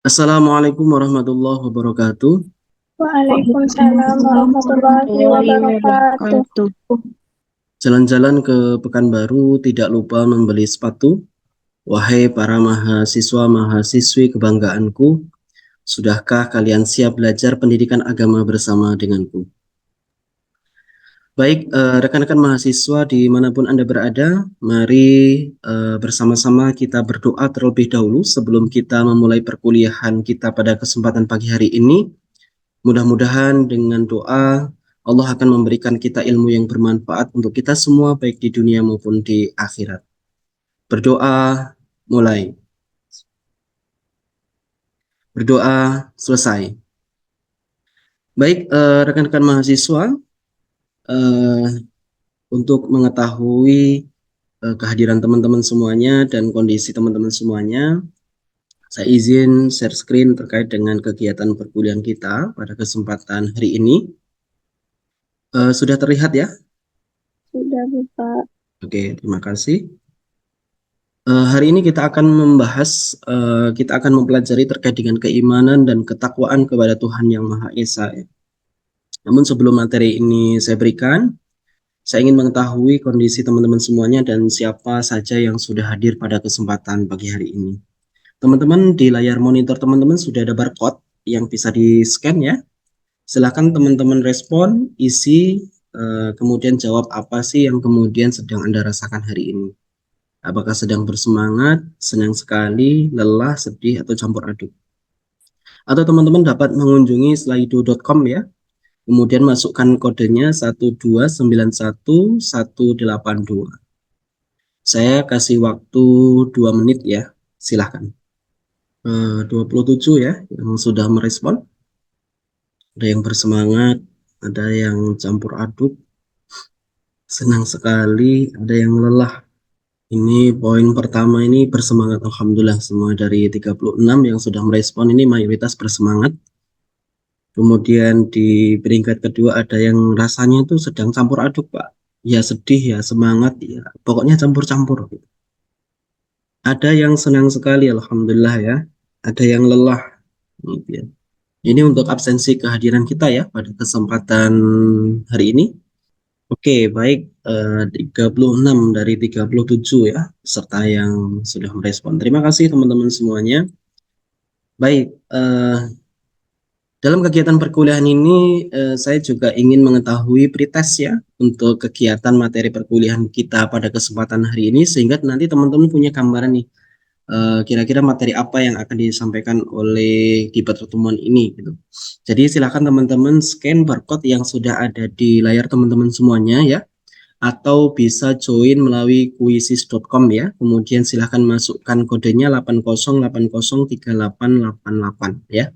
Assalamualaikum warahmatullahi wabarakatuh. Waalaikumsalam warahmatullahi wabarakatuh. Jalan-jalan ke Pekanbaru tidak lupa membeli sepatu. Wahai para mahasiswa-mahasiswi kebanggaanku, sudahkah kalian siap belajar pendidikan agama bersama denganku? Baik, rekan-rekan mahasiswa dimanapun Anda berada, mari bersama-sama kita berdoa terlebih dahulu sebelum kita memulai perkuliahan kita pada kesempatan pagi hari ini. Mudah-mudahan dengan doa Allah akan memberikan kita ilmu yang bermanfaat untuk kita semua baik di dunia maupun di akhirat. Berdoa mulai. Berdoa selesai. Baik, rekan-rekan mahasiswa, eh, untuk mengetahui kehadiran teman-teman semuanya dan kondisi teman-teman semuanya, saya izin share screen terkait dengan kegiatan perkuliahan kita pada kesempatan hari ini. Sudah terlihat ya? Sudah Bapak. Oke, terima kasih. Hari ini kita akan membahas, kita akan mempelajari terkait dengan keimanan dan ketakwaan kepada Tuhan Yang Maha Esa. Namun sebelum materi ini saya berikan, saya ingin mengetahui kondisi teman-teman semuanya dan siapa saja yang sudah hadir pada kesempatan pagi hari ini. Teman-teman, di layar monitor teman-teman sudah ada barcode yang bisa di-scan ya. Silakan teman-teman respon, isi, kemudian jawab apa sih yang kemudian sedang Anda rasakan hari ini. Apakah sedang bersemangat, senang sekali, lelah, sedih, atau campur aduk. Atau teman-teman dapat mengunjungi slido.com ya. Kemudian masukkan kodenya 1291182. Saya kasih waktu 2 menit ya. Silahkan. 27 ya yang sudah merespon. Ada yang bersemangat, ada yang campur aduk, senang sekali, ada yang lelah. Ini poin pertama ini bersemangat, alhamdulillah semua dari 36 yang sudah merespon ini mayoritas bersemangat. Kemudian di peringkat kedua ada yang rasanya itu sedang campur aduk, Pak. Ya sedih, ya semangat, ya pokoknya campur-campur. Ada yang senang sekali, alhamdulillah ya. Ada yang lelah. Gitu ya. Ini untuk absensi kehadiran kita ya pada kesempatan hari ini. Oke, baik, 36 dari 37 ya peserta yang sudah merespon. Terima kasih teman-teman semuanya. Baik, dalam kegiatan perkuliahan ini saya juga ingin mengetahui pretest ya untuk kegiatan materi perkuliahan kita pada kesempatan hari ini sehingga nanti teman-teman punya gambaran nih kira-kira materi apa yang akan disampaikan oleh di pertemuan ini gitu. Jadi silakan teman-teman scan barcode yang sudah ada di layar teman-teman semuanya ya, atau bisa join melalui quizzes.com ya. Kemudian silahkan masukkan kodenya 80803888 ya.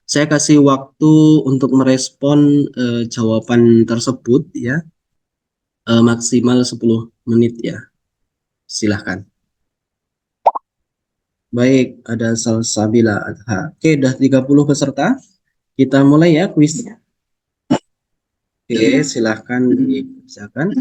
Saya kasih waktu untuk merespon jawaban tersebut ya, maksimal 10 menit ya. Silahkan. Baik, ada Salsabila Adha. Oke, udah 30 peserta. Kita mulai ya kuisnya. Oke, silahkan dikerjakan.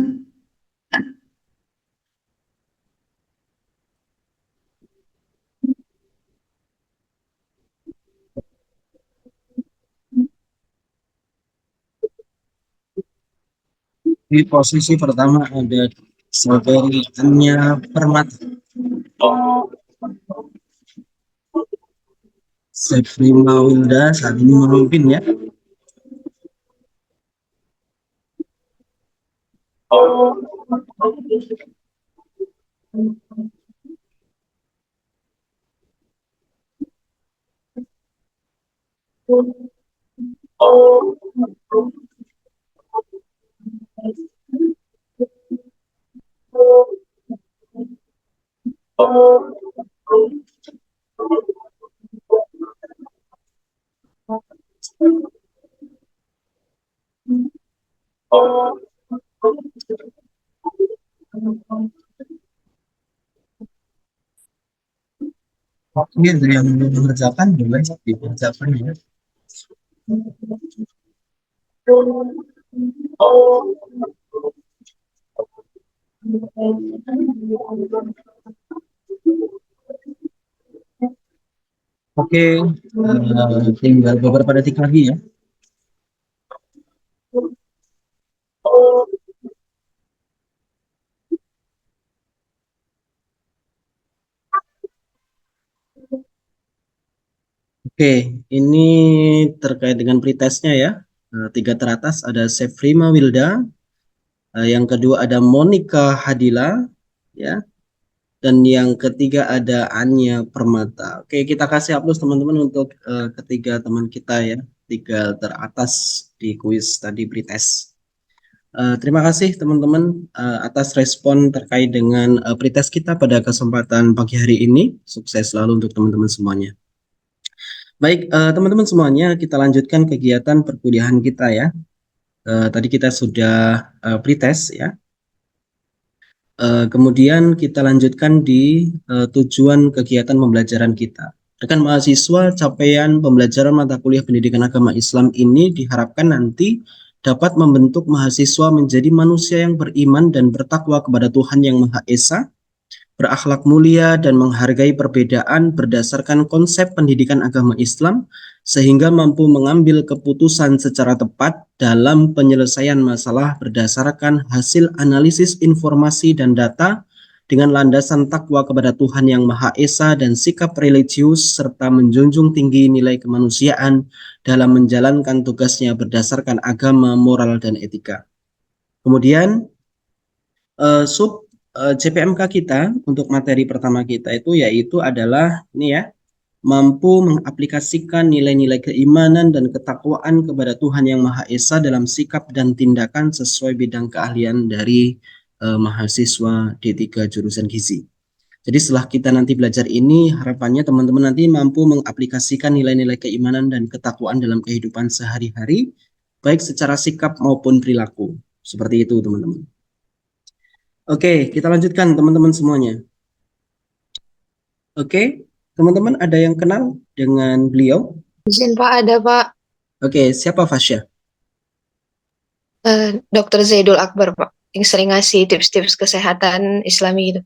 Di posisi pertama ada saudari Anya Permata. Sefrima Wilda saat ini memimpin ya. Oke, yang mengerjakan boleh dikerjakan ya. Oke, tinggal beberapa detik lagi ya. Oke, ini terkait dengan pretestnya ya. Tiga teratas ada Sefrima Wilda, yang kedua ada Monica Hadila, ya, dan yang ketiga ada Anya Permata. Oke, kita kasih aplaus teman-teman untuk ketiga teman kita ya, tiga teratas di kuis tadi pretest. Terima kasih teman-teman atas respon terkait dengan pretest kita pada kesempatan pagi hari ini. Sukses selalu untuk teman-teman semuanya. Baik, teman-teman semuanya, kita lanjutkan kegiatan perkuliahan kita ya. Tadi kita sudah pretest ya. Kemudian kita lanjutkan di tujuan kegiatan pembelajaran kita. Rekan mahasiswa, capaian pembelajaran mata kuliah pendidikan agama Islam ini diharapkan nanti dapat membentuk mahasiswa menjadi manusia yang beriman dan bertakwa kepada Tuhan Yang Maha Esa, berakhlak mulia dan menghargai perbedaan berdasarkan konsep pendidikan agama Islam, sehingga mampu mengambil keputusan secara tepat dalam penyelesaian masalah berdasarkan hasil analisis informasi dan data dengan landasan takwa kepada Tuhan Yang Maha Esa dan sikap religius, serta menjunjung tinggi nilai kemanusiaan dalam menjalankan tugasnya berdasarkan agama, moral, dan etika. Kemudian CPMK kita untuk materi pertama kita itu yaitu adalah ini ya, mampu mengaplikasikan nilai-nilai keimanan dan ketakwaan kepada Tuhan Yang Maha Esa dalam sikap dan tindakan sesuai bidang keahlian dari mahasiswa D3 jurusan gizi. Jadi setelah kita nanti belajar ini, harapannya teman-teman nanti mampu mengaplikasikan nilai-nilai keimanan dan ketakwaan dalam kehidupan sehari-hari, baik secara sikap maupun perilaku. Seperti itu teman-teman. Oke, kita lanjutkan teman-teman semuanya. Oke, teman-teman ada yang kenal dengan beliau? Izin Pak, ada Pak. Oke, siapa Fasya? Dr. Zaidul Akbar Pak, yang sering ngasih tips-tips kesehatan Islami itu.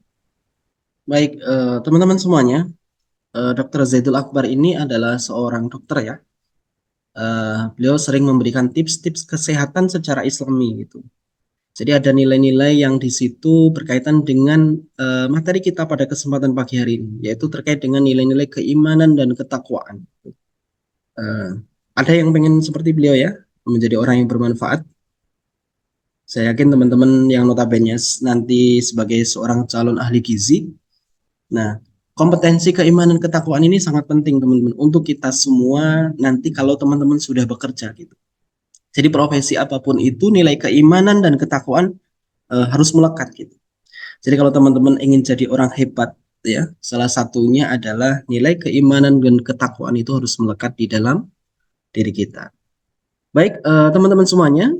Baik, teman-teman semuanya, Dr. Zaidul Akbar ini adalah seorang dokter ya. Beliau sering memberikan tips-tips kesehatan secara Islami gitu. Jadi ada nilai-nilai yang di situ berkaitan dengan materi kita pada kesempatan pagi hari ini, yaitu terkait dengan nilai-nilai keimanan dan ketakwaan. Ada yang pengen seperti beliau ya, menjadi orang yang bermanfaat. Saya yakin teman-teman yang notabene nanti sebagai seorang calon ahli gizi. Nah, kompetensi keimanan ketakwaan ini sangat penting teman-teman untuk kita semua nanti kalau teman-teman sudah bekerja gitu. Jadi profesi apapun itu nilai keimanan dan ketakwaan harus melekat gitu. Jadi kalau teman-teman ingin jadi orang hebat ya, salah satunya adalah nilai keimanan dan ketakwaan itu harus melekat di dalam diri kita. Baik, teman-teman semuanya,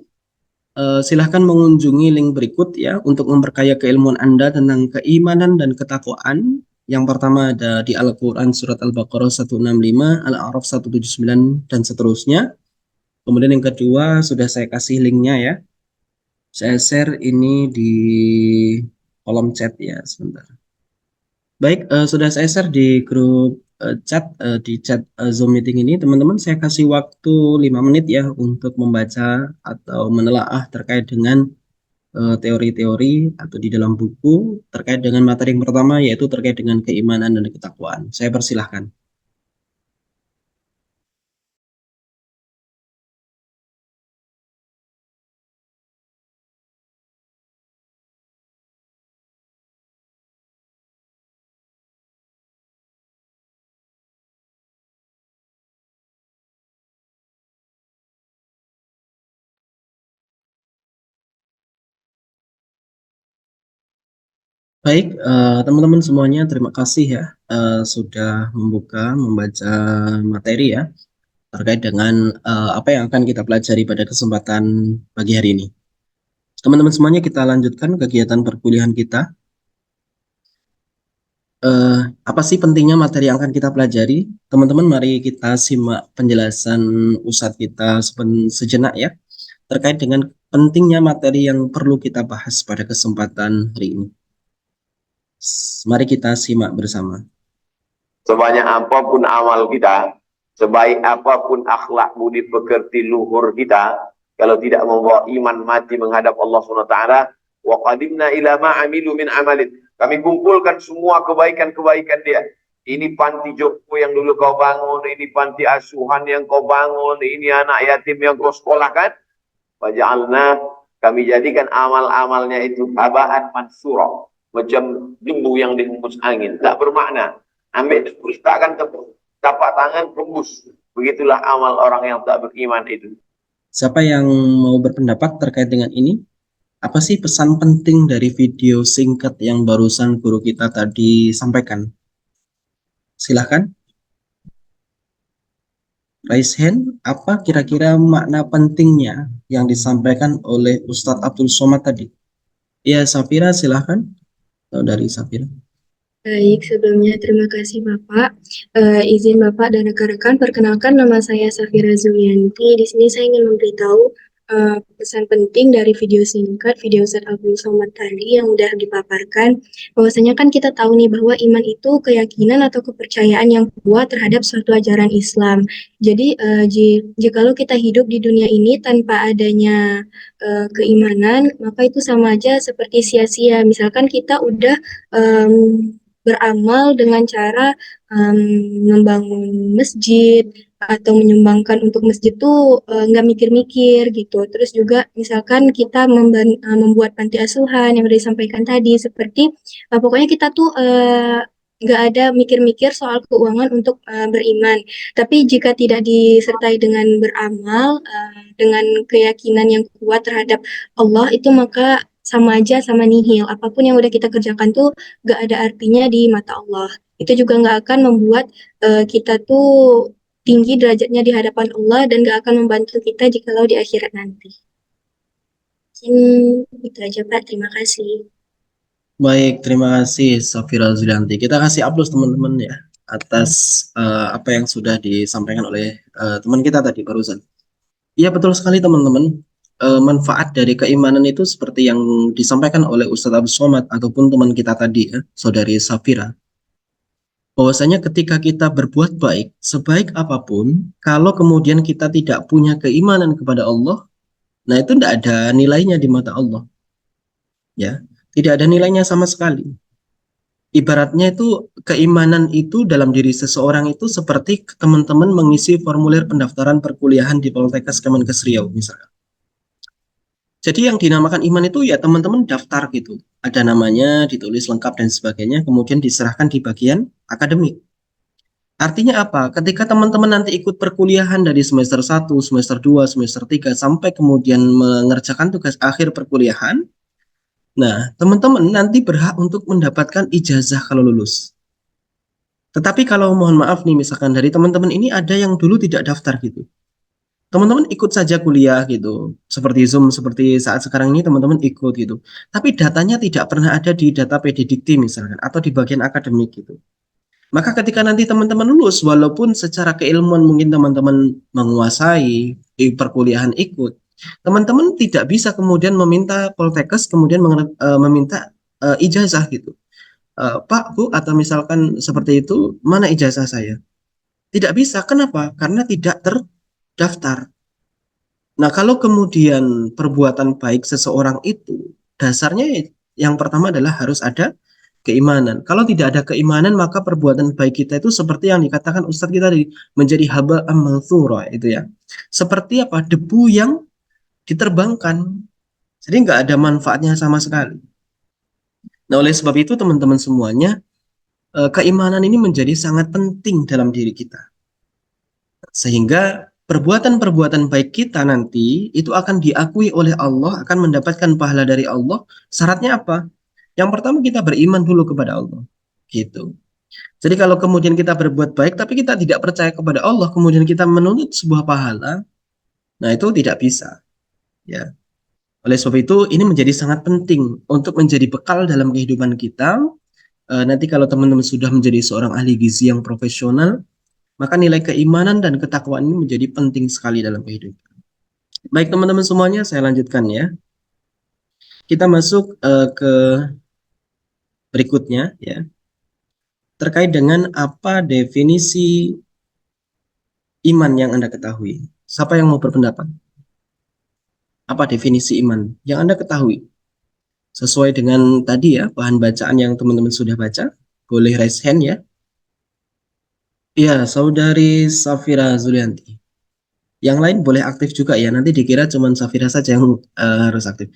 silahkan mengunjungi link berikut ya untuk memperkaya keilmuan Anda tentang keimanan dan ketakwaan. Yang pertama ada di Al-Quran Surat Al-Baqarah 165, Al-A'raf 179, dan seterusnya. Kemudian yang kedua sudah saya kasih linknya ya. Saya share ini di kolom chat ya, sebentar. Baik, sudah saya share di grup chat, di chat Zoom meeting ini. Teman-teman, saya kasih waktu 5 menit ya untuk membaca atau menelaah terkait dengan teori-teori atau di dalam buku terkait dengan materi yang pertama, yaitu terkait dengan keimanan dan ketakwaan. Saya persilahkan. Baik, teman-teman semuanya, terima kasih ya sudah membaca materi ya terkait dengan apa yang akan kita pelajari pada kesempatan pagi hari ini. Teman-teman semuanya, kita lanjutkan kegiatan perkuliahan kita. Apa sih pentingnya materi yang akan kita pelajari? Teman-teman, mari kita simak penjelasan Ustadz kita sejenak ya terkait dengan pentingnya materi yang perlu kita bahas pada kesempatan hari ini. Mari kita simak bersama. Sebanyak apapun amal kita, sebaik apapun akhlak budi pekerti luhur kita, kalau tidak membawa iman mati menghadap Allah SWT, wa qadimna ila ma amilu min amalin. Kami kumpulkan semua kebaikan-kebaikan dia. Ini panti jompo yang dulu kau bangun, ini panti asuhan yang kau bangun, ini anak yatim yang kau sekolahkan. Waja'alna, kami jadikan amal-amalnya itu habaan mansura, macam debu yang dihembus angin, tak bermakna. Ambil debu, letakkan tapak tangan, tembus. Begitulah amal orang yang tak beriman itu. Siapa yang mau berpendapat terkait dengan ini? Apa sih pesan penting dari video singkat yang barusan guru kita tadi sampaikan? Silahkan. Raise hand, apa kira-kira makna pentingnya yang disampaikan oleh Ustadz Abdul Somad tadi? Ya, Safira, silahkan. Dari Safira. Baik, sebelumnya terima kasih Bapak. Izin Bapak dan rekan-rekan, perkenalkan nama saya Safira Zulianti. Di sini saya ingin memberitahu pesan penting dari video singkat, video Ustadz Abdul Somad tadi yang udah dipaparkan. Bahwasanya kan kita tahu nih bahwa iman itu keyakinan atau kepercayaan yang kuat terhadap suatu ajaran Islam. Jadi jikalau kita hidup di dunia ini tanpa adanya keimanan, maka itu sama aja seperti sia-sia. Misalkan kita udah beramal dengan cara membangun masjid atau menyumbangkan untuk masjid tuh nggak mikir-mikir gitu. Terus juga misalkan kita membuat panti asuhan yang udah disampaikan tadi, seperti pokoknya kita tuh nggak ada mikir-mikir soal keuangan untuk beriman. Tapi jika tidak disertai dengan beramal, dengan keyakinan yang kuat terhadap Allah, itu maka sama aja sama nihil. Apapun yang udah kita kerjakan tuh gak ada artinya di mata Allah. Itu juga gak akan membuat kita tuh tinggi derajatnya di hadapan Allah dan gak akan membantu kita jikalau di akhirat nanti. Itu aja Pak, terima kasih. Baik, terima kasih Safira Zulianti. Kita kasih aplaus teman-teman ya atas apa yang sudah disampaikan oleh teman kita tadi barusan. Iya betul sekali teman-teman. Manfaat dari keimanan itu seperti yang disampaikan oleh Ustadz Abdul Somad ataupun teman kita tadi ya, saudari Safira. Bahwasanya ketika kita berbuat baik, sebaik apapun, kalau kemudian kita tidak punya keimanan kepada Allah, nah itu tidak ada nilainya di mata Allah. Ya, tidak ada nilainya sama sekali. Ibaratnya itu keimanan itu dalam diri seseorang itu seperti teman-teman mengisi formulir pendaftaran perkuliahan di Poltekkes Kemenkes Riau misalnya. Jadi yang dinamakan iman itu ya teman-teman daftar gitu. Ada namanya, ditulis lengkap dan sebagainya, kemudian diserahkan di bagian akademik. Artinya apa? Ketika teman-teman nanti ikut perkuliahan dari semester 1, semester 2, semester 3, sampai kemudian mengerjakan tugas akhir perkuliahan, nah teman-teman nanti berhak untuk mendapatkan ijazah kalau lulus. Tetapi kalau mohon maaf nih, misalkan dari teman-teman ini ada yang dulu tidak daftar gitu. Teman-teman ikut saja kuliah gitu, seperti Zoom, seperti saat sekarang ini teman-teman ikut gitu. Tapi datanya tidak pernah ada di data PD Dikti misalkan, atau di bagian akademik gitu. Maka ketika nanti teman-teman lulus, walaupun secara keilmuan mungkin teman-teman menguasai di perkuliahan ikut, teman-teman tidak bisa kemudian meminta Poltekkes kemudian meminta ijazah gitu. Pak, Bu, atau misalkan seperti itu, mana ijazah saya? Tidak bisa, kenapa? Karena tidak terdaftar. Nah, kalau kemudian perbuatan baik seseorang itu, dasarnya yang pertama adalah harus ada keimanan. Kalau tidak ada keimanan, maka perbuatan baik kita itu seperti yang dikatakan Ustadz kita tadi, menjadi haba manthura itu ya. Seperti apa? Debu yang diterbangkan. Jadi nggak ada manfaatnya sama sekali. Nah, oleh sebab itu teman-teman semuanya, keimanan ini menjadi sangat penting dalam diri kita. Sehingga perbuatan-perbuatan baik kita nanti itu akan diakui oleh Allah, akan mendapatkan pahala dari Allah. Syaratnya apa? Yang pertama kita beriman dulu kepada Allah. Gitu. Jadi kalau kemudian kita berbuat baik tapi kita tidak percaya kepada Allah, kemudian kita menuntut sebuah pahala, nah itu tidak bisa. Ya. Oleh sebab itu ini menjadi sangat penting untuk menjadi bekal dalam kehidupan kita. Nanti kalau teman-teman sudah menjadi seorang ahli gizi yang profesional, maka nilai keimanan dan ketakwaan ini menjadi penting sekali dalam kehidupan. Baik teman-teman semuanya, saya lanjutkan ya. Kita masuk ke berikutnya ya. terkait dengan apa definisi iman yang Anda ketahui. Siapa yang mau berpendapat? Apa definisi iman yang Anda ketahui? Sesuai dengan tadi ya, bahan bacaan yang teman-teman sudah baca, boleh raise hand ya. Ya, Saudari Safira Zulianti. Yang lain boleh aktif juga ya, nanti dikira cuma Safira saja yang harus aktif.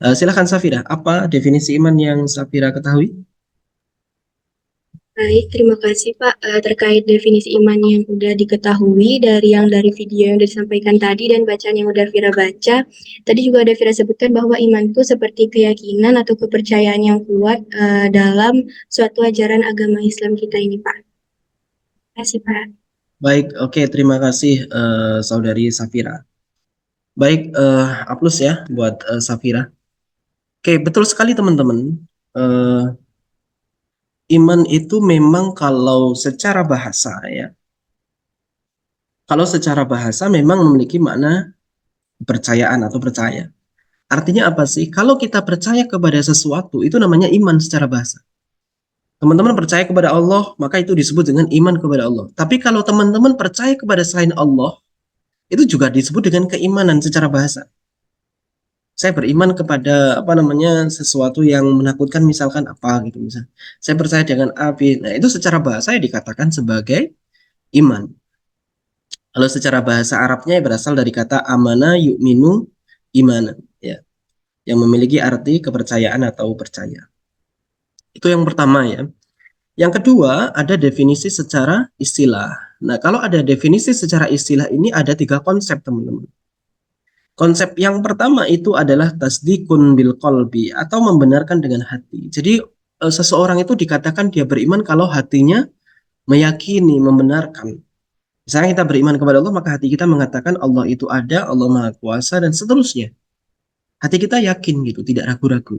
Silakan Safira, apa definisi iman yang Safira ketahui? Baik, terima kasih Pak. Terkait definisi iman yang udah diketahui dari video yang udah disampaikan tadi dan bacaan yang udah Vira baca, tadi juga ada Vira sebutkan bahwa iman itu seperti keyakinan atau kepercayaan yang kuat dalam suatu ajaran agama Islam kita ini Pak. Terima kasih Pak. Baik, oke, terima kasih Saudari Safira. Baik, aplaus ya buat Safira. Oke, betul sekali teman-teman. Iman itu memang kalau secara bahasa ya, memang memiliki makna kepercayaan atau percaya. Artinya apa sih? Kalau kita percaya kepada sesuatu, itu namanya iman secara bahasa. Teman-teman percaya kepada Allah, maka itu disebut dengan iman kepada Allah. Tapi kalau teman-teman percaya kepada selain Allah, itu juga disebut dengan keimanan secara bahasa. Saya beriman kepada sesuatu yang menakutkan, misalkan apa gitu misal. Saya percaya dengan A, B. Nah, itu secara bahasa ya dikatakan sebagai iman. Kalau secara bahasa Arabnya berasal dari kata amana yu'minu imanan ya, yang memiliki arti kepercayaan atau percaya. Itu yang pertama ya. Yang kedua, ada definisi secara istilah. Nah, kalau ada definisi secara istilah ini ada 3 konsep, teman-teman. Konsep yang pertama itu adalah tasdikun bil qalbi atau membenarkan dengan hati. Jadi seseorang itu dikatakan dia beriman kalau hatinya meyakini, membenarkan. Misalnya kita beriman kepada Allah, maka hati kita mengatakan Allah itu ada, Allah Maha Kuasa dan seterusnya. Hati kita yakin gitu, tidak ragu-ragu.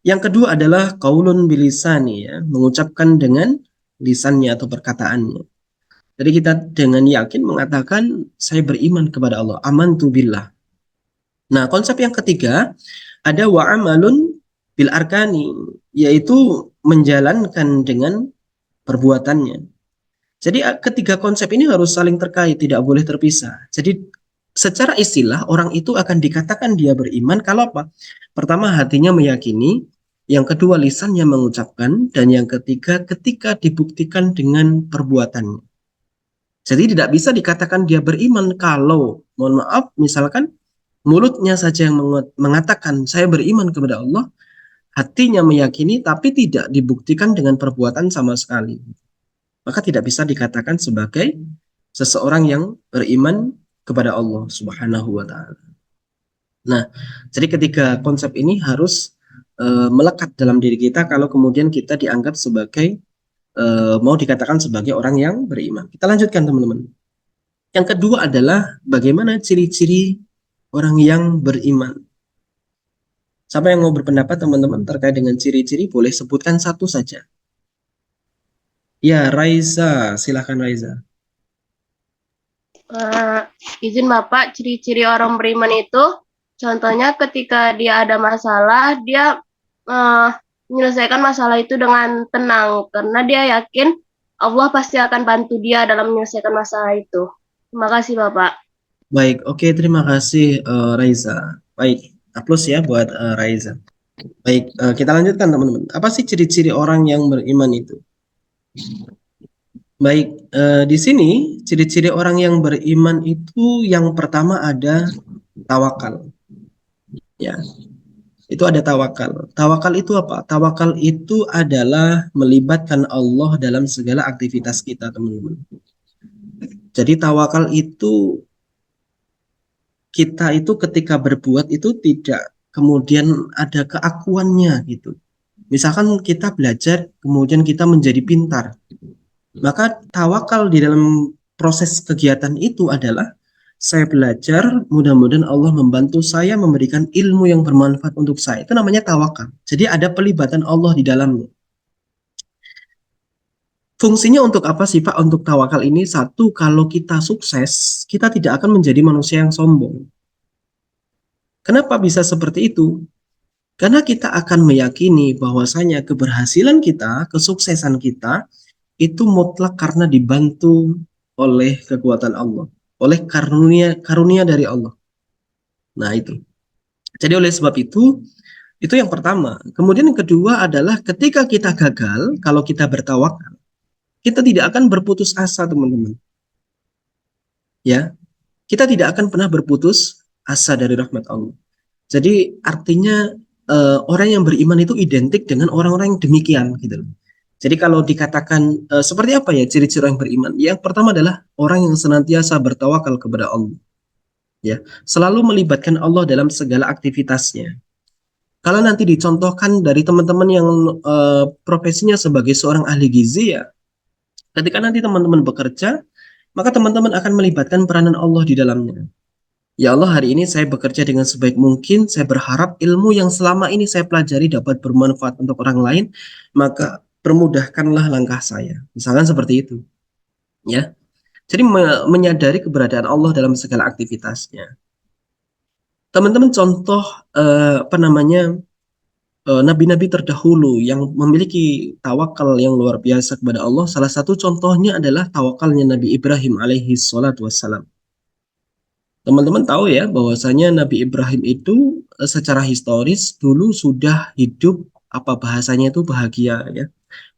Yang kedua adalah qaulun bilisani ya, mengucapkan dengan lisannya atau perkataannya. Jadi kita dengan yakin mengatakan saya beriman kepada Allah, amantu billah. Nah, konsep yang ketiga ada wa amalun bil arkani, yaitu menjalankan dengan perbuatannya. Jadi ketiga konsep ini harus saling terkait, tidak boleh terpisah. Jadi secara istilah orang itu akan dikatakan dia beriman kalau apa? Pertama hatinya meyakini, yang kedua lisannya mengucapkan, dan yang ketiga ketika dibuktikan dengan perbuatannya. Jadi tidak bisa dikatakan dia beriman kalau, mohon maaf, misalkan mulutnya saja yang mengatakan saya beriman kepada Allah, hatinya meyakini tapi tidak dibuktikan dengan perbuatan sama sekali. Maka tidak bisa dikatakan sebagai seseorang yang beriman kepada Allah Subhanahu wa taala. Nah, jadi ketiga konsep ini harus melekat dalam diri kita kalau kemudian kita dianggap sebagai mau dikatakan sebagai orang yang beriman. Kita lanjutkan teman-teman. Yang kedua adalah bagaimana ciri-ciri orang yang beriman. Siapa yang mau berpendapat teman-teman terkait dengan ciri-ciri, boleh sebutkan satu saja. Ya, Raiza, silahkan Raiza. Izin Bapak, ciri-ciri orang beriman itu contohnya ketika dia ada masalah, dia menyelesaikan masalah itu dengan tenang karena dia yakin Allah pasti akan bantu dia dalam menyelesaikan masalah itu. Terima kasih Bapak. Baik, oke, terima kasih Raiza. Baik, aplaus ya buat Raiza. Baik, kita lanjutkan teman-teman. Apa sih ciri-ciri orang yang beriman itu? Baik, di sini ciri-ciri orang yang beriman itu yang pertama ada tawakal. Ya, itu ada tawakal. Tawakal itu apa? Tawakal itu adalah melibatkan Allah dalam segala aktivitas kita, teman-teman. Jadi tawakal itu kita itu ketika berbuat itu tidak kemudian ada keakuannya gitu. Misalkan kita belajar, kemudian kita menjadi pintar. Maka tawakal di dalam proses kegiatan itu adalah saya belajar, mudah-mudahan Allah membantu saya memberikan ilmu yang bermanfaat untuk saya. Itu namanya tawakal. Jadi ada pelibatan Allah di dalamnya. Fungsinya untuk apa sih Pak untuk tawakal ini? Satu, kalau kita sukses, kita tidak akan menjadi manusia yang sombong. Kenapa bisa seperti itu? Karena kita akan meyakini bahwasanya keberhasilan kita, kesuksesan kita itu mutlak karena dibantu oleh kekuatan Allah, oleh karunia karunia dari Allah. Nah, itu. Jadi oleh sebab itu yang pertama. Kemudian yang kedua adalah ketika kita gagal, kalau kita bertawakal, kita tidak akan berputus asa, teman-teman. Ya, kita tidak akan pernah berputus asa dari rahmat Allah. Jadi artinya orang yang beriman itu identik dengan orang-orang yang demikian gitu loh. Jadi kalau dikatakan seperti apa ya ciri-ciri orang yang beriman? Yang pertama adalah orang yang senantiasa bertawakal kepada Allah. Ya, selalu melibatkan Allah dalam segala aktivitasnya. Kalau nanti dicontohkan dari teman-teman yang profesinya sebagai seorang ahli gizi ya, ketika nanti teman-teman bekerja, maka teman-teman akan melibatkan peranan Allah di dalamnya. Ya Allah, hari ini saya bekerja dengan sebaik mungkin, saya berharap ilmu yang selama ini saya pelajari dapat bermanfaat untuk orang lain, maka permudahkanlah langkah saya. Misalkan seperti itu. Ya. Jadi menyadari keberadaan Allah dalam segala aktivitasnya. Teman-teman contoh apa namanya nabi-nabi terdahulu yang memiliki tawakal yang luar biasa kepada Allah, salah satu contohnya adalah tawakalnya Nabi Ibrahim alaihi salatu wassalam. Teman-teman tahu ya bahwasanya Nabi Ibrahim itu secara historis dulu sudah hidup apa bahasanya itu bahagia ya,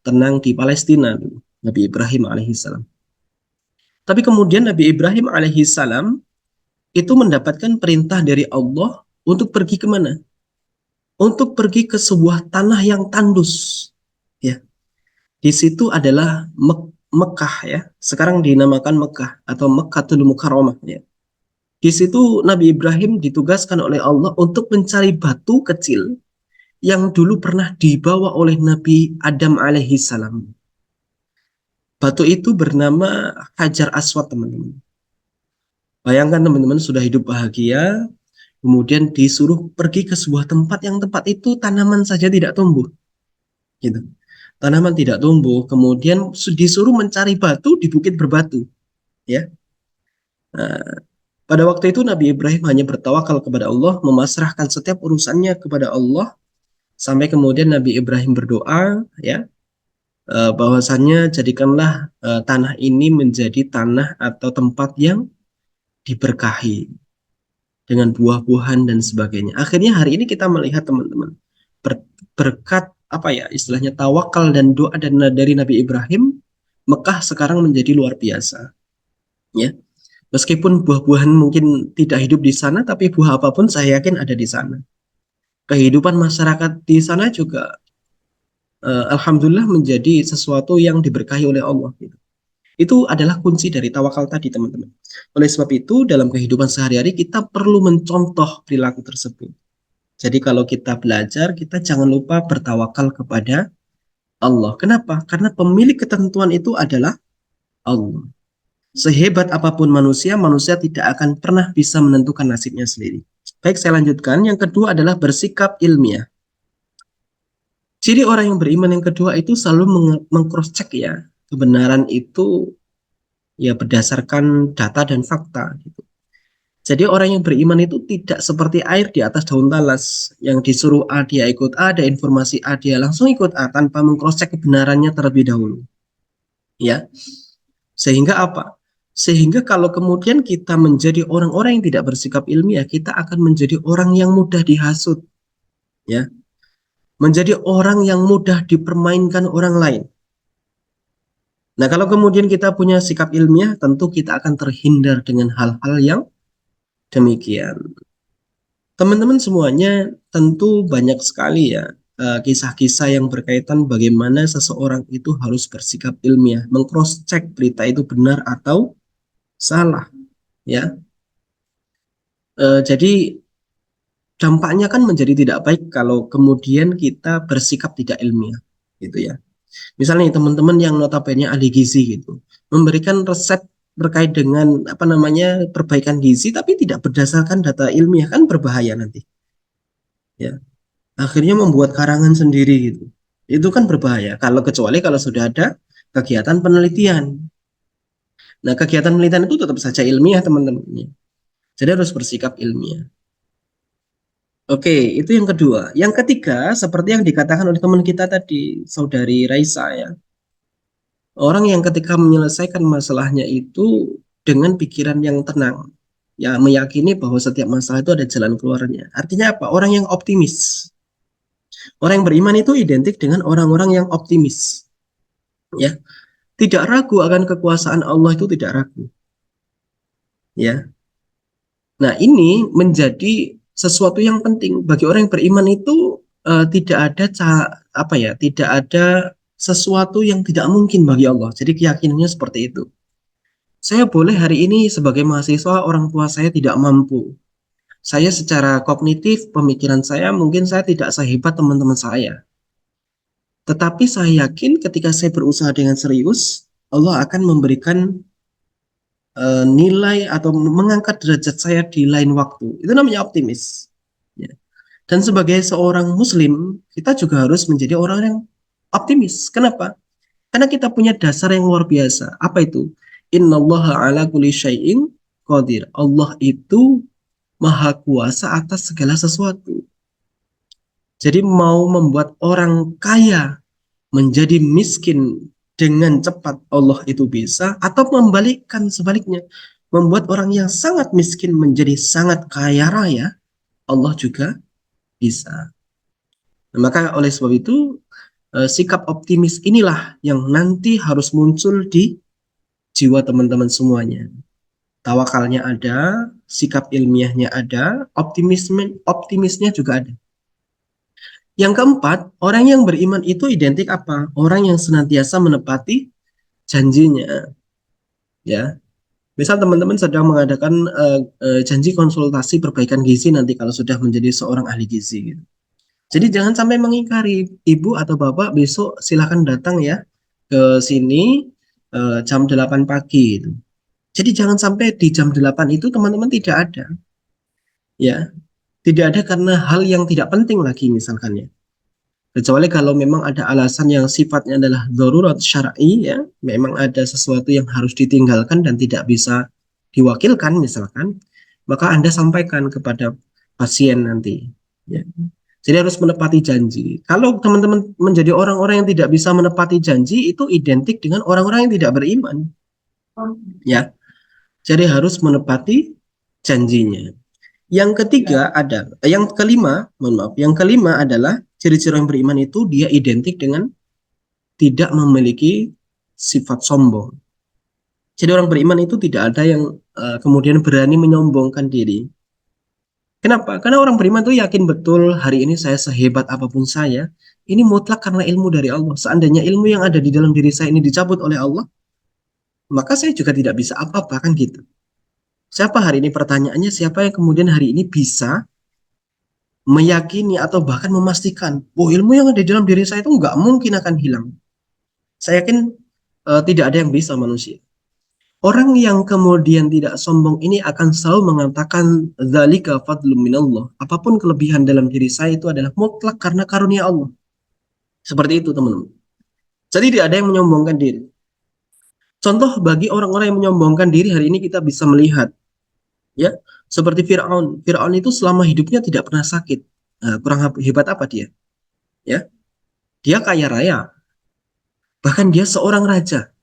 tenang di Palestina dulu, Nabi Ibrahim alaihissalam. Tapi kemudian Nabi Ibrahim alaihissalam itu mendapatkan perintah dari Allah untuk pergi kemana? Untuk pergi ke sebuah tanah yang tandus. Ya, di situ adalah Mekah ya. Sekarang dinamakan Mekah atau Mekkatul Mukarramah ya. Di situ Nabi Ibrahim ditugaskan oleh Allah untuk mencari batu kecil yang dulu pernah dibawa oleh Nabi Adam alaihi salam. Batu itu bernama Hajar Aswad, teman-teman. Bayangkan teman-teman sudah hidup bahagia, kemudian disuruh pergi ke sebuah tempat yang tempat itu tanaman saja tidak tumbuh. Gitu. Tanaman tidak tumbuh, kemudian disuruh mencari batu di bukit berbatu. Ya. Nah, pada waktu itu Nabi Ibrahim hanya bertawakal kepada Allah, memasrahkan setiap urusannya kepada Allah, sampai kemudian Nabi Ibrahim berdoa, ya, bahwasannya jadikanlah tanah ini menjadi tanah atau tempat yang diberkahi dengan buah-buahan dan sebagainya. Akhirnya hari ini kita melihat teman-teman berkat apa ya istilahnya tawakal dan doa dari Nabi Ibrahim, Mekah sekarang menjadi luar biasa. Ya. Meskipun buah-buahan mungkin tidak hidup di sana, tapi buah apapun saya yakin ada di sana. Kehidupan masyarakat di sana juga, alhamdulillah menjadi sesuatu yang diberkahi oleh Allah. Gitu. Itu adalah kunci dari tawakal tadi, teman-teman. Oleh sebab itu, dalam kehidupan sehari-hari kita perlu mencontoh perilaku tersebut. Jadi kalau kita belajar, kita jangan lupa bertawakal kepada Allah. Kenapa? Karena pemilik ketentuan itu adalah Allah. Sehebat apapun manusia, manusia tidak akan pernah bisa menentukan nasibnya sendiri. Baik, saya lanjutkan. Yang kedua adalah bersikap ilmiah. Ciri orang yang beriman yang kedua itu selalu meng-cross-check ya. Kebenaran itu ya berdasarkan data dan fakta. Gitu. Jadi orang yang beriman itu tidak seperti air di atas daun talas. Yang disuruh A dia ikut A, ada informasi A dia langsung ikut A tanpa meng-cross-check kebenarannya terlebih dahulu. Ya. Sehingga apa? Sehingga kalau kemudian kita menjadi orang-orang yang tidak bersikap ilmiah, kita akan menjadi orang yang mudah dihasut. Ya. Menjadi orang yang mudah dipermainkan orang lain. Nah, kalau kemudian kita punya sikap ilmiah, tentu kita akan terhindar dengan hal-hal yang demikian. Teman-teman semuanya tentu banyak sekali ya kisah-kisah yang berkaitan bagaimana seseorang itu harus bersikap ilmiah, meng-cross-check berita itu benar atau salah, ya. Jadi dampaknya kan menjadi tidak baik kalau kemudian kita bersikap tidak ilmiah, gitu ya. Misalnya teman-teman yang notabene ahli gizi gitu, memberikan resep terkait dengan apa namanya perbaikan gizi tapi tidak berdasarkan data ilmiah kan berbahaya nanti. Ya. Akhirnya membuat karangan sendiri gitu. Itu kan berbahaya kecuali kalau sudah ada kegiatan penelitian. Nah, kegiatan penelitian itu tetap saja ilmiah, teman-teman. Jadi harus bersikap ilmiah. Oke, itu yang kedua. Yang ketiga, seperti yang dikatakan oleh teman kita tadi, saudari Raisa ya. Orang yang ketika menyelesaikan masalahnya itu dengan pikiran yang tenang. Ya, meyakini bahwa setiap masalah itu ada jalan keluarnya. Artinya apa? Orang yang optimis. Orang yang beriman itu identik dengan orang-orang yang optimis. Ya, tidak ragu akan kekuasaan Allah itu tidak ragu. Ya. Nah, ini menjadi sesuatu yang penting bagi orang yang beriman itu tidak ada tidak ada sesuatu yang tidak mungkin bagi Allah. Jadi keyakinannya seperti itu. Saya boleh hari ini sebagai mahasiswa orang tua saya tidak mampu. Saya secara kognitif pemikiran saya mungkin saya tidak sehebat teman-teman saya. Tetapi saya yakin ketika saya berusaha dengan serius, Allah akan memberikan nilai atau mengangkat derajat saya di lain waktu. Itu namanya optimis. Ya. Dan sebagai seorang muslim, kita juga harus menjadi orang yang optimis. Kenapa? Karena kita punya dasar yang luar biasa. Apa itu? Innallaha ala kulli syai'in qadir. Allah itu maha kuasa atas segala sesuatu. Jadi mau membuat orang kaya menjadi miskin dengan cepat Allah itu bisa, atau membalikkan sebaliknya, membuat orang yang sangat miskin menjadi sangat kaya raya, Allah juga bisa. Nah, maka oleh sebab itu sikap optimis inilah yang nanti harus muncul di jiwa teman-teman semuanya. Tawakalnya ada, sikap ilmiahnya ada, optimisnya juga ada. Yang keempat, orang yang beriman itu identik apa? Orang yang senantiasa menepati janjinya. Ya, misal teman-teman sedang mengadakan janji konsultasi perbaikan gizi nanti kalau sudah menjadi seorang ahli gizi. Gitu. Jadi jangan sampai mengingkari, ibu atau bapak besok silakan datang ya ke sini jam 8 pagi. Gitu. Jadi jangan sampai di jam 8 itu teman-teman tidak ada. Ya, tidak ada karena hal yang tidak penting lagi misalkan ya. Kecuali kalau memang ada alasan yang sifatnya adalah darurat syar'i ya, memang ada sesuatu yang harus ditinggalkan dan tidak bisa diwakilkan misalkan, maka Anda sampaikan kepada pasien nanti ya. Jadi harus menepati janji. Kalau teman-teman menjadi orang-orang yang tidak bisa menepati janji, itu identik dengan orang-orang yang tidak beriman. Ya. Jadi harus menepati janjinya. Yang kelima adalah ciri-ciri yang beriman itu dia identik dengan tidak memiliki sifat sombong. Jadi orang beriman itu tidak ada yang kemudian berani menyombongkan diri. Kenapa? Karena orang beriman itu yakin betul hari ini saya sehebat apapun saya, ini mutlak karena ilmu dari Allah. Seandainya ilmu yang ada di dalam diri saya ini dicabut oleh Allah, maka saya juga tidak bisa apa-apa kan gitu. Siapa hari ini pertanyaannya, siapa yang kemudian hari ini bisa meyakini atau bahkan memastikan bahwa ilmu yang ada di dalam diri saya itu nggak mungkin akan hilang. Saya yakin tidak ada yang bisa manusia. Orang yang kemudian tidak sombong ini akan selalu mengatakan dzalika fadlun minallah. Apapun kelebihan dalam diri saya itu adalah mutlak karena karunia Allah. Seperti itu teman-teman. Jadi tidak ada yang menyombongkan diri. Contoh bagi orang-orang yang menyombongkan diri hari ini kita bisa melihat ya, seperti Firaun. Firaun itu selama hidupnya tidak pernah sakit. Nah, kurang hebat apa dia? Ya, dia kaya raya. Bahkan dia seorang raja,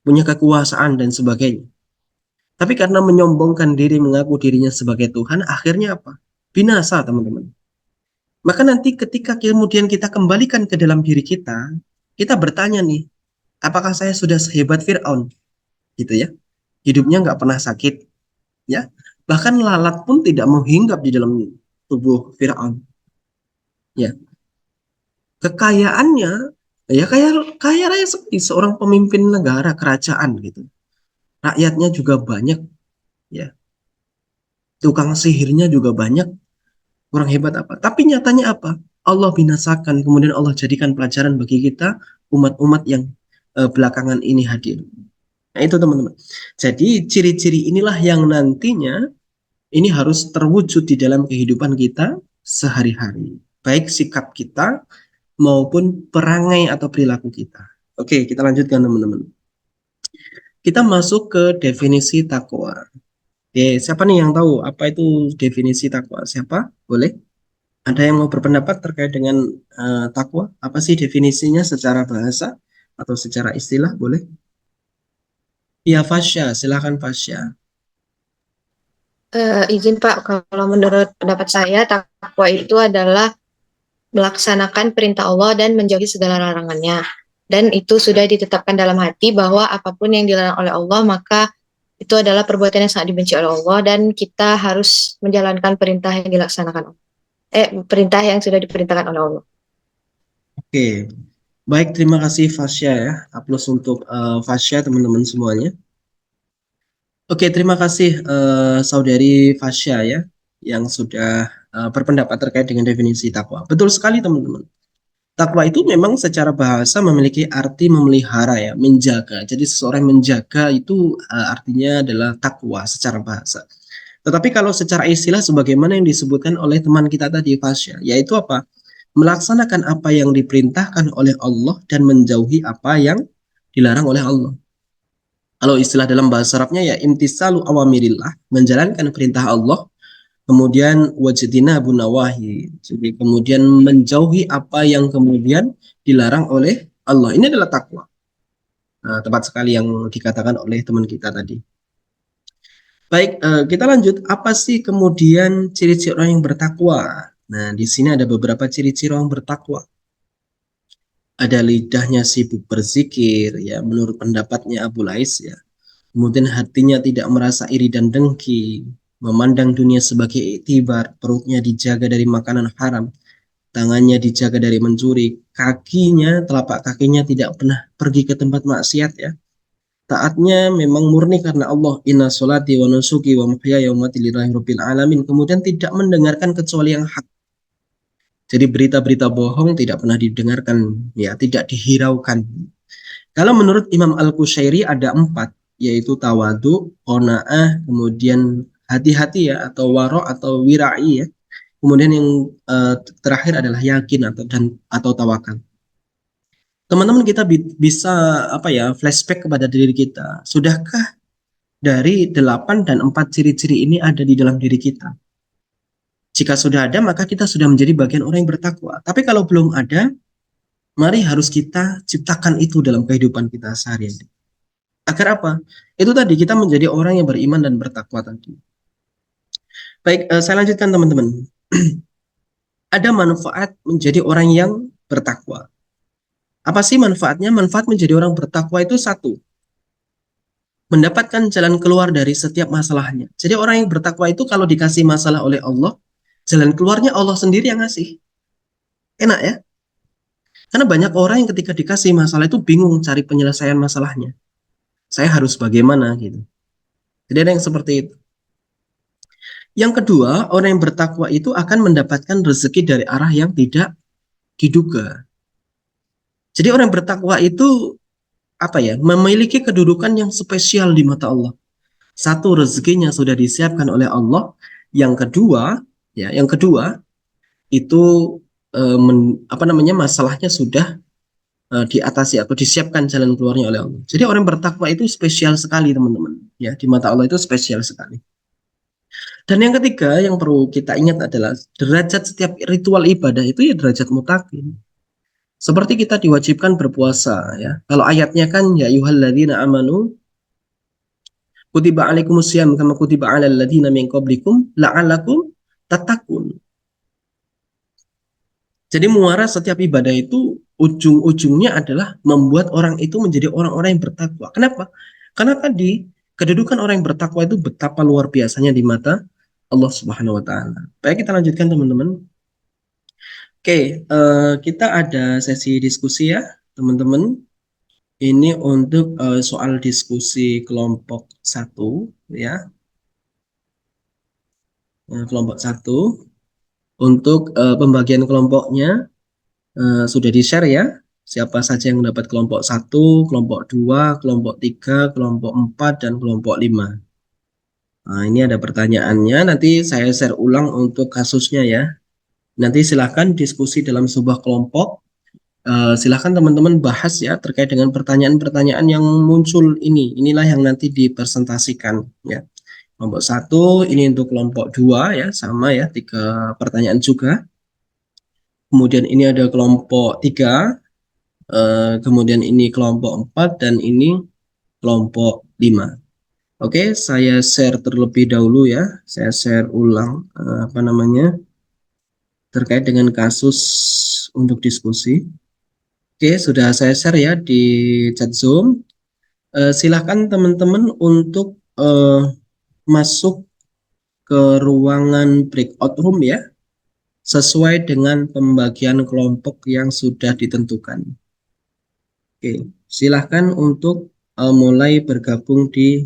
punya kekuasaan dan sebagainya. Tapi karena menyombongkan diri, mengaku dirinya sebagai Tuhan, akhirnya apa? Binasa, teman-teman. Maka nanti ketika kemudian kita kembalikan ke dalam diri kita bertanya nih, apakah saya sudah sehebat Firaun? Gitu ya. Hidupnya nggak pernah sakit, ya. Bahkan lalat pun tidak mau hinggap di dalam tubuh Firaun. Ya. Kekayaannya ya kaya raya seperti seorang pemimpin negara kerajaan gitu. Rakyatnya juga banyak ya. Tukang sihirnya juga banyak. Kurang hebat apa? Tapi nyatanya apa? Allah binasakan, kemudian Allah jadikan pelajaran bagi kita umat-umat yang belakangan ini hadir. Nah, itu teman-teman. Jadi ciri-ciri inilah yang nantinya ini harus terwujud di dalam kehidupan kita sehari-hari. Baik sikap kita maupun perangai atau perilaku kita. Oke, kita lanjutkan teman-teman. Kita masuk ke definisi takwa. Oke, siapa nih yang tahu apa itu definisi takwa? Siapa? Boleh? Ada yang mau berpendapat terkait dengan takwa? Apa sih definisinya secara bahasa atau secara istilah? Boleh? Ya, Fasya, silakan Fasya. Izin Pak, kalau menurut pendapat saya, takwa itu adalah melaksanakan perintah Allah dan menjauhi segala larangannya. Dan itu sudah ditetapkan dalam hati bahwa apapun yang dilarang oleh Allah, maka itu adalah perbuatan yang sangat dibenci oleh Allah dan kita harus menjalankan perintah yang dilaksanakan. Perintah yang sudah diperintahkan oleh Allah. Oke, baik, terima kasih Fasya ya. Aplaus untuk Fasya teman-teman semuanya. Oke, terima kasih Saudari Fasya ya yang sudah berpendapat terkait dengan definisi takwa. Betul sekali teman-teman. Takwa itu memang secara bahasa memiliki arti memelihara ya, menjaga. Jadi seseorang menjaga itu artinya adalah takwa secara bahasa. Tetapi kalau secara istilah sebagaimana yang disebutkan oleh teman kita tadi Fasya, yaitu apa? Melaksanakan apa yang diperintahkan oleh Allah dan menjauhi apa yang dilarang oleh Allah. Kalau istilah dalam bahasa Arabnya ya imtisalu awamirillah, menjalankan perintah Allah, kemudian wajidina bunawahi. Jadi kemudian menjauhi apa yang kemudian dilarang oleh Allah. Ini adalah takwa. Nah, tepat sekali yang dikatakan oleh teman kita tadi. Baik, kita lanjut. Apa sih kemudian ciri-ciri orang yang bertakwa? Nah, di sini ada beberapa ciri-ciri orang bertakwa. Ada lidahnya sibuk berzikir, ya, menurut pendapatnya Abu Lais, ya. Kemudian hatinya tidak merasa iri dan dengki, memandang dunia sebagai iktibar, perutnya dijaga dari makanan haram, tangannya dijaga dari mencuri, kakinya, telapak kakinya tidak pernah pergi ke tempat maksiat ya. Taatnya memang murni karena Allah, inna sholati wa nusuki wa mahyaya wa mati lillahi rabbil alamin. Kemudian tidak mendengarkan kecuali yang hak. Jadi berita-berita bohong tidak pernah didengarkan, ya, tidak dihiraukan. Kalau menurut Imam Al-Qushairi ada 4, yaitu tawadu, qanaah, kemudian hati-hati ya, atau waro atau wira'i ya. Kemudian yang terakhir adalah yakin atau tawakal. Teman-teman kita bisa apa ya, flashback kepada diri kita. Sudahkah dari 8 dan 4 ciri-ciri ini ada di dalam diri kita? Jika sudah ada, maka kita sudah menjadi bagian orang yang bertakwa. Tapi kalau belum ada, mari harus kita ciptakan itu dalam kehidupan kita sehari-hari. Agar apa? Itu tadi kita menjadi orang yang beriman dan bertakwa tadi. Baik, saya lanjutkan teman-teman. Ada manfaat menjadi orang yang bertakwa. Apa sih manfaatnya? Manfaat menjadi orang bertakwa itu satu, mendapatkan jalan keluar dari setiap masalahnya. Jadi orang yang bertakwa itu kalau dikasih masalah oleh Allah, jalan keluarnya Allah sendiri yang ngasih. Enak ya? Karena banyak orang yang ketika dikasih masalah itu bingung cari penyelesaian masalahnya. Saya harus bagaimana gitu. Jadi ada yang seperti itu. Yang kedua, orang yang bertakwa itu akan mendapatkan rezeki dari arah yang tidak diduga. Jadi orang yang bertakwa itu apa ya? Memiliki kedudukan yang spesial di mata Allah. Satu, rezekinya sudah disiapkan oleh Allah. Yang kedua, itu masalahnya sudah diatasi atau disiapkan jalan keluarnya oleh Allah. Jadi orang bertakwa itu spesial sekali teman-teman. Ya, di mata Allah itu spesial sekali. Dan yang ketiga yang perlu kita ingat adalah derajat setiap ritual ibadah itu ya derajat mutakin. Seperti kita diwajibkan berpuasa ya. Kalau ayatnya kan ya ayyuhalladzina amanu kutiba alaikumusiyam kama kutiba alal ladzina min qablikum la'allakum tattaqun. Jadi muara setiap ibadah itu ujung-ujungnya adalah membuat orang itu menjadi orang-orang yang bertakwa. Kenapa? Karena tadi kedudukan orang yang bertakwa itu betapa luar biasanya di mata Allah Subhanahu wa taala. Baik, kita lanjutkan teman-teman. Oke, kita ada sesi diskusi ya, teman-teman. Ini untuk soal diskusi kelompok 1 ya. Kelompok 1. Untuk pembagian kelompoknya sudah di-share ya. Siapa saja yang mendapat kelompok 1, kelompok 2, kelompok 3, kelompok 4, dan kelompok 5. Nah, ini ada pertanyaannya. Nanti saya share ulang untuk kasusnya ya. Nanti silahkan diskusi dalam sebuah kelompok. Silahkan teman-teman bahas ya terkait dengan pertanyaan-pertanyaan yang muncul ini. Inilah yang nanti dipresentasikan ya. Kelompok 1 ini untuk kelompok 2 ya, sama ya, 3 pertanyaan juga. kemudian ini ada kelompok 3, kemudian ini kelompok 4, dan ini kelompok 5. Oke, saya share terlebih dahulu ya. Saya share ulang terkait dengan kasus untuk diskusi. Oke, sudah saya share ya di chat Zoom. Silahkan teman-teman untuk masuk ke ruangan breakout room ya, sesuai dengan pembagian kelompok yang sudah ditentukan. Oke, silahkan untuk mulai bergabung di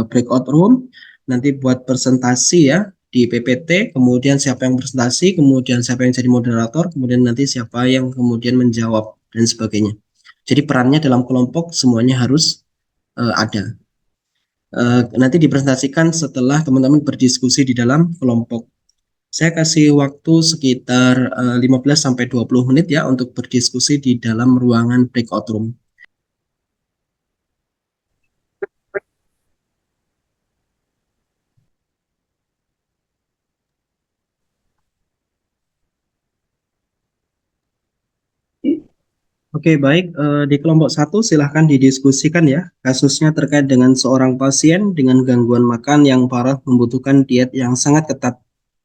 breakout room. Nanti buat presentasi ya di PPT, kemudian siapa yang presentasi, kemudian siapa yang jadi moderator, kemudian nanti siapa yang kemudian menjawab dan sebagainya. Jadi perannya dalam kelompok semuanya harus ada. Nanti dipresentasikan setelah teman-teman berdiskusi di dalam kelompok. Saya kasih waktu sekitar 15-20 menit ya untuk berdiskusi di dalam ruangan breakout room. Oke, baik. Di kelompok 1 silahkan didiskusikan ya. Kasusnya terkait dengan seorang pasien dengan gangguan makan yang parah membutuhkan diet yang sangat ketat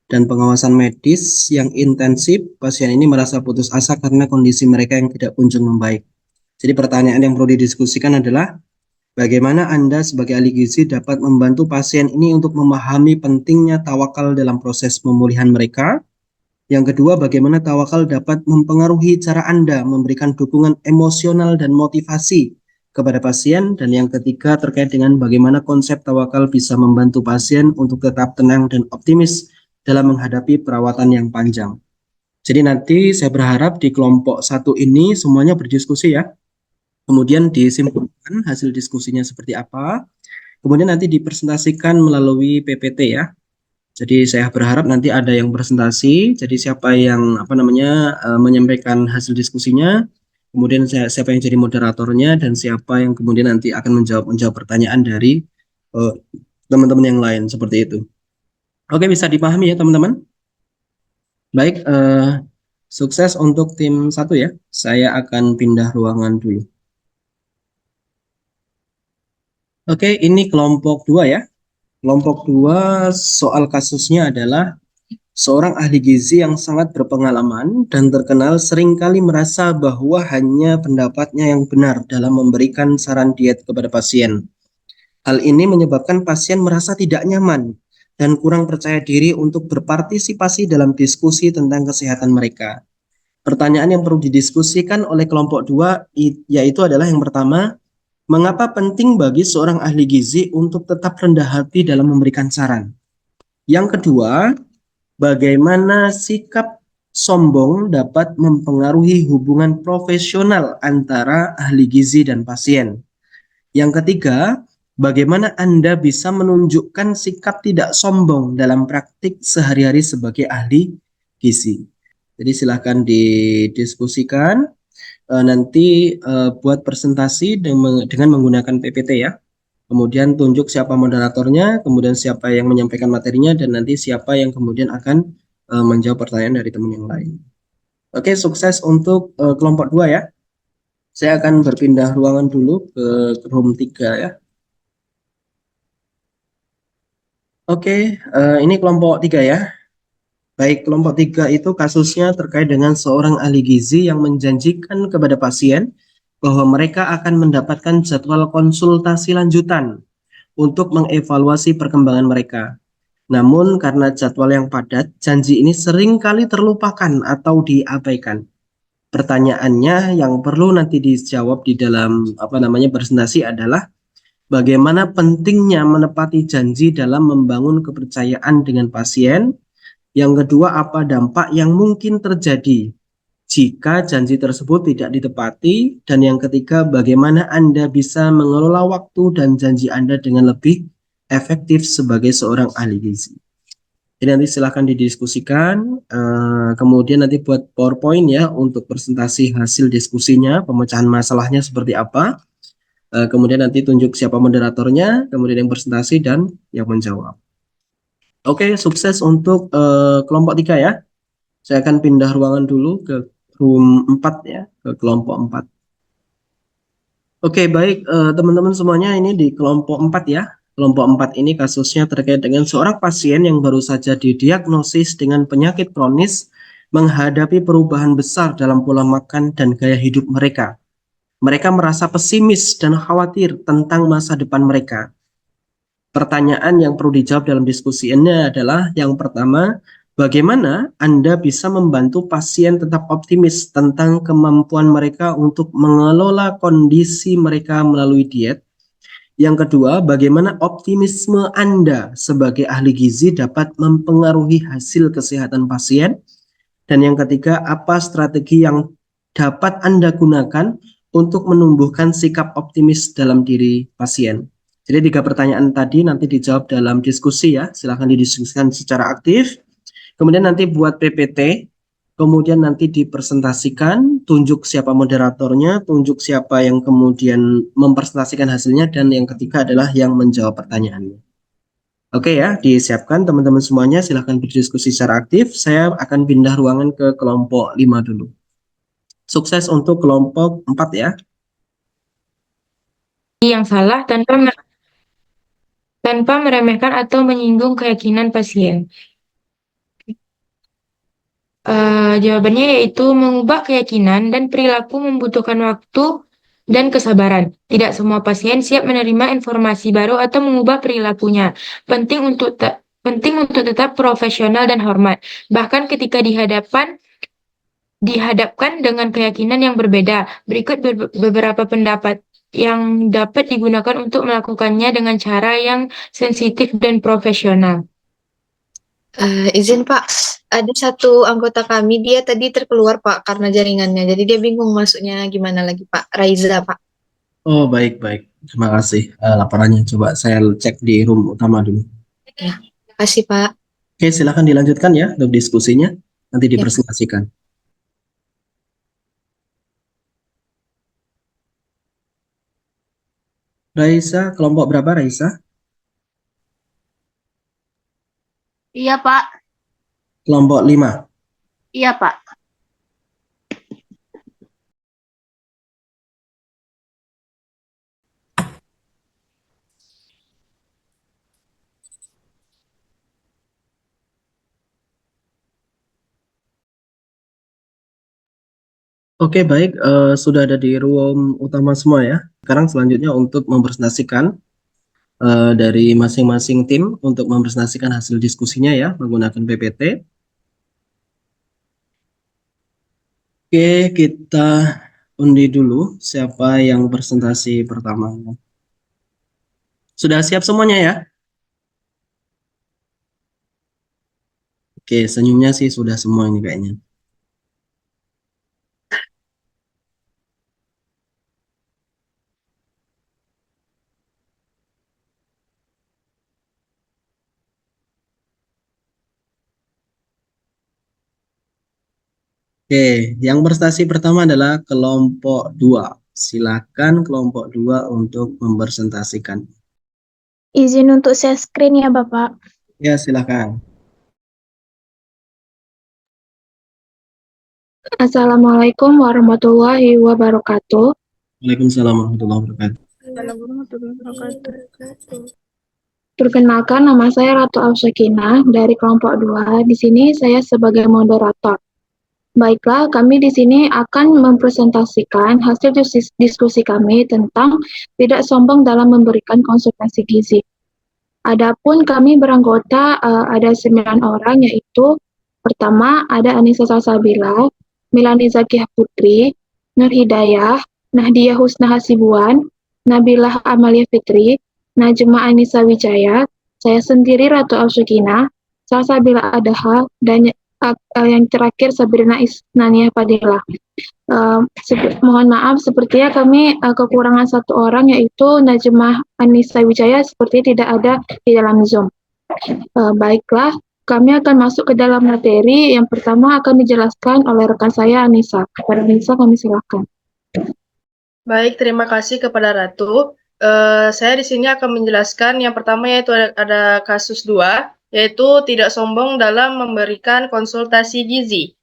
dan pengawasan medis yang intensif. Pasien ini merasa putus asa karena kondisi mereka yang tidak kunjung membaik. Jadi pertanyaan yang perlu didiskusikan adalah bagaimana Anda sebagai ahli gizi dapat membantu pasien ini untuk memahami pentingnya tawakal dalam proses pemulihan mereka. Yang kedua, bagaimana tawakal dapat mempengaruhi cara Anda memberikan dukungan emosional dan motivasi kepada pasien. Dan yang ketiga, terkait dengan bagaimana konsep tawakal bisa membantu pasien untuk tetap tenang dan optimis dalam menghadapi perawatan yang panjang. Jadi nanti saya berharap di kelompok 1 ini semuanya berdiskusi ya. Kemudian disimpulkan hasil diskusinya seperti apa. Kemudian nanti dipresentasikan melalui PPT ya. Jadi saya berharap nanti ada yang presentasi. Jadi siapa yang menyampaikan hasil diskusinya, kemudian siapa yang jadi moderatornya, dan siapa yang kemudian nanti akan menjawab pertanyaan dari teman-teman yang lain seperti itu. Oke, bisa dipahami ya teman-teman? Baik, sukses untuk tim 1 ya. Saya akan pindah ruangan dulu. Oke, ini kelompok 2 ya. Kelompok 2 soal kasusnya adalah seorang ahli gizi yang sangat berpengalaman dan terkenal seringkali merasa bahwa hanya pendapatnya yang benar dalam memberikan saran diet kepada pasien. Hal ini menyebabkan pasien merasa tidak nyaman dan kurang percaya diri untuk berpartisipasi dalam diskusi tentang kesehatan mereka. Pertanyaan yang perlu didiskusikan oleh kelompok 2 yaitu adalah yang pertama, mengapa penting bagi seorang ahli gizi untuk tetap rendah hati dalam memberikan saran? Yang kedua, bagaimana sikap sombong dapat mempengaruhi hubungan profesional antara ahli gizi dan pasien? Yang ketiga, bagaimana Anda bisa menunjukkan sikap tidak sombong dalam praktik sehari-hari sebagai ahli gizi? Jadi silakan didiskusikan. Nanti buat presentasi dengan menggunakan PPT ya. Kemudian tunjuk siapa moderatornya, kemudian siapa yang menyampaikan materinya, dan nanti siapa yang kemudian akan menjawab pertanyaan dari teman yang lain. Oke, sukses untuk kelompok 2 ya. Saya akan berpindah ruangan dulu ke room 3 ya. Oke, ini kelompok 3 ya. Baik, kelompok 3 itu kasusnya terkait dengan seorang ahli gizi yang menjanjikan kepada pasien bahwa mereka akan mendapatkan jadwal konsultasi lanjutan untuk mengevaluasi perkembangan mereka. Namun karena jadwal yang padat, janji ini seringkali terlupakan atau diabaikan. Pertanyaannya yang perlu nanti dijawab di dalam presentasi adalah bagaimana pentingnya menepati janji dalam membangun kepercayaan dengan pasien. Yang kedua, apa dampak yang mungkin terjadi jika janji tersebut tidak ditepati? Dan yang ketiga, bagaimana Anda bisa mengelola waktu dan janji Anda dengan lebih efektif sebagai seorang ahli gizi? Jadi nanti silahkan didiskusikan, kemudian nanti buat PowerPoint ya untuk presentasi hasil diskusinya, pemecahan masalahnya seperti apa. Kemudian nanti tunjuk siapa moderatornya, kemudian yang presentasi dan yang menjawab. Oke, sukses untuk kelompok 3 ya. Saya akan pindah ruangan dulu ke room 4 ya, ke kelompok 4. Oke, baik teman-teman semuanya, ini di kelompok 4 ya. Kelompok 4 ini kasusnya terkait dengan seorang pasien yang baru saja didiagnosis dengan penyakit kronis menghadapi perubahan besar dalam pola makan dan gaya hidup mereka. Mereka merasa pesimis dan khawatir tentang masa depan mereka. Pertanyaan yang perlu dijawab dalam diskusi ini adalah yang pertama, bagaimana Anda bisa membantu pasien tetap optimis tentang kemampuan mereka untuk mengelola kondisi mereka melalui diet? Yang kedua, bagaimana optimisme Anda sebagai ahli gizi dapat mempengaruhi hasil kesehatan pasien? Dan yang ketiga, apa strategi yang dapat Anda gunakan untuk menumbuhkan sikap optimis dalam diri pasien? Jadi 3 pertanyaan tadi nanti dijawab dalam diskusi ya, silahkan didiskusikan secara aktif. Kemudian nanti buat PPT, kemudian nanti dipresentasikan, tunjuk siapa moderatornya, tunjuk siapa yang kemudian mempresentasikan hasilnya, dan yang ketiga adalah yang menjawab pertanyaannya. Oke ya, disiapkan teman-teman semuanya, silahkan berdiskusi secara aktif. Saya akan pindah ruangan ke kelompok 5 dulu. Sukses untuk kelompok 4 ya. Yang salah tanpa meremehkan atau menyinggung keyakinan pasien. Jawabannya yaitu mengubah keyakinan dan perilaku membutuhkan waktu dan kesabaran. Tidak semua pasien siap menerima informasi baru atau mengubah perilakunya. Penting untuk tetap profesional dan hormat. Bahkan ketika dihadapkan dengan keyakinan yang berbeda. Berikut beberapa pendapat yang dapat digunakan untuk melakukannya dengan cara yang sensitif dan profesional. Izin Pak, ada satu anggota kami, dia tadi terkeluar Pak karena jaringannya, jadi dia bingung masuknya gimana lagi Pak. Raiza Pak. Oh, baik-baik. Terima kasih laporannya. Coba saya cek di room utama dulu. Ya, kasih Pak. Oke, silahkan dilanjutkan ya untuk diskusinya. Nanti dipresentasikan. Raisa, kelompok berapa Raisa? Iya, Pak. Kelompok 5. Iya, Pak. Oke, baik. Sudah ada di room utama semua ya. Sekarang selanjutnya untuk mempresentasikan dari masing-masing tim untuk mempresentasikan hasil diskusinya ya menggunakan PPT. Oke, kita undi dulu siapa yang presentasi pertama. Sudah siap semuanya ya? Oke, senyumnya sih sudah semua ini kayaknya. Oke, yang prestasi pertama adalah kelompok 2. Silakan kelompok 2 untuk mempresentasikan. Izin untuk share screen ya, Bapak. Ya, silakan. Assalamualaikum warahmatullahi wabarakatuh. Waalaikumsalam warahmatullahi wabarakatuh. Warahmatullahi wabarakatuh. Perkenalkan, nama saya Ratu Ausyakina dari kelompok 2. Di sini saya sebagai moderator. Baiklah, kami di sini akan mempresentasikan hasil diskusi kami tentang tidak sombong dalam memberikan konsultasi gizi. Adapun kami beranggota ada 9 orang, yaitu pertama ada Anissa Salsabila, Milani Zakiyah Putri, Nur Hidayah, Nahdia Husna Hasibuan, Nabilah Amalia Fitri, Najma Anissa Wijaya, saya sendiri Ratu Ausyakina, Salsabila Adaha, dan yang terakhir Sabrina Isnaniah Fadilah. Mohon maaf, sepertinya kami kekurangan satu orang, yaitu Najmah Anissa Wijaya, seperti tidak ada di dalam Zoom. Baiklah, kami akan masuk ke dalam materi. Yang pertama akan dijelaskan oleh rekan saya Anissa. Kepada Anissa kami silakan. Baik, terima kasih kepada Ratu. Saya di sini akan menjelaskan yang pertama, yaitu ada kasus 2, yaitu tidak sombong dalam memberikan konsultasi gizi.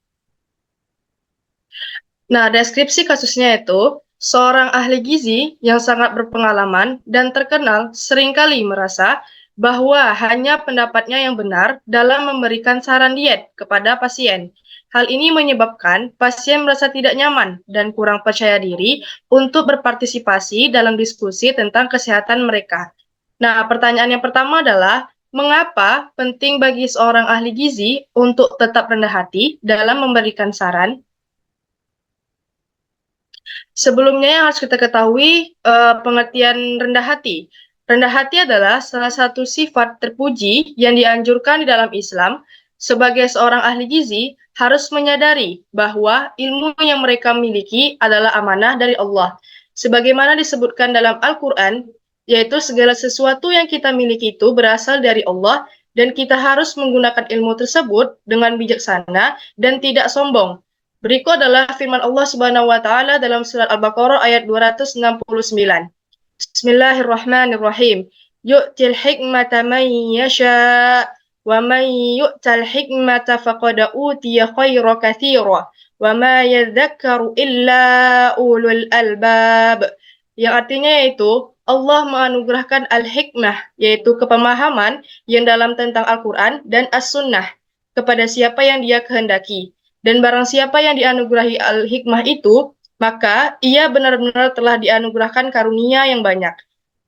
Nah, deskripsi kasusnya itu, seorang ahli gizi yang sangat berpengalaman dan terkenal seringkali merasa bahwa hanya pendapatnya yang benar dalam memberikan saran diet kepada pasien. Hal ini menyebabkan pasien merasa tidak nyaman dan kurang percaya diri untuk berpartisipasi dalam diskusi tentang kesehatan mereka. Nah, pertanyaan yang pertama adalah, mengapa penting bagi seorang ahli gizi untuk tetap rendah hati dalam memberikan saran? Sebelumnya yang harus kita ketahui pengertian rendah hati. Rendah hati adalah salah satu sifat terpuji yang dianjurkan di dalam Islam. Sebagai seorang ahli gizi, harus menyadari bahwa ilmu yang mereka miliki adalah amanah dari Allah. Sebagaimana disebutkan dalam Al-Quran, yaitu segala sesuatu yang kita miliki itu berasal dari Allah, dan kita harus menggunakan ilmu tersebut dengan bijaksana dan tidak sombong. Berikut adalah firman Allah Subhanahu wa taala dalam surat Al-Baqarah ayat 269. Bismillahirrahmanirrahim. Yu'til hikmata man yasha wa man yu'tal hikmata faqad utiya khairan katsira wa ma yadhakkaru illa ulul albab. Yang artinya yaitu Allah menganugerahkan al-hikmah, yaitu kepemahaman yang dalam tentang Al-Quran dan As-Sunnah kepada siapa yang dia kehendaki. Dan barang siapa yang dianugerahi al-hikmah itu, maka ia benar-benar telah dianugerahkan karunia yang banyak.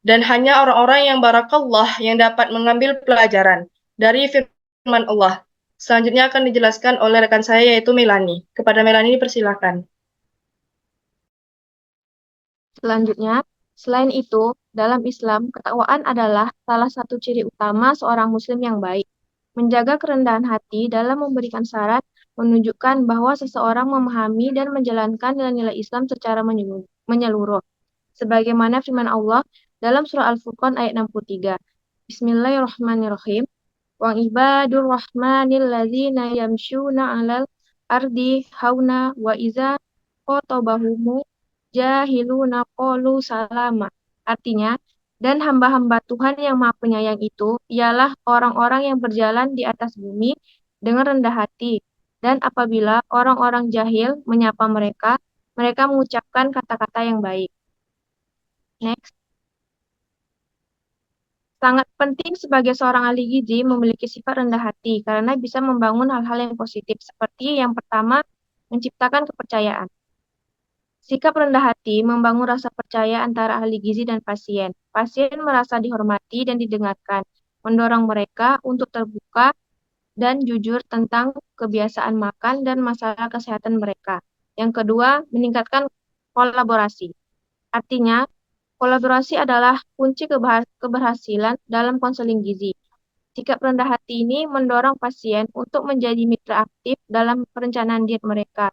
Dan hanya orang-orang yang barakallah yang dapat mengambil pelajaran dari firman Allah. Selanjutnya akan dijelaskan oleh rekan saya yaitu Melani. Kepada Melani dipersilakan. Selanjutnya, selain itu, dalam Islam, ketakwaan adalah salah satu ciri utama seorang muslim yang baik. Menjaga kerendahan hati dalam memberikan saran menunjukkan bahwa seseorang memahami dan menjalankan nilai-nilai Islam secara menyeluruh. Sebagaimana firman Allah dalam surah Al-Furqan ayat 63. Bismillahirrahmanirrahim. Wa ibadur rahmanil ladzina yamshuna 'alal ardi hauna wa iza qatabahumu jahiluna qalu salama. Artinya, dan hamba-hamba Tuhan yang Maha Penyayang itu ialah orang-orang yang berjalan di atas bumi dengan rendah hati. Dan apabila orang-orang jahil menyapa mereka, mereka mengucapkan kata-kata yang baik. Next. Sangat penting sebagai seorang ahli gizi memiliki sifat rendah hati karena bisa membangun hal-hal yang positif seperti yang pertama, menciptakan kepercayaan. Sikap rendah hati membangun rasa percaya antara ahli gizi dan pasien. Pasien merasa dihormati dan didengarkan, mendorong mereka untuk terbuka dan jujur tentang kebiasaan makan dan masalah kesehatan mereka. Yang kedua, meningkatkan kolaborasi. Artinya, kolaborasi adalah kunci keberhasilan dalam konseling gizi. Sikap rendah hati ini mendorong pasien untuk menjadi mitra aktif dalam perencanaan diet mereka,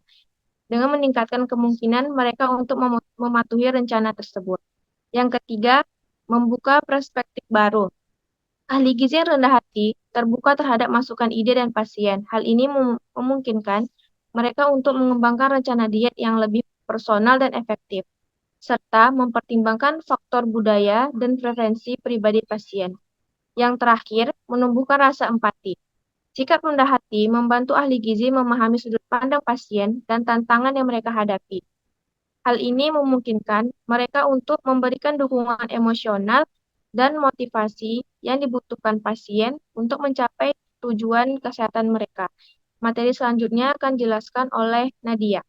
dengan meningkatkan kemungkinan mereka untuk mematuhi rencana tersebut. Yang ketiga, membuka perspektif baru. Ahli gizi yang rendah hati terbuka terhadap masukan ide dan pasien. Hal ini memungkinkan mereka untuk mengembangkan rencana diet yang lebih personal dan efektif, serta mempertimbangkan faktor budaya dan preferensi pribadi pasien. Yang terakhir, menumbuhkan rasa empati. Sikap rendah hati membantu ahli gizi memahami sudut pandang pasien dan tantangan yang mereka hadapi. Hal ini memungkinkan mereka untuk memberikan dukungan emosional dan motivasi yang dibutuhkan pasien untuk mencapai tujuan kesehatan mereka. Materi selanjutnya akan dijelaskan oleh Nadia.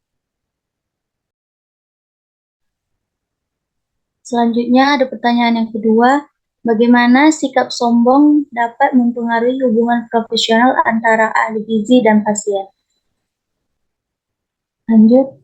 Selanjutnya ada pertanyaan yang kedua, bagaimana sikap sombong dapat mempengaruhi hubungan profesional antara ahli gizi dan pasien? Lanjut.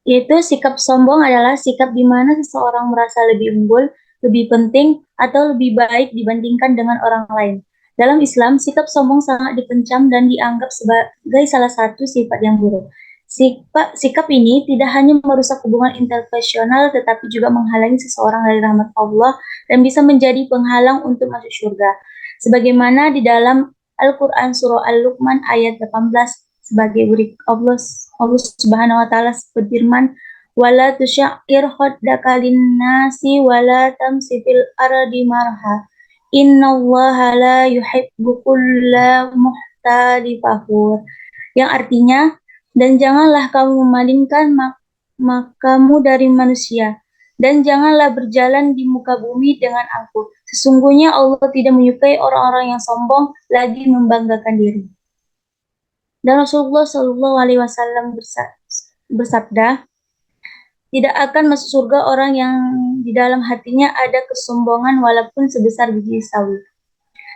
Yaitu sikap sombong adalah sikap di mana seseorang merasa lebih unggul, lebih penting, atau lebih baik dibandingkan dengan orang lain. Dalam Islam, sikap sombong sangat dikencam dan dianggap sebagai salah satu sifat yang buruk. Sikap ini tidak hanya merusak hubungan interpersonal, tetapi juga menghalangi seseorang dari rahmat Allah dan bisa menjadi penghalang untuk masuk surga. Sebagaimana di dalam Al-Quran Surah Al-Luqman ayat 18, sebagai berikut Allah Subhanahu wa taala berfirman, wala tusya'ir khaddaka linnasi wala tamsi fil ardi marha Innallaha la yuhibbu kulla muhtalin fakhur, yang artinya, dan janganlah kamu memalingkan makamu dari manusia, dan janganlah berjalan di muka bumi dengan angkuh. Sesungguhnya Allah tidak menyukai orang-orang yang sombong lagi membanggakan diri. Dan Rasulullah Shallallahu Alaihi Wasallam bersabda, tidak akan masuk surga orang yang di dalam hatinya ada kesombongan walaupun sebesar biji sawi.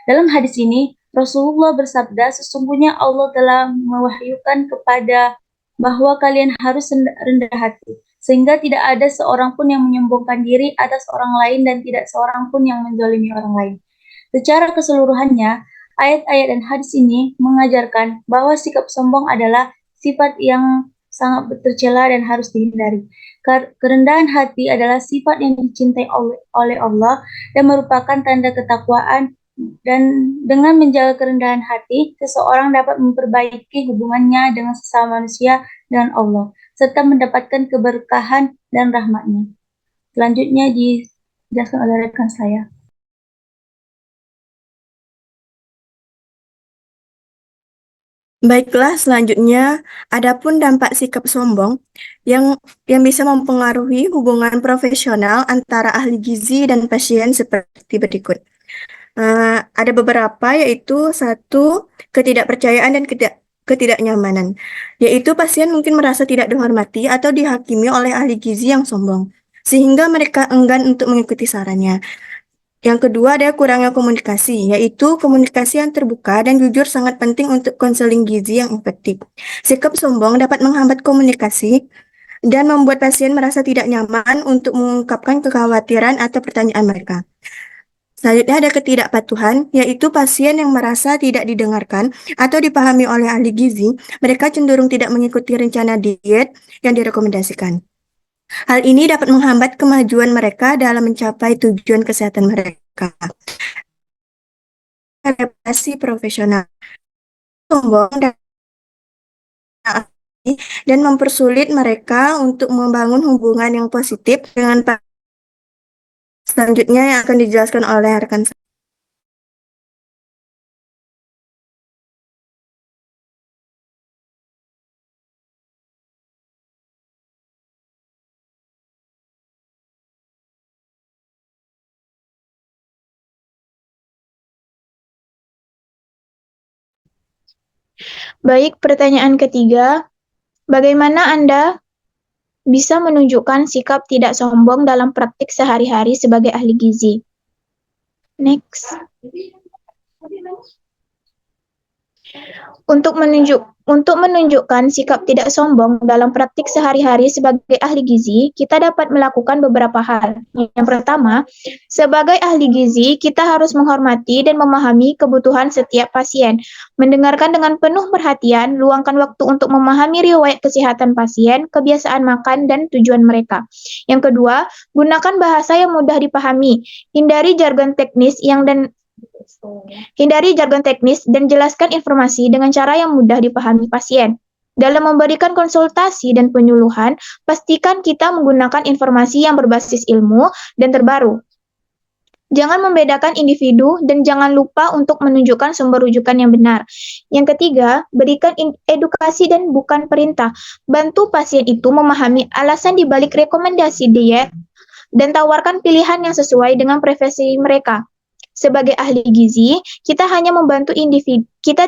Dalam hadis ini, Rasulullah bersabda, sesungguhnya Allah telah mewahyukan kepada bahwa kalian harus rendah hati, sehingga tidak ada seorang pun yang menyombongkan diri atas orang lain dan tidak seorang pun yang menzalimi orang lain. Secara keseluruhannya, ayat-ayat dan hadis ini mengajarkan bahwa sikap sombong adalah sifat yang sangat tercela dan harus dihindari. Kerendahan hati adalah sifat yang dicintai oleh Allah dan merupakan tanda ketakwaan, dan dengan menjaga kerendahan hati, seseorang dapat memperbaiki hubungannya dengan sesama manusia dan Allah, serta mendapatkan keberkahan dan rahmatnya. Selanjutnya dijelaskan oleh rekan saya. Baiklah, selanjutnya, adapun dampak sikap sombong yang bisa mempengaruhi hubungan profesional antara ahli gizi dan pasien seperti berikut. Ada beberapa, yaitu satu, ketidakpercayaan dan ketidaknyamanan, yaitu pasien mungkin merasa tidak dihormati atau dihakimi oleh ahli gizi yang sombong, sehingga mereka enggan untuk mengikuti sarannya. Yang kedua ada kurangnya komunikasi, yaitu komunikasi yang terbuka dan jujur sangat penting untuk konseling gizi yang efektif. Sikap sombong dapat menghambat komunikasi dan membuat pasien merasa tidak nyaman untuk mengungkapkan kekhawatiran atau pertanyaan mereka. Selanjutnya ada ketidakpatuhan, yaitu pasien yang merasa tidak didengarkan atau dipahami oleh ahli gizi, mereka cenderung tidak mengikuti rencana diet yang direkomendasikan. Hal ini dapat menghambat kemajuan mereka dalam mencapai tujuan kesehatan mereka. Relasi profesional, sombong dan mempersulit mereka untuk membangun hubungan yang positif dengan selanjutnya yang akan dijelaskan oleh rekan saya. Baik, pertanyaan ketiga, bagaimana Anda bisa menunjukkan sikap tidak sombong dalam praktik sehari-hari sebagai ahli gizi? Next. Untuk menunjukkan sikap tidak sombong dalam praktik sehari-hari sebagai ahli gizi, kita dapat melakukan beberapa hal. Yang pertama, sebagai ahli gizi, kita harus menghormati dan memahami kebutuhan setiap pasien, mendengarkan dengan penuh perhatian, luangkan waktu untuk memahami riwayat kesehatan pasien, kebiasaan makan, dan tujuan mereka. Yang kedua, gunakan bahasa yang mudah dipahami, hindari jargon teknis dan jelaskan informasi dengan cara yang mudah dipahami pasien. Dalam memberikan konsultasi dan penyuluhan, pastikan kita menggunakan informasi yang berbasis ilmu dan terbaru. Jangan membedakan individu dan jangan lupa untuk menunjukkan sumber rujukan yang benar. Yang ketiga, berikan edukasi dan bukan perintah. Bantu pasien itu memahami alasan dibalik rekomendasi diet dan tawarkan pilihan yang sesuai dengan preferensi mereka. Sebagai ahli gizi, kita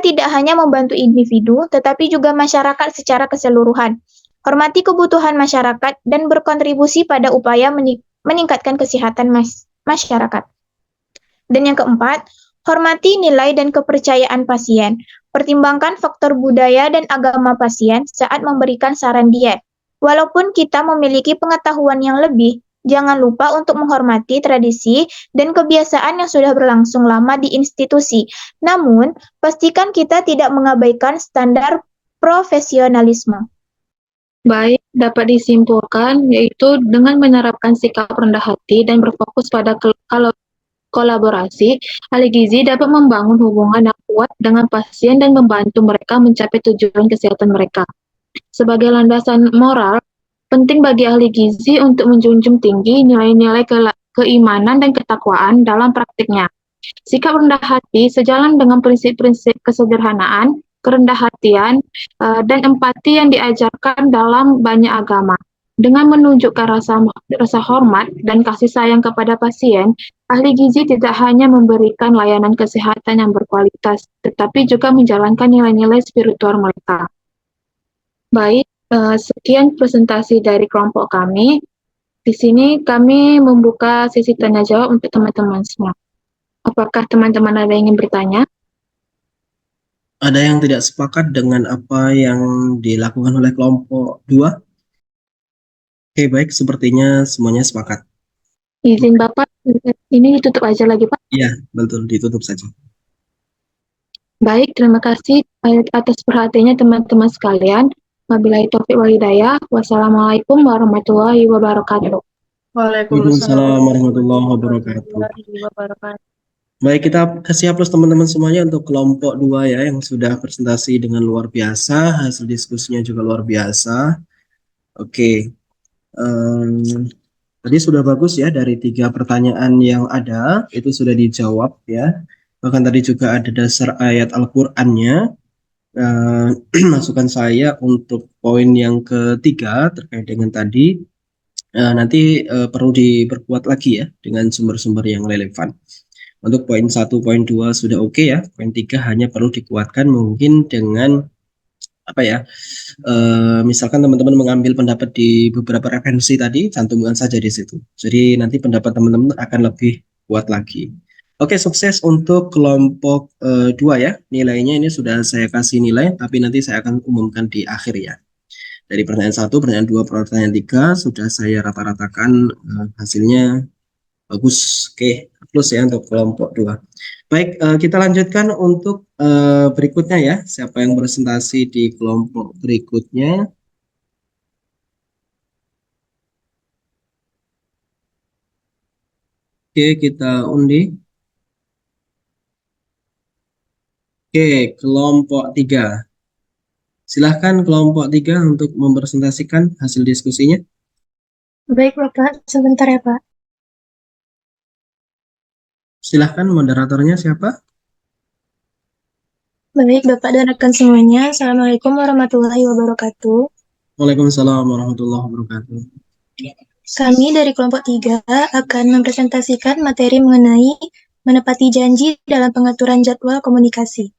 tidak hanya membantu individu, tetapi juga masyarakat secara keseluruhan. Hormati kebutuhan masyarakat dan berkontribusi pada upaya meningkatkan kesehatan masyarakat. Dan yang keempat, hormati nilai dan kepercayaan pasien. Pertimbangkan faktor budaya dan agama pasien saat memberikan saran diet. Walaupun kita memiliki pengetahuan yang lebih, jangan lupa untuk menghormati tradisi dan kebiasaan yang sudah berlangsung lama di institusi. Namun, pastikan kita tidak mengabaikan standar profesionalisme. Baik, dapat disimpulkan yaitu dengan menerapkan sikap rendah hati dan berfokus pada kolaborasi, ahli gizi dapat membangun hubungan yang kuat dengan pasien dan membantu mereka mencapai tujuan kesehatan mereka. Sebagai landasan moral, penting bagi ahli gizi untuk menjunjung tinggi nilai-nilai keimanan dan ketakwaan dalam praktiknya. Sikap rendah hati sejalan dengan prinsip-prinsip kesederhanaan, kerendah hatian, dan empati yang diajarkan dalam banyak agama. Dengan menunjukkan rasa hormat dan kasih sayang kepada pasien, ahli gizi tidak hanya memberikan layanan kesehatan yang berkualitas, tetapi juga menjalankan nilai-nilai spiritual mereka. Baik, sekian presentasi dari kelompok kami. Di sini kami membuka sesi tanya jawab untuk teman-teman semua. Apakah teman-teman ada yang ingin bertanya? Ada yang tidak sepakat dengan apa yang dilakukan oleh kelompok 2? Oke, baik, sepertinya semuanya sepakat. Izin Bapak, ini ditutup aja lagi, Pak. Iya, betul, ditutup saja. Baik, terima kasih atas perhatiannya teman-teman sekalian. Wabillahi taufiq wal hidayah. Wassalamualaikum warahmatullahi wabarakatuh. Waalaikumsalam warahmatullahi wabarakatuh. Baik, kita kasih aplaus teman-teman semuanya untuk kelompok 2 ya yang sudah presentasi dengan luar biasa, hasil diskusinya juga luar biasa. Oke, tadi sudah bagus ya, dari 3 pertanyaan yang ada itu sudah dijawab ya. Bahkan tadi juga ada dasar ayat Al-Qur'annya. Masukan saya untuk poin yang ketiga terkait dengan tadi nanti perlu diperkuat lagi ya dengan sumber-sumber yang relevan. Untuk poin 1, poin 2 sudah oke ya. Poin 3 hanya perlu dikuatkan mungkin dengan apa ya? Misalkan teman-teman mengambil pendapat di beberapa referensi tadi, cantumkan saja di situ. Jadi nanti pendapat teman-teman akan lebih kuat lagi. Oke, sukses untuk kelompok 2 ya. Nilainya ini sudah saya kasih nilai, tapi nanti saya akan umumkan di akhir ya. Dari pertanyaan 1, pertanyaan 2, pertanyaan 3 sudah saya rata-ratakan hasilnya bagus. Oke, plus ya untuk kelompok 2. Baik, kita lanjutkan untuk berikutnya ya. Siapa yang presentasi di kelompok berikutnya? Oke, kita undi. Oke, kelompok 3. Silahkan kelompok 3 untuk mempresentasikan hasil diskusinya. Baik, Bapak. Sebentar ya, Pak. Silahkan, moderatornya siapa? Baik, Bapak dan rekan semuanya. Assalamualaikum warahmatullahi wabarakatuh. Waalaikumsalam warahmatullahi wabarakatuh. Kami dari kelompok 3 akan mempresentasikan materi mengenai menepati janji dalam pengaturan jadwal komunikasi.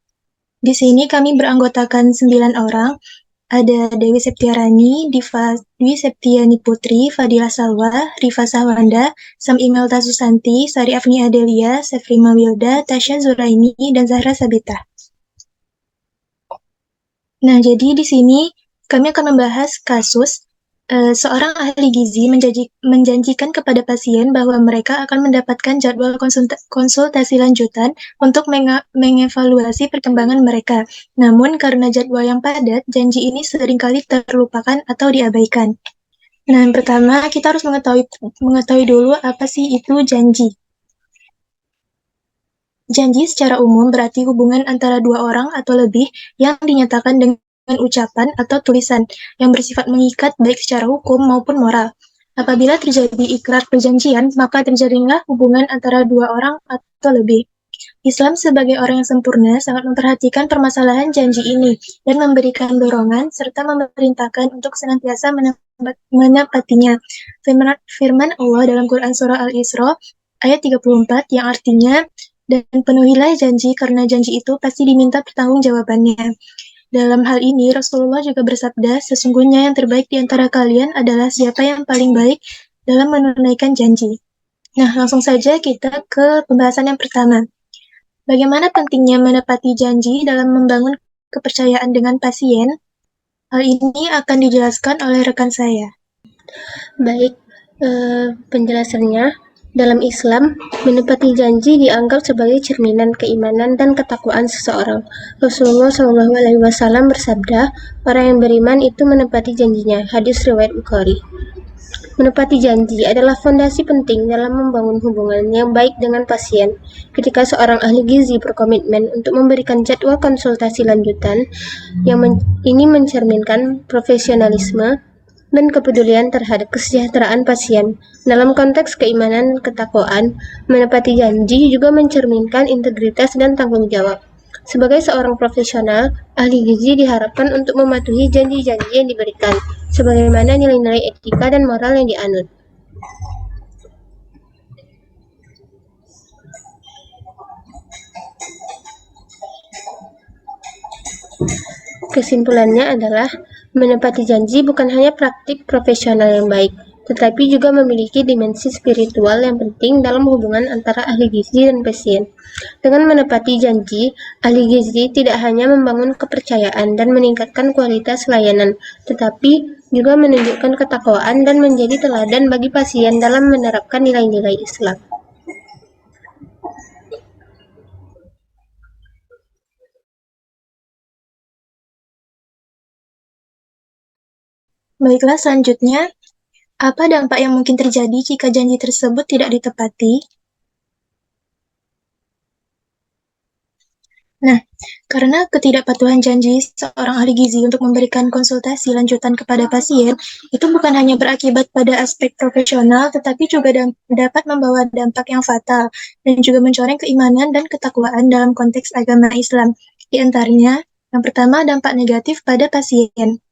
Di sini kami beranggotakan 9 orang. Ada Dewi Septiarani, Dwi Septiani Putri, Fadila Salwa, Rifa Sahwanda, Sam Imelda Susanti, Sari Afni Adelia, Sefrima Wilda, Tasya Zuraini, dan Zahra Sabita. Nah, jadi di sini kami akan membahas kasus seorang ahli gizi menjanjikan kepada pasien bahwa mereka akan mendapatkan jadwal konsultasi lanjutan untuk mengevaluasi perkembangan mereka. Namun karena jadwal yang padat, janji ini seringkali terlupakan atau diabaikan. Nah, yang pertama kita harus mengetahui dulu apa sih itu janji. Janji secara umum berarti hubungan antara 2 orang atau lebih yang dinyatakan dengan ucapan atau tulisan yang bersifat mengikat baik secara hukum maupun moral. Apabila terjadi ikrar perjanjian, maka terjadilah hubungan antara 2 orang atau lebih. Islam sebagai orang yang sempurna sangat memperhatikan permasalahan janji ini dan memberikan dorongan serta memerintahkan untuk senantiasa menepatinya. Firman Allah dalam Quran Surah Al-Isra ayat 34 yang artinya, dan penuhilah janji karena janji itu pasti diminta pertanggungjawabannya. Dalam hal ini, Rasulullah juga bersabda, sesungguhnya yang terbaik di antara kalian adalah siapa yang paling baik dalam menunaikan janji. Nah, langsung saja kita ke pembahasan yang pertama. Bagaimana pentingnya menepati janji dalam membangun kepercayaan dengan pasien? Hal ini akan dijelaskan oleh rekan saya. Baik, penjelasannya. Dalam Islam, menepati janji dianggap sebagai cerminan keimanan dan ketakwaan seseorang. Rasulullah SAW bersabda, orang yang beriman itu menepati janjinya. Hadis riwayat Bukhari. Menepati janji adalah fondasi penting dalam membangun hubungan yang baik dengan pasien. Ketika seorang ahli gizi berkomitmen untuk memberikan jadwal konsultasi lanjutan, ini mencerminkan profesionalisme, dan kepedulian terhadap kesejahteraan pasien. Dalam konteks keimanan dan ketakwaan, menepati janji juga mencerminkan integritas dan tanggung jawab. Sebagai seorang profesional, ahli gizi diharapkan untuk mematuhi janji-janji yang diberikan, sebagaimana nilai-nilai etika dan moral yang dianut. Kesimpulannya adalah, menepati janji bukan hanya praktik profesional yang baik, tetapi juga memiliki dimensi spiritual yang penting dalam hubungan antara ahli gizi dan pasien. Dengan menepati janji, ahli gizi tidak hanya membangun kepercayaan dan meningkatkan kualitas layanan, tetapi juga menunjukkan ketakwaan dan menjadi teladan bagi pasien dalam menerapkan nilai-nilai Islam. Baiklah, selanjutnya, apa dampak yang mungkin terjadi jika janji tersebut tidak ditepati? Nah, karena ketidakpatuhan janji seorang ahli gizi untuk memberikan konsultasi lanjutan kepada pasien, itu bukan hanya berakibat pada aspek profesional, tetapi juga dapat membawa dampak yang fatal, dan juga mencoreng keimanan dan ketakwaan dalam konteks agama Islam. Di antaranya, yang pertama, dampak negatif pada pasien.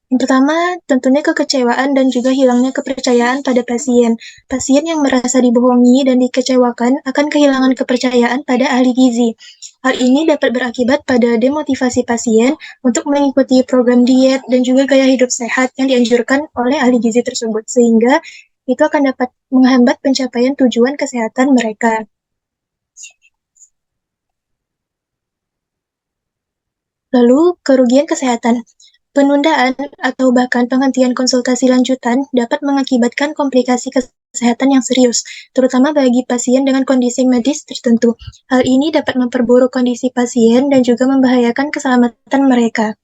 Yang pertama, tentunya kekecewaan dan juga hilangnya kepercayaan pada pasien. Pasien yang merasa dibohongi dan dikecewakan akan kehilangan kepercayaan pada ahli gizi. Hal ini dapat berakibat pada demotivasi pasien untuk mengikuti program diet dan juga gaya hidup sehat yang dianjurkan oleh ahli gizi tersebut, sehingga itu akan dapat menghambat pencapaian tujuan kesehatan mereka. Lalu, kerugian kesehatan. Penundaan atau bahkan penghentian konsultasi lanjutan dapat mengakibatkan komplikasi kesehatan yang serius, terutama bagi pasien dengan kondisi medis tertentu. Hal ini dapat memperburuk kondisi pasien dan juga membahayakan keselamatan mereka.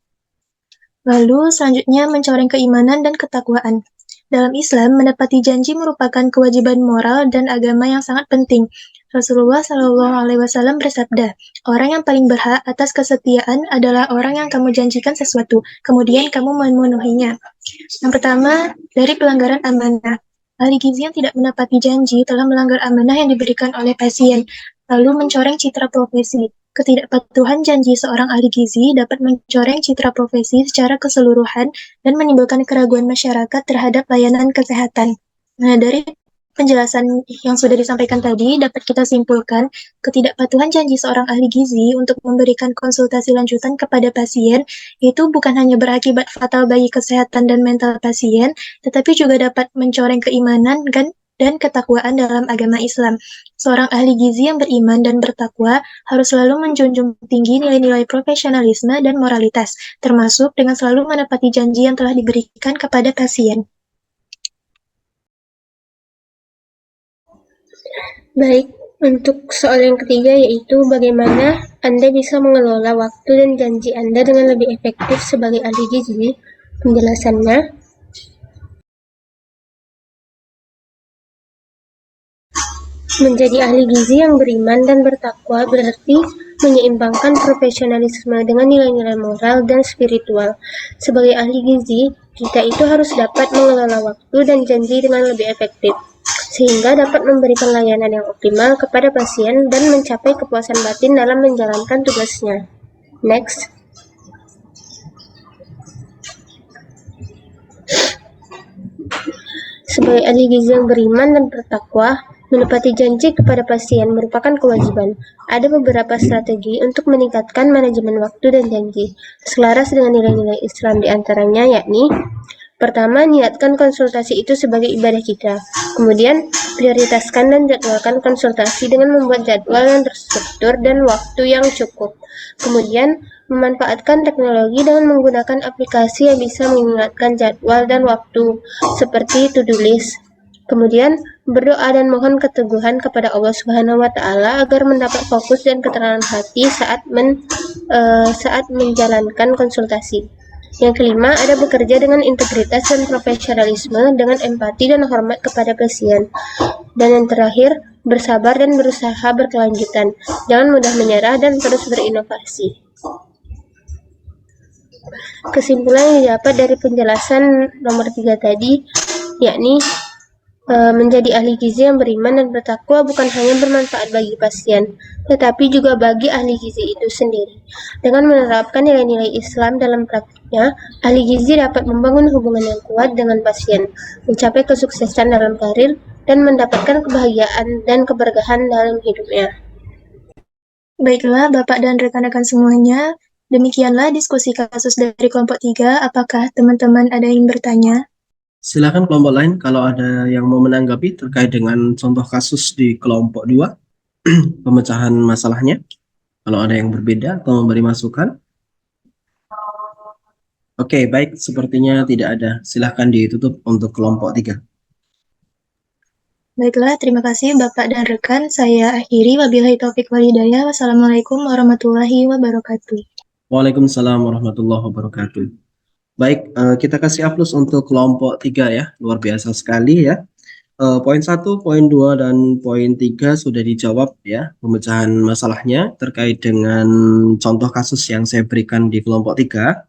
Lalu, selanjutnya mencoreng keimanan dan ketakwaan. Dalam Islam, menepati janji merupakan kewajiban moral dan agama yang sangat penting. Rasulullah SAW bersabda, orang yang paling berhak atas kesetiaan adalah orang yang kamu janjikan sesuatu, kemudian kamu memenuhinya. Yang pertama, dari pelanggaran amanah. Ahli gizi yang tidak menepati janji telah melanggar amanah yang diberikan oleh pasien, lalu mencoreng citra profesi. Ketidakpatuhan janji seorang ahli gizi dapat mencoreng citra profesi secara keseluruhan dan menimbulkan keraguan masyarakat terhadap layanan kesehatan. Nah, dari penjelasan yang sudah disampaikan tadi, dapat kita simpulkan ketidakpatuhan janji seorang ahli gizi untuk memberikan konsultasi lanjutan kepada pasien itu bukan hanya berakibat fatal bagi kesehatan dan mental pasien, tetapi juga dapat mencoreng keimanan dan ketakwaan dalam agama Islam. Seorang ahli gizi yang beriman dan bertakwa harus selalu menjunjung tinggi nilai-nilai profesionalisme dan moralitas, termasuk dengan selalu menepati janji yang telah diberikan kepada pasien. Baik, untuk soal yang ketiga yaitu bagaimana Anda bisa mengelola waktu dan janji Anda dengan lebih efektif sebagai ahli gizi. Penjelasannya, menjadi ahli gizi yang beriman dan bertakwa berarti menyeimbangkan profesionalisme dengan nilai-nilai moral dan spiritual. Sebagai ahli gizi, kita itu harus dapat mengelola waktu dan janji dengan lebih efektif, sehingga dapat memberikan layanan yang optimal kepada pasien dan mencapai kepuasan batin dalam menjalankan tugasnya. Next. Sebagai ahli gizi yang beriman dan bertakwa, menepati janji kepada pasien merupakan kewajiban. Ada beberapa strategi untuk meningkatkan manajemen waktu dan janji, selaras dengan nilai-nilai Islam diantaranya yakni, pertama, niatkan konsultasi itu sebagai ibadah kita. Kemudian, prioritaskan dan jadwalkan konsultasi dengan membuat jadwal yang terstruktur dan waktu yang cukup. Kemudian, memanfaatkan teknologi dengan menggunakan aplikasi yang bisa mengingatkan jadwal dan waktu, seperti to-do list. Kemudian, berdoa dan mohon keteguhan kepada Allah Subhanahu wa Ta'ala agar mendapat fokus dan ketenangan hati saat menjalankan konsultasi. Yang kelima, ada bekerja dengan integritas dan profesionalisme dengan empati dan hormat kepada pasien. Dan yang terakhir, bersabar dan berusaha berkelanjutan. Jangan mudah menyerah dan terus berinovasi. Kesimpulan yang didapat dari penjelasan nomor 3 tadi, yakni menjadi ahli gizi yang beriman dan bertakwa bukan hanya bermanfaat bagi pasien, tetapi juga bagi ahli gizi itu sendiri. Dengan menerapkan nilai-nilai Islam dalam praktiknya, ahli gizi dapat membangun hubungan yang kuat dengan pasien, mencapai kesuksesan dalam karir, dan mendapatkan kebahagiaan dan keberkahan dalam hidupnya. Baiklah, Bapak dan rekan-rekan semuanya, demikianlah diskusi kasus dari kelompok 3. Apakah teman-teman ada yang bertanya? Silakan kelompok lain kalau ada yang mau menanggapi terkait dengan contoh kasus di kelompok 2, pemecahan masalahnya. Kalau ada yang berbeda atau memberi masukan. Oke, baik, sepertinya tidak ada. Silahkan ditutup untuk kelompok 3. Baiklah, terima kasih Bapak dan rekan. Saya akhiri. Wabillahi taufik wal hidayah. Wassalamualaikum warahmatullahi wabarakatuh. Waalaikumsalam warahmatullahi wabarakatuh. Baik, kita kasih aplaus untuk kelompok 3 ya. Luar biasa sekali ya. Poin 1, poin 2, dan poin 3 sudah dijawab ya, pemecahan masalahnya terkait dengan contoh kasus yang saya berikan di kelompok 3.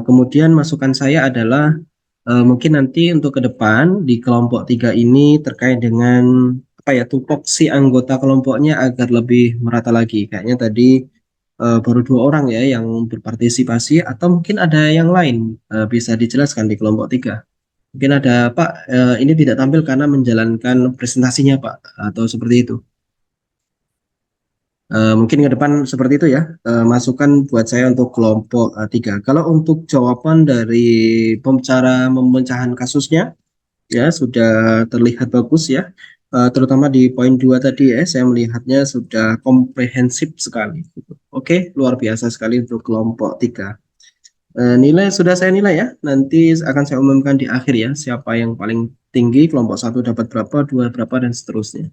Kemudian masukan saya adalah mungkin nanti untuk ke depan di kelompok 3 ini terkait dengan tupoksi anggota kelompoknya agar lebih merata lagi. Kayaknya tadi baru 2 orang ya yang berpartisipasi, atau mungkin ada yang lain bisa dijelaskan di kelompok 3. Mungkin ada Pak, ini tidak tampil karena menjalankan presentasinya Pak, atau seperti itu. Mungkin ke depan seperti itu ya, masukan buat saya untuk kelompok 3. Kalau untuk jawaban dari pembicara pemecahan kasusnya ya sudah terlihat bagus ya, terutama di poin 2 tadi ya, saya melihatnya sudah komprehensif sekali. Oke, luar biasa sekali untuk kelompok 3. Nilai sudah saya nilai ya, nanti akan saya umumkan di akhir ya, siapa yang paling tinggi, kelompok 1 dapat berapa, 2 berapa, dan seterusnya.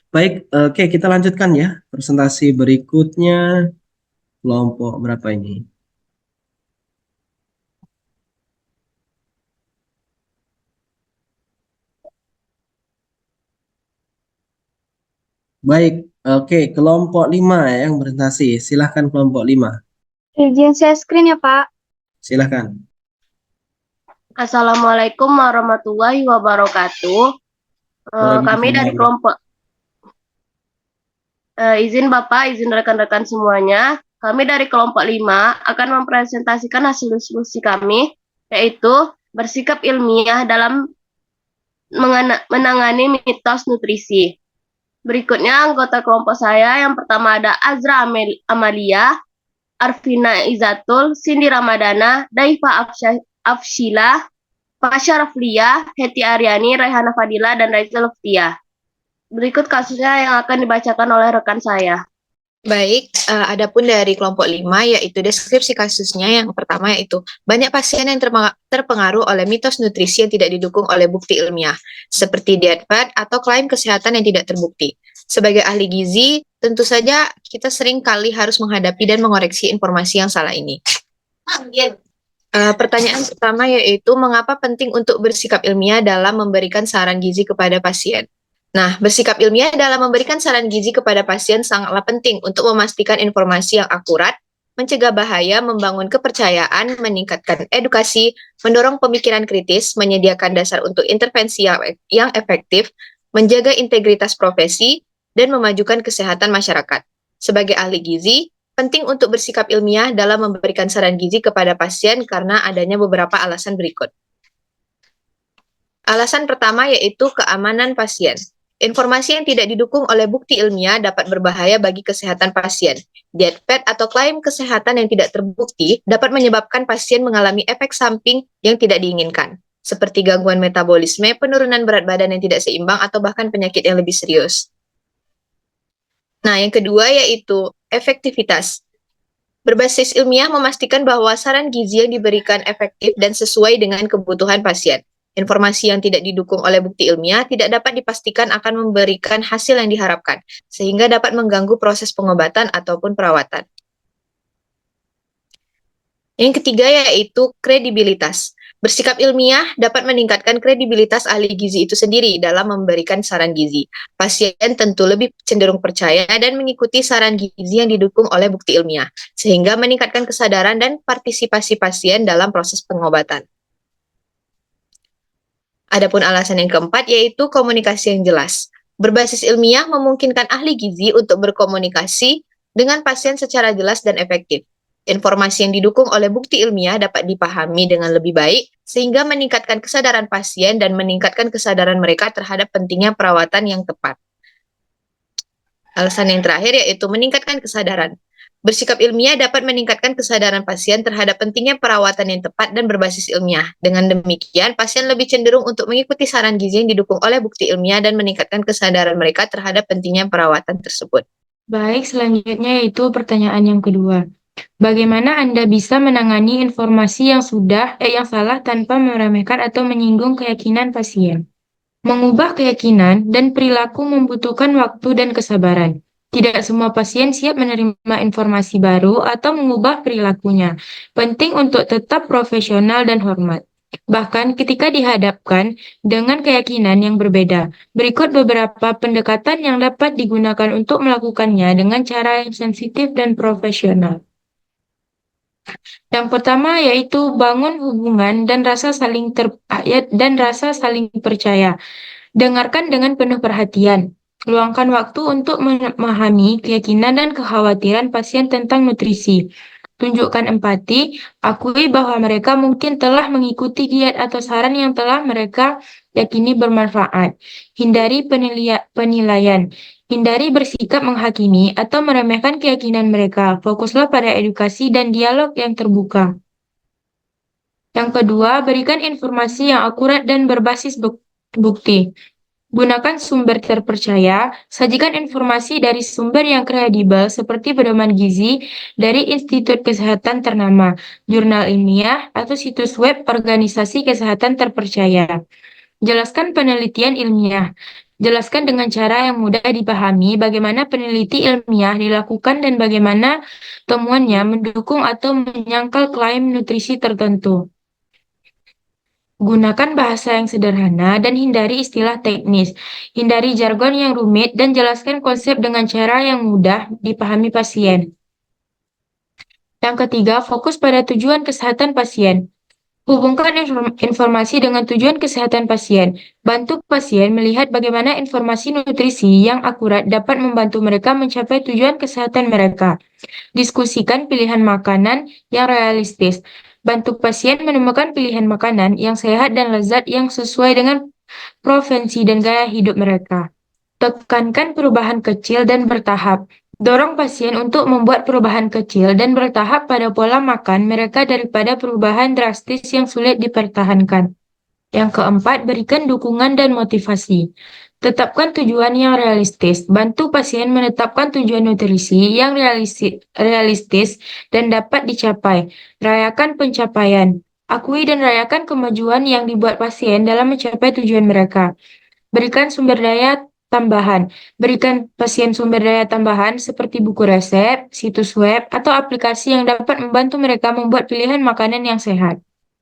Baik, oke, kita lanjutkan ya, presentasi berikutnya, kelompok berapa ini? Baik, oke, kelompok 5 yang presentasi, silahkan kelompok 5. Izin share screen ya Pak. Silahkan. Assalamualaikum warahmatullahi wabarakatuh. Kami dari kelompok izin Bapak, izin rekan-rekan semuanya, kami dari kelompok 5 akan mempresentasikan hasil diskusi kami, yaitu bersikap ilmiah dalam menangani mitos nutrisi. Berikutnya anggota kelompok saya, yang pertama ada Azra Amalia, Arvina Izatul, Cindy Ramadana, Daifa Afshila, Pasha Raflia, Heti Aryani, Raihana Fadila, dan Raisa Luftia. Berikut kasusnya yang akan dibacakan oleh rekan saya. Baik, adapun dari kelompok 5 yaitu deskripsi kasusnya. Yang pertama yaitu banyak pasien yang terpengaruh oleh mitos nutrisi yang tidak didukung oleh bukti ilmiah, seperti diet fad atau klaim kesehatan yang tidak terbukti. Sebagai ahli gizi, tentu saja kita sering kali harus menghadapi dan mengoreksi informasi yang salah ini. Pertanyaan pertama yaitu mengapa penting untuk bersikap ilmiah dalam memberikan saran gizi kepada pasien? Nah, bersikap ilmiah dalam memberikan saran gizi kepada pasien sangatlah penting untuk memastikan informasi yang akurat, mencegah bahaya, membangun kepercayaan, meningkatkan edukasi, mendorong pemikiran kritis, menyediakan dasar untuk intervensi yang efektif, menjaga integritas profesi, dan memajukan kesehatan masyarakat. Sebagai ahli gizi, penting untuk bersikap ilmiah dalam memberikan saran gizi kepada pasien karena adanya beberapa alasan berikut. Alasan pertama yaitu keamanan pasien. Informasi yang tidak didukung oleh bukti ilmiah dapat berbahaya bagi kesehatan pasien. Diet fad atau klaim kesehatan yang tidak terbukti dapat menyebabkan pasien mengalami efek samping yang tidak diinginkan, seperti gangguan metabolisme, penurunan berat badan yang tidak seimbang, atau bahkan penyakit yang lebih serius. Nah, yang kedua yaitu efektivitas. Berbasis ilmiah memastikan bahwa saran gizi yang diberikan efektif dan sesuai dengan kebutuhan pasien. Informasi yang tidak didukung oleh bukti ilmiah tidak dapat dipastikan akan memberikan hasil yang diharapkan, sehingga dapat mengganggu proses pengobatan ataupun perawatan. Yang ketiga yaitu kredibilitas. Bersikap ilmiah dapat meningkatkan kredibilitas ahli gizi itu sendiri dalam memberikan saran gizi. Pasien tentu lebih cenderung percaya dan mengikuti saran gizi yang didukung oleh bukti ilmiah, sehingga meningkatkan kesadaran dan partisipasi pasien dalam proses pengobatan. Adapun alasan yang keempat yaitu komunikasi yang jelas. Berbasis ilmiah memungkinkan ahli gizi untuk berkomunikasi dengan pasien secara jelas dan efektif. Informasi yang didukung oleh bukti ilmiah dapat dipahami dengan lebih baik, sehingga meningkatkan kesadaran pasien dan meningkatkan kesadaran mereka terhadap pentingnya perawatan yang tepat. Alasan yang terakhir yaitu meningkatkan kesadaran. Bersikap ilmiah dapat meningkatkan kesadaran pasien terhadap pentingnya perawatan yang tepat dan berbasis ilmiah. Dengan demikian, pasien lebih cenderung untuk mengikuti saran gizi yang didukung oleh bukti ilmiah dan meningkatkan kesadaran mereka terhadap pentingnya perawatan tersebut. Baik, selanjutnya yaitu pertanyaan yang kedua. Bagaimana Anda bisa menangani informasi yang salah tanpa meremehkan atau menyinggung keyakinan pasien? Mengubah keyakinan dan perilaku membutuhkan waktu dan kesabaran. Tidak semua pasien siap menerima informasi baru atau mengubah perilakunya. Penting untuk tetap profesional dan hormat. Bahkan ketika dihadapkan dengan keyakinan yang berbeda, berikut beberapa pendekatan yang dapat digunakan untuk melakukannya dengan cara yang sensitif dan profesional. Yang pertama yaitu bangun hubungan dan rasa saling percaya. Dengarkan dengan penuh perhatian. Luangkan waktu untuk memahami keyakinan dan kekhawatiran pasien tentang nutrisi. Tunjukkan empati, akui bahwa mereka mungkin telah mengikuti diet atau saran yang telah mereka yakini bermanfaat. Hindari penilaian. Hindari bersikap menghakimi atau meremehkan keyakinan mereka. Fokuslah pada edukasi dan dialog yang terbuka. Yang kedua, berikan informasi yang akurat dan berbasis bukti. Gunakan sumber terpercaya, sajikan informasi dari sumber yang kredibel seperti pedoman gizi dari institut kesehatan ternama, jurnal ilmiah, atau situs web organisasi kesehatan terpercaya. Jelaskan penelitian ilmiah. Jelaskan dengan cara yang mudah dipahami bagaimana peneliti ilmiah dilakukan dan bagaimana temuannya mendukung atau menyangkal klaim nutrisi tertentu. Gunakan bahasa yang sederhana dan hindari istilah teknis. Hindari jargon yang rumit dan jelaskan konsep dengan cara yang mudah dipahami pasien. Yang ketiga, fokus pada tujuan kesehatan pasien. Hubungkan informasi dengan tujuan kesehatan pasien. Bantu pasien melihat bagaimana informasi nutrisi yang akurat dapat membantu mereka mencapai tujuan kesehatan mereka. Diskusikan pilihan makanan yang realistis. Bantu pasien menemukan pilihan makanan yang sehat dan lezat yang sesuai dengan preferensi dan gaya hidup mereka. Tekankan perubahan kecil dan bertahap. Dorong pasien untuk membuat perubahan kecil dan bertahap pada pola makan mereka daripada perubahan drastis yang sulit dipertahankan. Yang keempat, berikan dukungan dan motivasi. Tetapkan tujuan yang realistis. Bantu pasien menetapkan tujuan nutrisi yang realistis dan dapat dicapai. Rayakan pencapaian. Akui dan rayakan kemajuan yang dibuat pasien dalam mencapai tujuan mereka. Berikan sumber daya tambahan. Berikan pasien sumber daya tambahan seperti buku resep, situs web, atau aplikasi yang dapat membantu mereka membuat pilihan makanan yang sehat.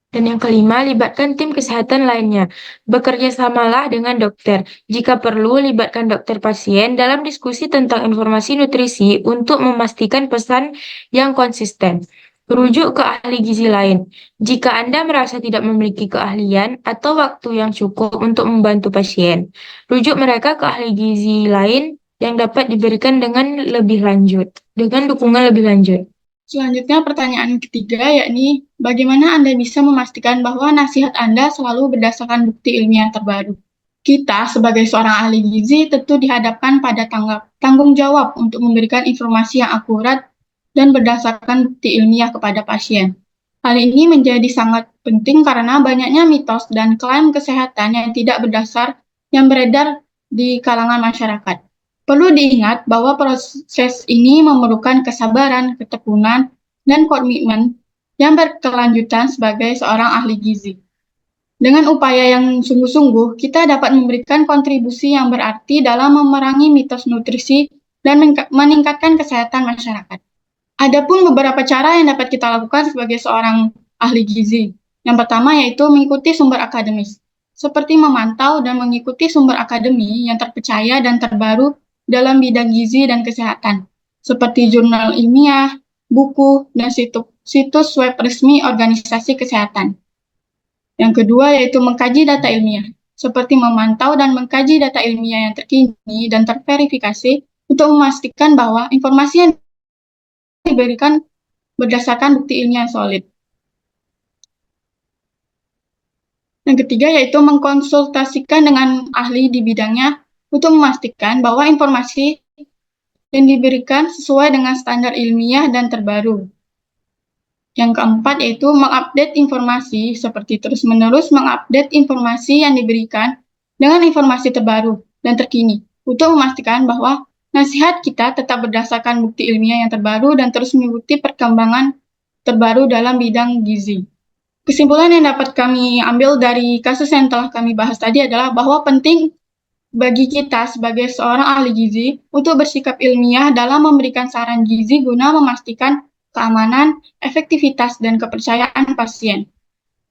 Dan yang kelima, libatkan tim kesehatan lainnya. Bekerja samalah dengan dokter. Jika perlu, libatkan dokter pasien dalam diskusi tentang informasi nutrisi untuk memastikan pesan yang konsisten. Rujuk ke ahli gizi lain. Jika Anda merasa tidak memiliki keahlian atau waktu yang cukup untuk membantu pasien, rujuk mereka ke ahli gizi lain yang dapat diberikan dengan dukungan lebih lanjut. Selanjutnya pertanyaan ketiga yakni bagaimana Anda bisa memastikan bahwa nasihat Anda selalu berdasarkan bukti ilmiah terbaru? Kita sebagai seorang ahli gizi tentu dihadapkan pada tanggung jawab untuk memberikan informasi yang akurat dan berdasarkan bukti ilmiah kepada pasien. Hal ini menjadi sangat penting karena banyaknya mitos dan klaim kesehatan yang tidak berdasar yang beredar di kalangan masyarakat. Perlu diingat bahwa proses ini memerlukan kesabaran, ketekunan, dan komitmen yang berkelanjutan sebagai seorang ahli gizi. Dengan upaya yang sungguh-sungguh, kita dapat memberikan kontribusi yang berarti dalam memerangi mitos nutrisi dan meningkatkan kesehatan masyarakat. Adapun beberapa cara yang dapat kita lakukan sebagai seorang ahli gizi. Yang pertama yaitu mengikuti sumber akademis, seperti memantau dan mengikuti sumber akademi yang terpercaya dan terbaru dalam bidang gizi dan kesehatan, seperti jurnal ilmiah, buku, dan situs web resmi organisasi kesehatan. Yang kedua yaitu mengkaji data ilmiah, seperti memantau dan mengkaji data ilmiah yang terkini dan terverifikasi untuk memastikan bahwa informasi yang diberikan berdasarkan bukti ilmiah yang solid. Yang ketiga yaitu mengkonsultasikan dengan ahli di bidangnya untuk memastikan bahwa informasi yang diberikan sesuai dengan standar ilmiah dan terbaru. Yang keempat yaitu mengupdate informasi, seperti terus-menerus mengupdate informasi yang diberikan dengan informasi terbaru dan terkini untuk memastikan bahwa nasihat kita tetap berdasarkan bukti ilmiah yang terbaru dan terus mengikuti perkembangan terbaru dalam bidang gizi. Kesimpulan yang dapat kami ambil dari kasus yang telah kami bahas tadi adalah bahwa penting bagi kita sebagai seorang ahli gizi untuk bersikap ilmiah dalam memberikan saran gizi guna memastikan keamanan, efektivitas, dan kepercayaan pasien.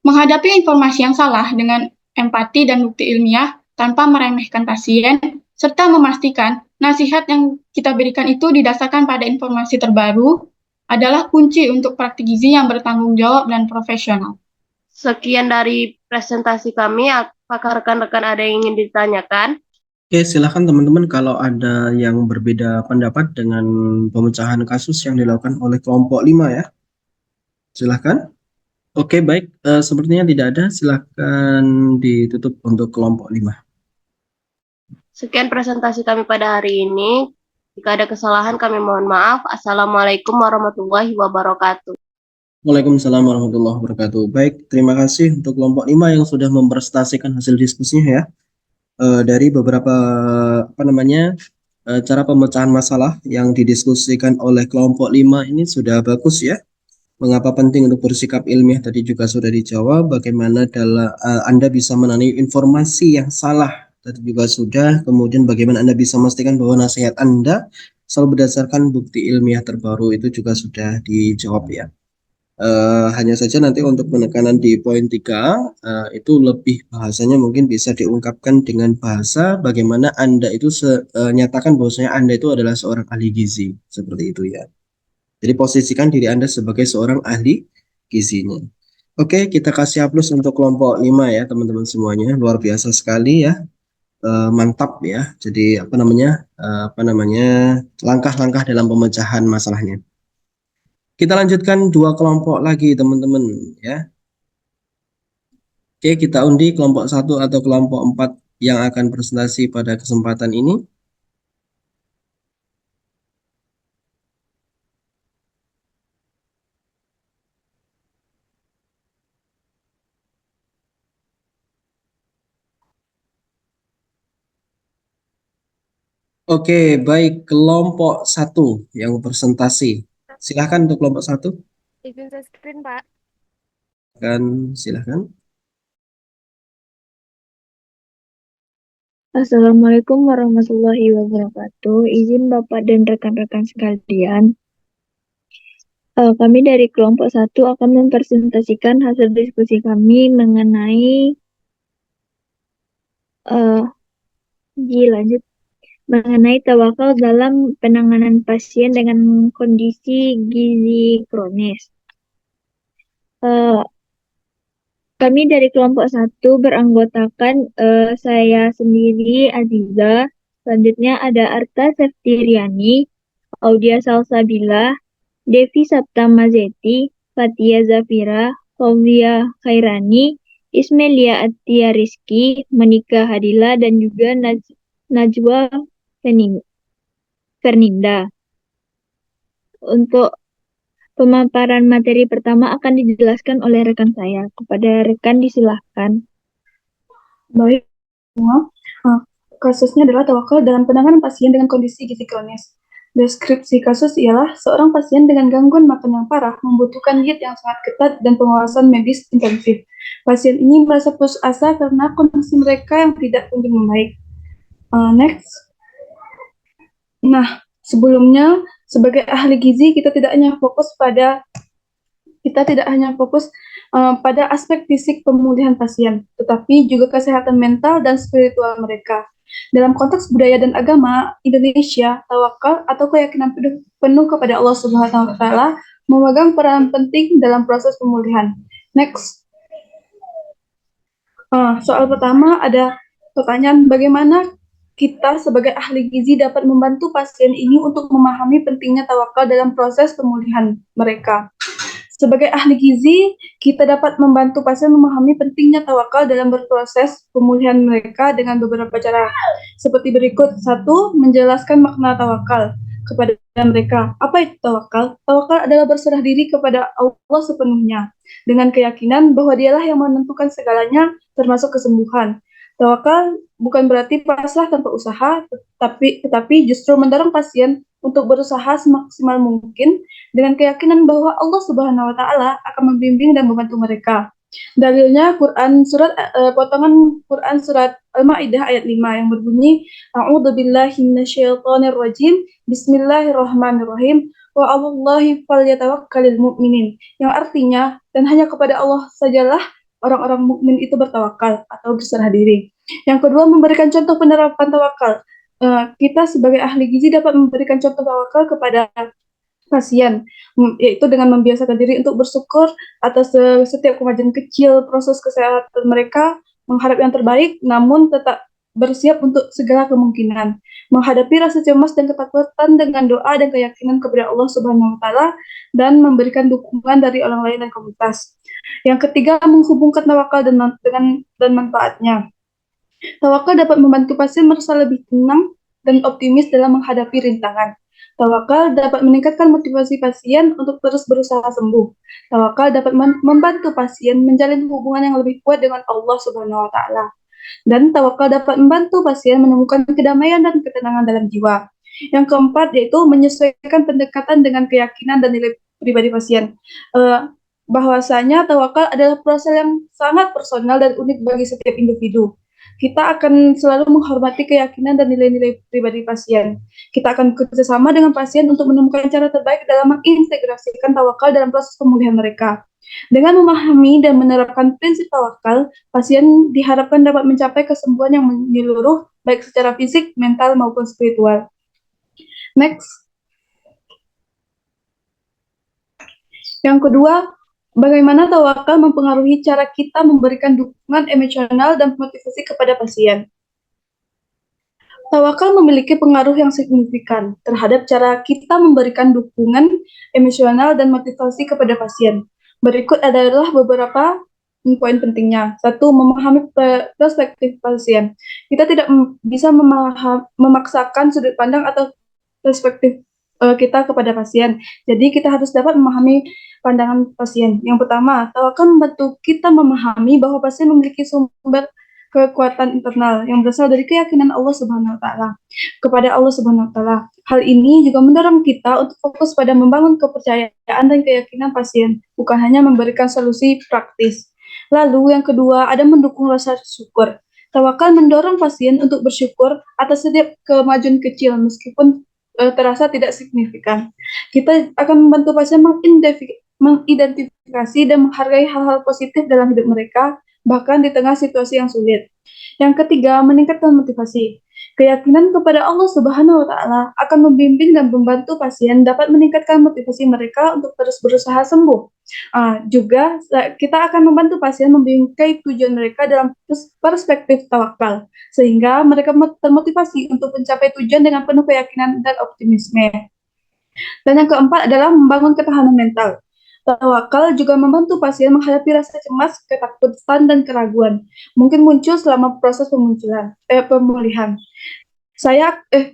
Menghadapi informasi yang salah dengan empati dan bukti ilmiah tanpa meremehkan pasien, serta memastikan nasihat yang kita berikan itu didasarkan pada informasi terbaru adalah kunci untuk praktik gizi yang bertanggung jawab dan profesional. Sekian dari presentasi kami. Apakah rekan-rekan ada yang ingin ditanyakan? Oke, silakan teman-teman kalau ada yang berbeda pendapat dengan pemecahan kasus yang dilakukan oleh kelompok 5 ya. Silakan. Oke, baik. Sepertinya tidak ada. Silakan ditutup untuk kelompok 5. Sekian presentasi kami pada hari ini. Jika ada kesalahan kami mohon maaf. Assalamualaikum warahmatullahi wabarakatuh. Waalaikumsalam warahmatullahi wabarakatuh. Baik, terima kasih untuk kelompok 5 yang sudah mempresentasikan hasil diskusinya ya. Dari beberapa cara pemecahan masalah yang didiskusikan oleh kelompok 5 ini sudah bagus ya. Mengapa penting untuk bersikap ilmiah tadi juga sudah dijawab. Bagaimana Anda bisa menanyakan informasi yang salah tadi juga sudah. Kemudian bagaimana Anda bisa memastikan bahwa nasihat Anda selalu berdasarkan bukti ilmiah terbaru itu juga sudah dijawab ya. Hanya saja nanti untuk penekanan di poin 3 itu lebih bahasanya mungkin bisa diungkapkan dengan bahasa bagaimana Anda itu nyatakan bahwasanya Anda itu adalah seorang ahli gizi, seperti itu ya. Jadi posisikan diri Anda sebagai seorang ahli gizinya. Oke, kita kasih aplaus untuk kelompok 5 ya teman-teman semuanya, luar biasa sekali ya. Mantap ya. Jadi langkah-langkah dalam pemecahan masalahnya. Kita lanjutkan 2 kelompok lagi teman-teman ya. Oke, kita undi kelompok 1 atau kelompok 4 yang akan presentasi pada kesempatan ini. Oke, baik, kelompok 1 yang presentasi. Silahkan untuk kelompok 1. Izin share screen, Pak. Silahkan. Assalamualaikum warahmatullahi wabarakatuh. Izin Bapak dan rekan-rekan sekalian. Kami dari kelompok 1 akan mempresentasikan hasil diskusi kami mengenai mengenai tawakal dalam penanganan pasien dengan kondisi gizi kronis. Kami dari kelompok 1 beranggotakan saya sendiri, Aziza. Selanjutnya ada Arta Septiriani, Audia Salsabila, Devi Sapta Mazeti, Fatia Zafira, Fauzia Khairani, Ismelia Atia Rizky, Monika Hadila, dan juga Najwa Ferninda. Untuk pemaparan materi pertama akan dijelaskan oleh rekan saya. Kepada rekan disilahkan. Baik, semua. Kasusnya adalah tawakal dalam penanganan pasien dengan kondisi gizi kronis. Deskripsi kasus ialah seorang pasien dengan gangguan makan yang parah membutuhkan diet yang sangat ketat dan pengawasan medis intensif. Pasien ini merasa putus asa karena kondisi mereka yang tidak kunjung membaik. Next. Nah, sebelumnya sebagai ahli gizi kita tidak hanya fokus pada aspek fisik pemulihan pasien, tetapi juga kesehatan mental dan spiritual mereka. Dalam konteks budaya dan agama Indonesia, tawakal atau keyakinan penuh kepada Allah Subhanahu wa Ta'ala memegang peran penting dalam proses pemulihan. Next. Soal pertama ada pertanyaan, bagaimana kita sebagai ahli gizi dapat membantu pasien ini untuk memahami pentingnya tawakal dalam proses pemulihan mereka. Sebagai ahli gizi, kita dapat membantu pasien memahami pentingnya tawakal dalam berproses pemulihan mereka dengan beberapa cara. Seperti berikut. 1. Menjelaskan makna tawakal kepada mereka. Apa itu tawakal? Tawakal adalah berserah diri kepada Allah sepenuhnya, dengan keyakinan bahwa dialah yang menentukan segalanya, termasuk kesembuhan. Tawakal bukan berarti pasrah tanpa usaha, tetapi justru mendorong pasien untuk berusaha semaksimal mungkin dengan keyakinan bahwa Allah Subhanahu wa Ta'ala akan membimbing dan membantu mereka. Dalilnya potongan Quran surat Al-Maidah ayat 5 yang berbunyi, A'udzubillahi minasyaitonir rajim, Bismillahirrahmanirrahim, wa 'alallahi falyatawakkalul mu'minin, yang artinya dan hanya kepada Allah sajalah orang-orang mukmin itu bertawakal atau berserah diri. Yang kedua, memberikan contoh penerapan tawakal. Kita sebagai ahli gizi dapat memberikan contoh tawakal kepada pasien, yaitu dengan membiasakan diri untuk bersyukur atas setiap kemajuan kecil proses kesehatan mereka, mengharap yang terbaik, namun tetap bersiap untuk segala kemungkinan, menghadapi rasa cemas dan ketakutan dengan doa dan keyakinan kepada Allah Subhanahu wa Ta'ala, dan memberikan dukungan dari orang lain dan komunitas. Yang ketiga, menghubungkan tawakal dan manfaatnya. Tawakal dapat membantu pasien merasa lebih tenang dan optimis dalam menghadapi rintangan. Tawakal dapat meningkatkan motivasi pasien untuk terus berusaha sembuh. Tawakal dapat membantu pasien menjalin hubungan yang lebih kuat dengan Allah Subhanahu wa Ta'ala. Dan tawakal dapat membantu pasien menemukan kedamaian dan ketenangan dalam jiwa. Yang keempat yaitu menyesuaikan pendekatan dengan keyakinan dan nilai pribadi pasien. Bahwasanya tawakal adalah proses yang sangat personal dan unik bagi setiap individu. Kita akan selalu menghormati keyakinan dan nilai-nilai pribadi pasien. Kita akan bekerjasama dengan pasien untuk menemukan cara terbaik dalam mengintegrasikan tawakal dalam proses pemulihan mereka. Dengan memahami dan menerapkan prinsip tawakal, pasien diharapkan dapat mencapai kesembuhan yang menyeluruh, baik secara fisik, mental, maupun spiritual. Next. Yang kedua, bagaimana tawakal mempengaruhi cara kita memberikan dukungan emosional dan motivasi kepada pasien. Tawakal memiliki pengaruh yang signifikan terhadap cara kita memberikan dukungan emosional dan motivasi kepada pasien. Berikut adalah beberapa poin pentingnya. 1. Memahami perspektif pasien. Kita tidak bisa memaksakan sudut pandang atau perspektif kita kepada pasien. Jadi kita harus dapat memahami pandangan pasien. Yang pertama, tawakal membantu kita memahami bahwa pasien memiliki sumber kekuatan internal yang berasal dari keyakinan Allah Subhanahu wa Ta'ala kepada Allah Subhanahu wa Ta'ala. Hal ini juga mendorong kita untuk fokus pada membangun kepercayaan dan keyakinan pasien, bukan hanya memberikan solusi praktis. Lalu yang kedua, ada mendukung rasa syukur. Tawakal mendorong pasien untuk bersyukur atas setiap kemajuan kecil meskipun terasa tidak signifikan. Kita akan membantu pasien mengidentifikasi dan menghargai hal-hal positif dalam hidup mereka, bahkan di tengah situasi yang sulit. Yang ketiga, meningkatkan motivasi. Keyakinan kepada Allah Subhanahu wa Ta'ala akan membimbing dan membantu pasien dapat meningkatkan motivasi mereka untuk terus berusaha sembuh. Juga kita akan membantu pasien membingkai tujuan mereka dalam perspektif tawakal, sehingga mereka termotivasi untuk mencapai tujuan dengan penuh keyakinan dan optimisme. Dan yang keempat adalah membangun ketahanan mental. Tawakal juga membantu pasien menghadapi rasa cemas, ketakutan, dan keraguan. Mungkin muncul selama proses pemulihan.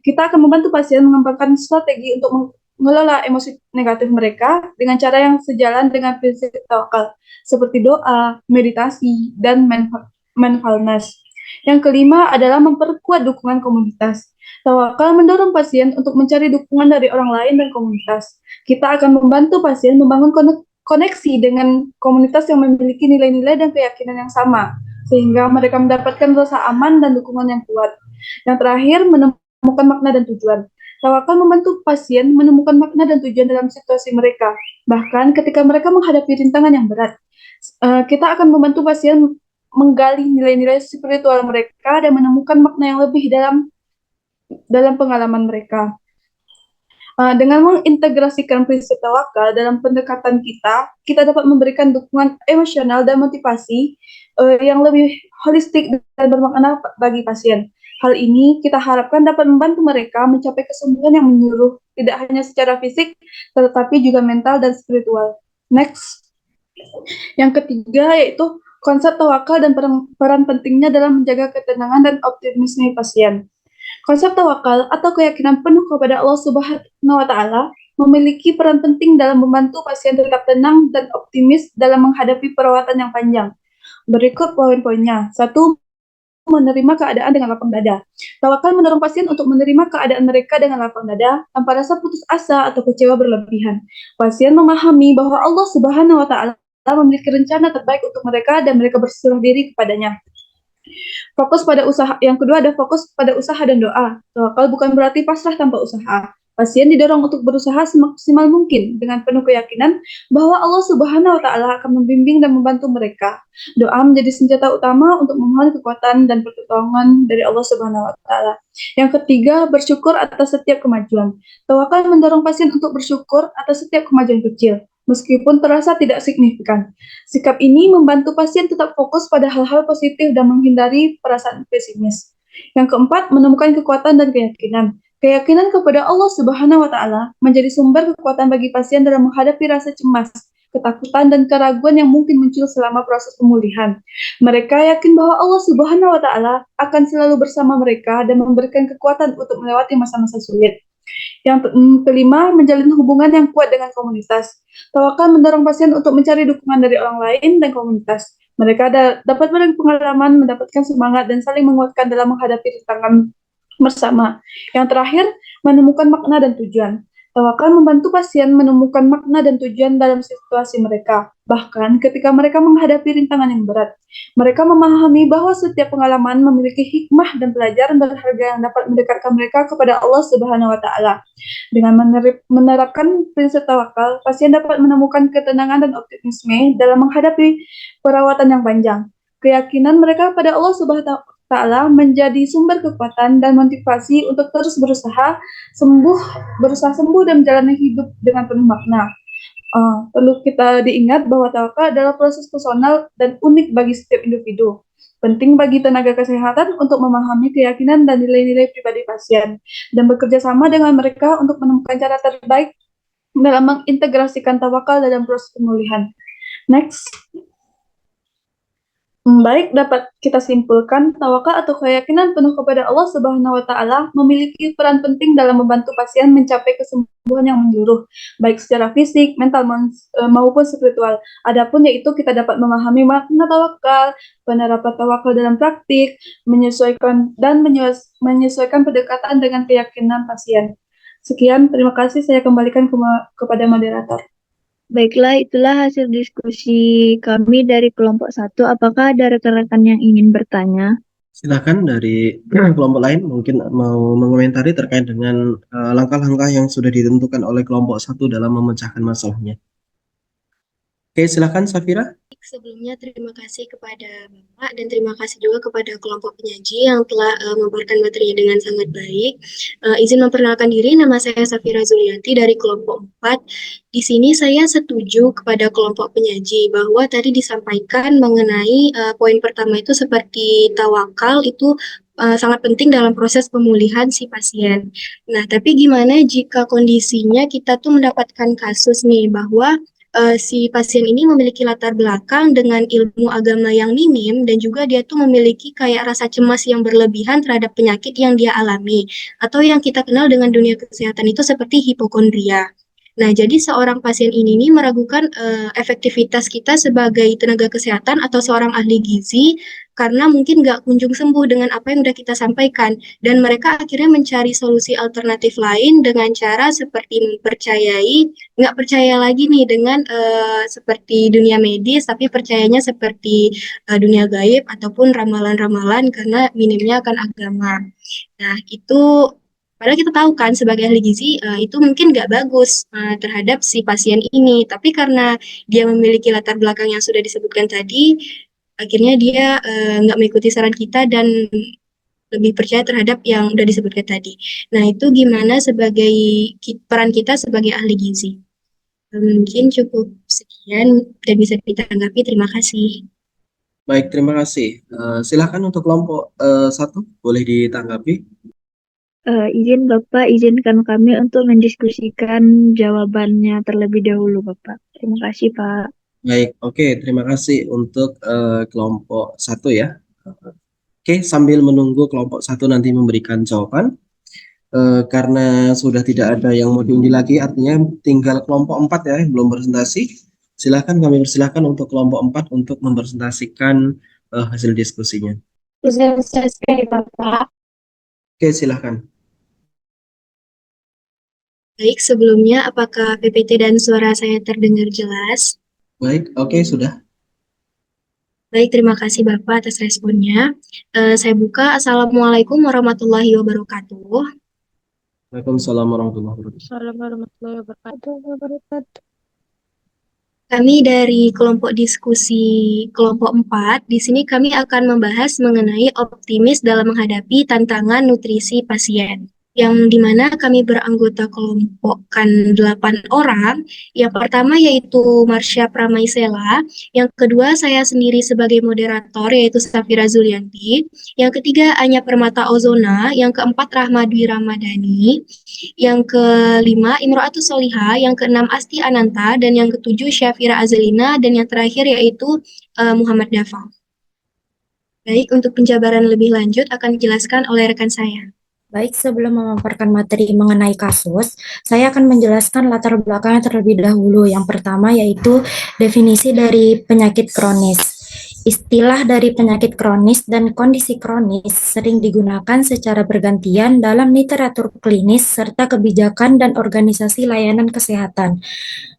Kita akan membantu pasien mengembangkan strategi untuk mengelola emosi negatif mereka dengan cara yang sejalan dengan prinsip tawakal, seperti doa, meditasi, dan mindfulness. Yang kelima adalah memperkuat dukungan komunitas. Tawakal mendorong pasien untuk mencari dukungan dari orang lain dan komunitas. Kita akan membantu pasien membangun koneksi dengan komunitas yang memiliki nilai-nilai dan keyakinan yang sama, sehingga mereka mendapatkan rasa aman dan dukungan yang kuat. Yang terakhir, menemukan makna dan tujuan. Tawakal membantu pasien menemukan makna dan tujuan dalam situasi mereka, bahkan ketika mereka menghadapi rintangan yang berat. Kita akan membantu pasien menggali nilai-nilai spiritual mereka dan menemukan makna yang lebih dalam pengalaman mereka. Dengan mengintegrasikan prinsip tawakal dalam pendekatan kita dapat memberikan dukungan emosional dan motivasi yang lebih holistik dan bermakna bagi pasien. Hal ini kita harapkan dapat membantu mereka mencapai kesembuhan yang menyeluruh, tidak hanya secara fisik, tetapi juga mental dan spiritual. Next. Yang ketiga yaitu konsep tawakal dan peran pentingnya dalam menjaga ketenangan dan optimisme pasien. Konsep tawakal atau keyakinan penuh kepada Allah Subhanahu wa Ta'ala memiliki peran penting dalam membantu pasien tetap tenang dan optimis dalam menghadapi perawatan yang panjang. Berikut poin-poinnya. 1. Menerima keadaan dengan lapang dada. Tawakal mendorong pasien untuk menerima keadaan mereka dengan lapang dada tanpa rasa putus asa atau kecewa berlebihan. Pasien memahami bahwa Allah Subhanahu wa Ta'ala memiliki rencana terbaik untuk mereka dan mereka berserah diri kepadanya. Fokus pada usaha. Yang kedua ada fokus pada usaha dan doa. Tawakal bukan berarti pasrah tanpa usaha. Pasien didorong untuk berusaha semaksimal mungkin dengan penuh keyakinan bahwa Allah Subhanahu wa Ta'ala akan membimbing dan membantu mereka. Doa menjadi senjata utama untuk memohon kekuatan dan pertolongan dari Allah Subhanahu wa Ta'ala. Yang ketiga, bersyukur atas setiap kemajuan. Tawakal mendorong pasien untuk bersyukur atas setiap kemajuan kecil, meskipun terasa tidak signifikan. Sikap ini membantu pasien tetap fokus pada hal-hal positif dan menghindari perasaan pesimis. Yang keempat, menemukan kekuatan dan keyakinan. Keyakinan kepada Allah Subhanahu wa Ta'ala menjadi sumber kekuatan bagi pasien dalam menghadapi rasa cemas, ketakutan, dan keraguan yang mungkin muncul selama proses pemulihan. Mereka yakin bahwa Allah Subhanahu wa Ta'ala akan selalu bersama mereka dan memberikan kekuatan untuk melewati masa-masa sulit. Yang kelima, menjalin hubungan yang kuat dengan komunitas. Tawakal mendorong pasien untuk mencari dukungan dari orang lain dan komunitas. Mereka dapat berbagi pengalaman, mendapatkan semangat, dan saling menguatkan dalam menghadapi tantangan bersama. Yang terakhir, menemukan makna dan tujuan. Tawakal membantu pasien menemukan makna dan tujuan dalam situasi mereka, bahkan ketika mereka menghadapi rintangan yang berat. Mereka memahami bahwa setiap pengalaman memiliki hikmah dan pelajaran berharga yang dapat mendekatkan mereka kepada Allah Subhanahu wa Ta'ala. Dengan menerapkan prinsip tawakal, pasien dapat menemukan ketenangan dan optimisme dalam menghadapi perawatan yang panjang. Keyakinan mereka pada Allah Subhanahu wa Ta'ala menjadi sumber kekuatan dan motivasi untuk terus berusaha sembuh dan menjalani hidup dengan penuh makna. Perlu kita diingat bahwa tawakal adalah proses personal dan unik bagi setiap individu. Penting bagi tenaga kesehatan untuk memahami keyakinan dan nilai-nilai pribadi pasien dan bekerja sama dengan mereka untuk menemukan cara terbaik dalam mengintegrasikan tawakal dalam proses pemulihan. Next. Baik, dapat kita simpulkan, tawakal atau keyakinan penuh kepada Allah Subhanahu wa Ta'ala memiliki peran penting dalam membantu pasien mencapai kesembuhan yang menyeluruh, baik secara fisik, mental, maupun spiritual. Adapun yaitu kita dapat memahami makna tawakal, penerapan tawakal dalam praktik, menyesuaikan pendekatan dengan keyakinan pasien. Sekian, terima kasih. Saya kembalikan kepada moderator. Baiklah, itulah hasil diskusi kami dari kelompok 1. Apakah ada rekan-rekan yang ingin bertanya? Silakan dari kelompok lain mungkin mau mengomentari terkait dengan langkah-langkah yang sudah ditentukan oleh kelompok 1 dalam memecahkan masalahnya. Oke, silakan Safira. Sebelumnya terima kasih kepada Bapak dan terima kasih juga kepada kelompok penyaji yang telah memaparkan materinya dengan sangat baik. Izin memperkenalkan diri, nama saya Safira Zulianti dari kelompok 4. Di sini saya setuju kepada kelompok penyaji bahwa tadi disampaikan mengenai poin pertama itu seperti tawakal itu sangat penting dalam proses pemulihan si pasien. Nah, tapi gimana jika kondisinya kita tuh mendapatkan kasus nih bahwa si pasien ini memiliki latar belakang dengan ilmu agama yang minim dan juga dia tuh memiliki kayak rasa cemas yang berlebihan terhadap penyakit yang dia alami atau yang kita kenal dengan dunia kesehatan itu seperti hipokondria. Nah, jadi seorang pasien ini nih meragukan efektivitas kita sebagai tenaga kesehatan atau seorang ahli gizi karena mungkin nggak kunjung sembuh dengan apa yang udah kita sampaikan. Dan mereka akhirnya mencari solusi alternatif lain dengan cara seperti nggak percaya lagi nih dengan seperti dunia medis, tapi percayanya seperti dunia gaib ataupun ramalan-ramalan karena minimnya akan agama. Nah, itu Padahal kita tahu kan sebagai ahli gizi itu mungkin nggak bagus terhadap si pasien ini, tapi karena dia memiliki latar belakang yang sudah disebutkan tadi, akhirnya dia nggak mengikuti saran kita dan lebih percaya terhadap yang udah disebutkan tadi. Nah, itu gimana sebagai peran kita sebagai ahli gizi? Mungkin cukup sekian dan bisa ditanggapi. Terima kasih. Baik, terima kasih. Silakan untuk kelompok 1, boleh ditanggapi. Izin Bapak, izinkan kami untuk mendiskusikan jawabannya terlebih dahulu, Bapak. Terima kasih, Pak. Baik, oke, terima kasih untuk kelompok 1 ya. Oke, sambil menunggu kelompok 1 nanti memberikan jawaban, karena sudah tidak ada yang mau diundi lagi, artinya tinggal kelompok 4 ya yang belum presentasi. Silakan, kami persilahkan untuk kelompok 4 untuk mempresentasikan hasil diskusinya. Bapak. Oke, silakan. Baik, sebelumnya apakah PPT dan suara saya terdengar jelas? Baik, oke, sudah. Baik, terima kasih Bapak atas responnya. Saya buka. Assalamualaikum warahmatullahi wabarakatuh. Waalaikumsalam warahmatullahi wabarakatuh. Assalamualaikum warahmatullahi wabarakatuh. Kami dari kelompok diskusi kelompok 4, di sini kami akan membahas mengenai optimis dalam menghadapi tantangan nutrisi pasien. Yang dimana kami beranggota kelompokkan 8 orang. Yang pertama yaitu Marsha Pramaisela, yang kedua saya sendiri sebagai moderator yaitu Safira Zulianti, yang ketiga Anya Permata Ozona, yang keempat Rahmadwi Ramadhani, yang kelima Imro'atus Soliha, yang keenam Asti Ananta, dan yang ketujuh Syafira Azalina, dan yang terakhir yaitu Muhammad Dafa. Baik, untuk penjabaran lebih lanjut akan dijelaskan oleh rekan saya. Baik, sebelum memaparkan materi mengenai kasus, saya akan menjelaskan latar belakangnya terlebih dahulu. Yang pertama yaitu definisi dari penyakit kronis. Istilah dari penyakit kronis dan kondisi kronis sering digunakan secara bergantian dalam literatur klinis serta kebijakan dan organisasi layanan kesehatan.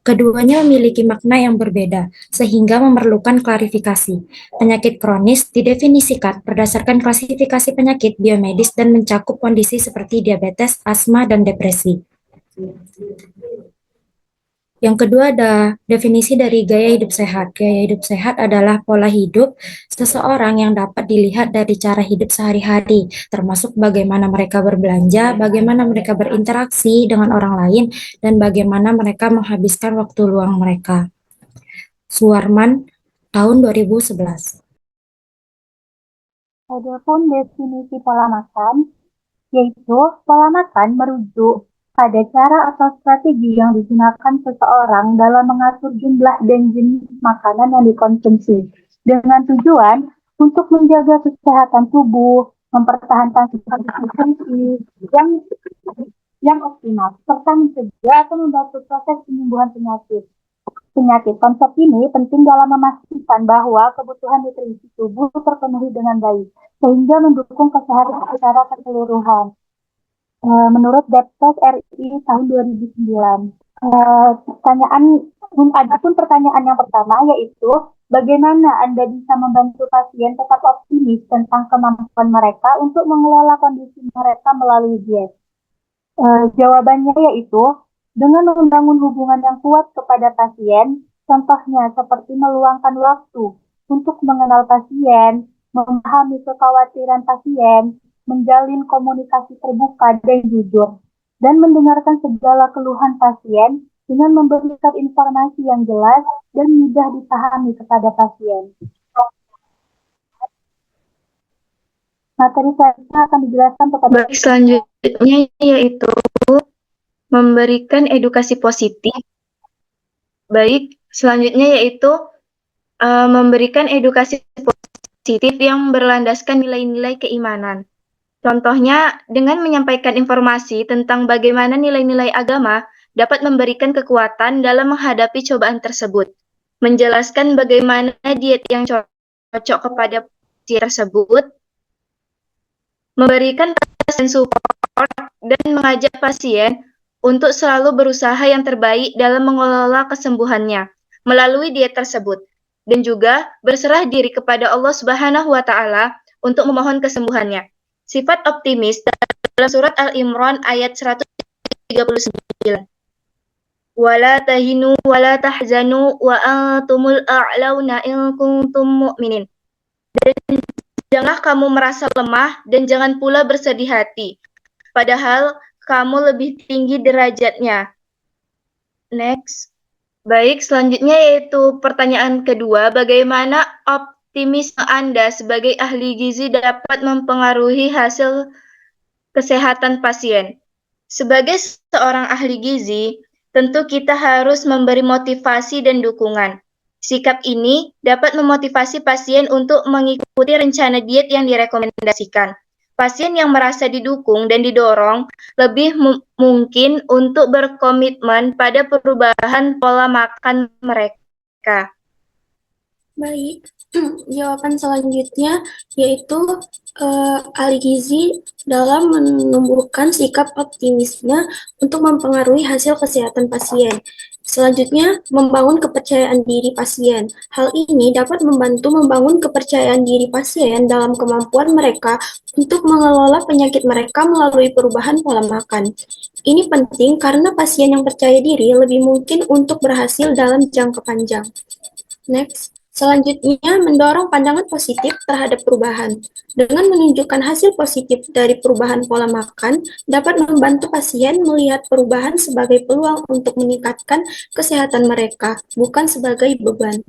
Keduanya memiliki makna yang berbeda, sehingga memerlukan klarifikasi. Penyakit kronis didefinisikan berdasarkan klasifikasi penyakit biomedis dan mencakup kondisi seperti diabetes, asma, dan depresi. Yang kedua ada definisi dari gaya hidup sehat. Gaya hidup sehat adalah pola hidup seseorang yang dapat dilihat dari cara hidup sehari-hari, termasuk bagaimana mereka berbelanja, bagaimana mereka berinteraksi dengan orang lain, dan bagaimana mereka menghabiskan waktu luang mereka. Suwarman, tahun 2011. Adapun definisi pola makan, yaitu pola makan merujuk pada cara atau strategi yang digunakan seseorang dalam mengatur jumlah dan jenis makanan yang dikonsumsi dengan tujuan untuk menjaga kesehatan tubuh, mempertahankan konsumsi yang optimal, serta mencegah atau membantu proses penyembuhan penyakit. Konsep ini penting dalam memastikan bahwa kebutuhan nutrisi tubuh terpenuhi dengan baik, sehingga mendukung kesehatan secara keseluruhan. Menurut Depkes RI tahun 2009. Adapun pertanyaan yang pertama yaitu bagaimana Anda bisa membantu pasien tetap optimis tentang kemampuan mereka untuk mengelola kondisi mereka melalui diet. Jawabannya yaitu dengan membangun hubungan yang kuat kepada pasien, contohnya seperti meluangkan waktu untuk mengenal pasien, memahami kekhawatiran pasien, menjalin komunikasi terbuka dan jujur, dan mendengarkan segala keluhan pasien dengan memberikan informasi yang jelas dan mudah dipahami kepada pasien. Materi selanjutnya akan dijelaskan kepada Baik, selanjutnya yaitu memberikan edukasi positif. Baik, selanjutnya yaitu memberikan edukasi positif yang berlandaskan nilai-nilai keimanan. Contohnya, dengan menyampaikan informasi tentang bagaimana nilai-nilai agama dapat memberikan kekuatan dalam menghadapi cobaan tersebut. Menjelaskan bagaimana diet yang cocok kepada pasien tersebut. Memberikan pasien support dan mengajak pasien untuk selalu berusaha yang terbaik dalam mengelola kesembuhannya melalui diet tersebut. Dan juga berserah diri kepada Allah Subhanahu wa Ta'ala untuk memohon kesembuhannya. Sifat optimis dalam surat Al-Imran ayat 139. Wala tahinu wala tahzanu wa antumul a'launa in kuntum mu'minin. Dan janganlah kamu merasa lemah dan jangan pula bersedih hati, padahal kamu lebih tinggi derajatnya. Next. Baik, selanjutnya yaitu pertanyaan kedua, bagaimana optimisme Anda sebagai ahli gizi dapat mempengaruhi hasil kesehatan pasien? Sebagai seorang ahli gizi, tentu kita harus memberi motivasi dan dukungan. Sikap ini dapat memotivasi pasien untuk mengikuti rencana diet yang direkomendasikan. Pasien yang merasa didukung dan didorong lebih mungkin untuk berkomitmen pada perubahan pola makan mereka. Baik, jawaban selanjutnya yaitu ahli gizi dalam menumbuhkan sikap optimisme untuk mempengaruhi hasil kesehatan pasien. Selanjutnya, membangun kepercayaan diri pasien. Hal ini dapat membantu membangun kepercayaan diri pasien dalam kemampuan mereka untuk mengelola penyakit mereka melalui perubahan pola makan. Ini penting karena pasien yang percaya diri lebih mungkin untuk berhasil dalam jangka panjang. Next. Selanjutnya, mendorong pandangan positif terhadap perubahan. Dengan menunjukkan hasil positif dari perubahan pola makan, dapat membantu pasien melihat perubahan sebagai peluang untuk meningkatkan kesehatan mereka, bukan sebagai beban.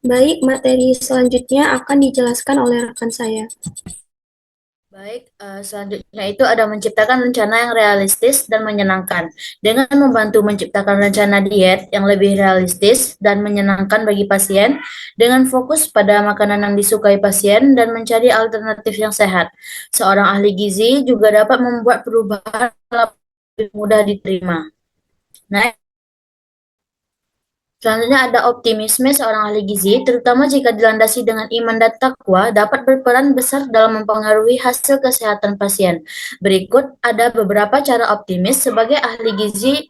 Baik, materi selanjutnya akan dijelaskan oleh rekan saya. Baik, selanjutnya itu ada menciptakan rencana yang realistis dan menyenangkan. Dengan membantu menciptakan rencana diet yang lebih realistis dan menyenangkan bagi pasien, dengan fokus pada makanan yang disukai pasien dan mencari alternatif yang sehat. Seorang ahli gizi juga dapat membuat perubahan lebih mudah diterima. Nah, selanjutnya ada optimisme seorang ahli gizi, terutama jika dilandasi dengan iman dan takwa, dapat berperan besar dalam mempengaruhi hasil kesehatan pasien. Berikut ada beberapa cara optimis sebagai ahli gizi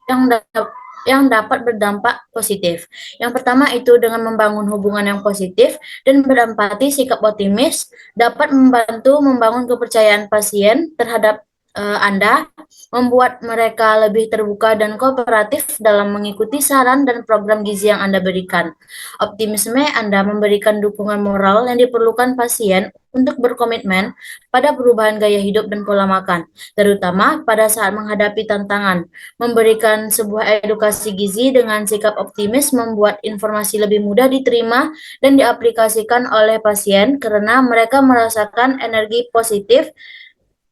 yang dapat berdampak positif. Yang pertama itu dengan membangun hubungan yang positif dan berempati. Sikap optimis dapat membantu membangun kepercayaan pasien terhadap Anda, membuat mereka lebih terbuka dan kooperatif dalam mengikuti saran dan program gizi yang Anda berikan. Optimisme Anda memberikan dukungan moral yang diperlukan pasien untuk berkomitmen pada perubahan gaya hidup dan pola makan, terutama pada saat menghadapi tantangan. Memberikan sebuah edukasi gizi dengan sikap optimis membuat informasi lebih mudah diterima dan diaplikasikan oleh pasien karena mereka merasakan energi positif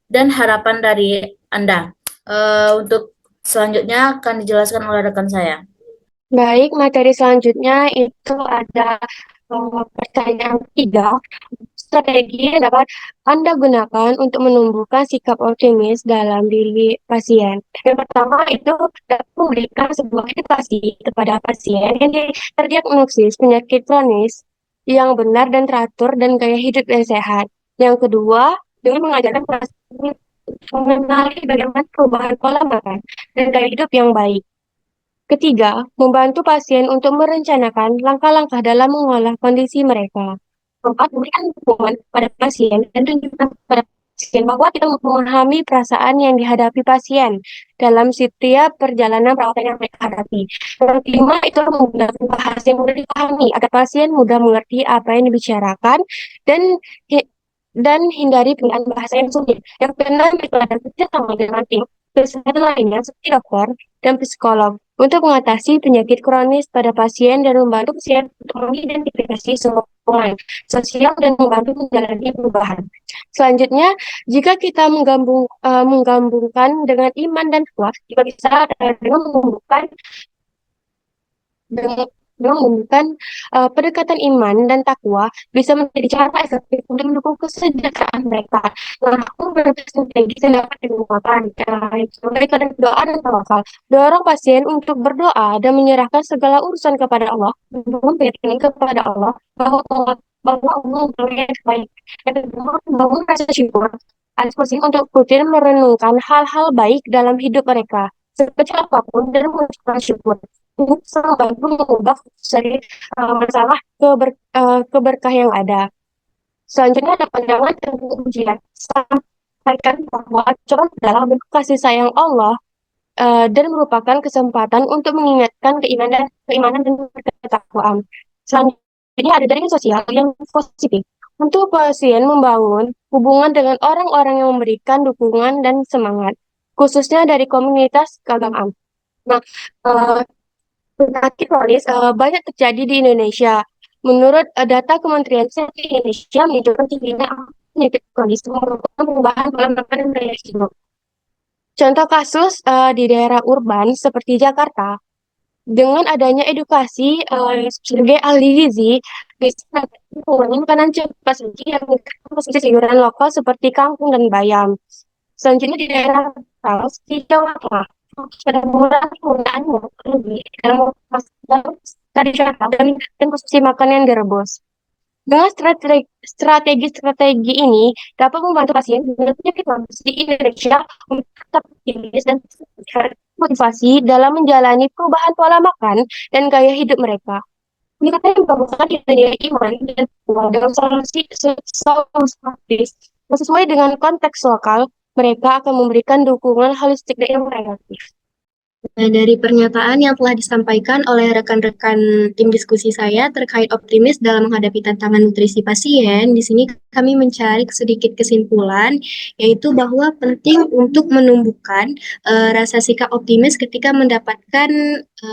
dan harapan dari Anda. Untuk selanjutnya akan dijelaskan oleh rekan saya. Baik, materi selanjutnya itu ada pertanyaan ketiga. Strategi yang dapat Anda gunakan untuk menumbuhkan sikap optimis dalam diri pasien. Yang pertama itu dapat memberikan sebuah edukasi kepada pasien yang terdiagnosis penyakit kronis yang benar dan teratur dan gaya hidup yang sehat. Yang kedua, dengan mengajarkan pasien mengenali bagaimana perubahan pola makan dan gaya hidup yang baik. Ketiga, membantu pasien untuk merencanakan langkah-langkah dalam mengolah kondisi mereka. Keempat, memberikan dukungan pada pasien dan tunjukkan kepada pasien bahwa kita memahami perasaan yang dihadapi pasien dalam setiap perjalanan perawatan yang mereka hadapi. Yang kelima, itu menggunakan bahasa yang mudah dipahami agar pasien mudah mengerti apa yang dibicarakan dan hindari penggunaan bahasa yang sulit. Yang keenam, itu ada kerjasama dengan tim kesehatan lainnya seperti dokter dan psikolog untuk mengatasi penyakit kronis pada pasien dan membantu pasien untuk mengidentifikasi sokongan sosial dan membantu menjalani perubahan. Selanjutnya, jika kita menggabungkan dengan iman dan takwa, juga bisa dengan menumbuhkan pendekatan iman dan takwa bisa menjadi cara efektif untuk mendukung kesejahteraan mereka. Nah, aku berstrategi dapat digunakan mereka dan doa dan tawakal. Dorong pasien untuk berdoa dan menyerahkan segala urusan kepada Allah, membangun keyakinan kepada Allah bahwa Allah yang baik. Dan membangun rasa syukur atas pasien untuk rutin merenungkan hal-hal baik dalam hidup mereka, sekecil apapun, dan mengucapkan syukur. Ini bisa membantu mengubah dari masalah ke berkah yang ada. Selanjutnya ada pandangan tentang ujian. menyampaikan bahwa cobaan adalah bentuk kasih sayang Allah dan merupakan kesempatan untuk mengingatkan keimanan dan ketakwaan. Selanjutnya ada jaringan sosial yang positif. Untuk pasien membangun hubungan dengan orang-orang yang memberikan dukungan dan semangat, khususnya dari komunitas keagamaan. Nah, penyakit kronis banyak terjadi di Indonesia. Menurut data Kementerian Kesehatan Indonesia menunjukkan tingginya penyakit kronis merupakan perubahan pola makan dan gaya hidup. Contoh kasus di daerah urban seperti Jakarta, dengan adanya edukasi sebagai ahli gizi, bisa mengurangi makanan cepat saji yang mengkonsumsi sayuran lokal seperti kangkung dan bayam. Selanjutnya di daerah Talas di Jawa Tengah, pada penggunaannya lebih dalam tradisional dan konsumsi makanan yang direbus. Dengan strategi ini dapat membantu pasien dengan penyakit kronis di Indonesia untuk tetap optimis dan motivasi dalam menjalani perubahan pola makan dan gaya hidup mereka. Pendekatan yang menggabungkan nilai iman dan uang dengan solusi praktis yang sesuai dengan konteks lokal, mereka akan memberikan dukungan holistik dan integratif. Nah, dari pernyataan yang telah disampaikan oleh rekan-rekan tim diskusi saya terkait optimis dalam menghadapi tantangan nutrisi pasien, di sini kami mencari sedikit kesimpulan, yaitu bahwa penting untuk menumbuhkan rasa sikap optimis ketika mendapatkan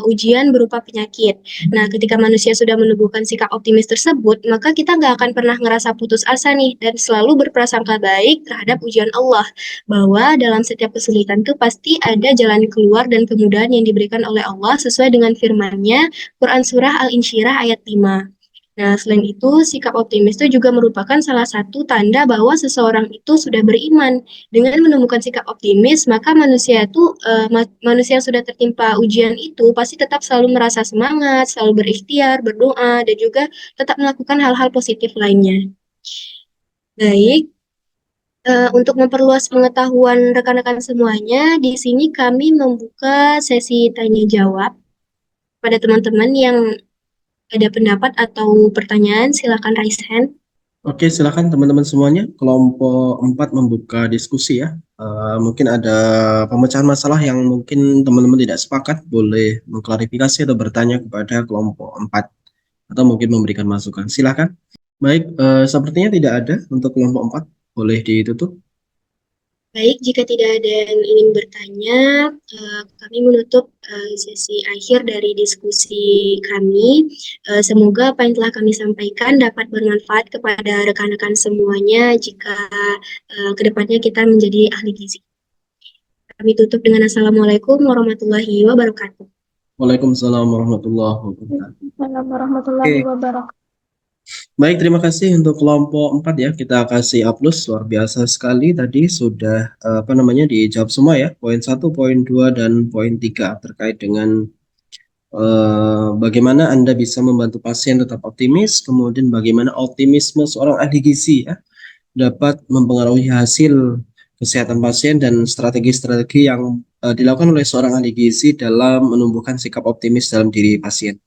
ujian berupa penyakit. Nah, ketika manusia sudah menumbuhkan sikap optimis tersebut, maka kita nggak akan pernah ngerasa putus asa nih, dan selalu berprasangka baik terhadap ujian Allah, bahwa dalam setiap kesulitan itu pasti ada jalan keluar dan kemudahan yang diberikan oleh Allah sesuai dengan firman-Nya, Quran Surah Al-Insyirah ayat 5. Nah, selain itu, sikap optimis itu juga merupakan salah satu tanda bahwa seseorang itu sudah beriman. Dengan menemukan sikap optimis, maka manusia yang sudah tertimpa ujian itu pasti tetap selalu merasa semangat, selalu berikhtiar, berdoa, dan juga tetap melakukan hal-hal positif lainnya. Baik, untuk memperluas pengetahuan rekan-rekan semuanya, di sini kami membuka sesi tanya jawab pada teman-teman yang ada pendapat atau pertanyaan, silakan raise hand. Oke, silakan teman-teman semuanya. Kelompok 4 membuka diskusi ya. Mungkin ada pemecahan masalah yang mungkin teman-teman tidak sepakat, boleh mengklarifikasi atau bertanya kepada kelompok 4 atau mungkin memberikan masukan. Silakan. Baik, sepertinya tidak ada untuk kelompok 4. Boleh ditutup. Baik, jika tidak ada yang ingin bertanya, kami menutup sesi akhir dari diskusi kami. Semoga apa yang telah kami sampaikan dapat bermanfaat kepada rekan-rekan semuanya jika kedepannya kita menjadi ahli gizi. Kami tutup dengan Assalamualaikum warahmatullahi wabarakatuh. Waalaikumsalam warahmatullahi wabarakatuh. Assalamualaikum warahmatullahi wabarakatuh. Baik, terima kasih untuk kelompok 4 ya. Kita kasih aplaus, luar biasa sekali tadi sudah dijawab semua ya. Poin 1, poin 2 dan poin 3 terkait dengan bagaimana Anda bisa membantu pasien tetap optimis, kemudian bagaimana optimisme seorang ahli gizi ya dapat mempengaruhi hasil kesehatan pasien dan strategi-strategi yang dilakukan oleh seorang ahli gizi dalam menumbuhkan sikap optimis dalam diri pasien.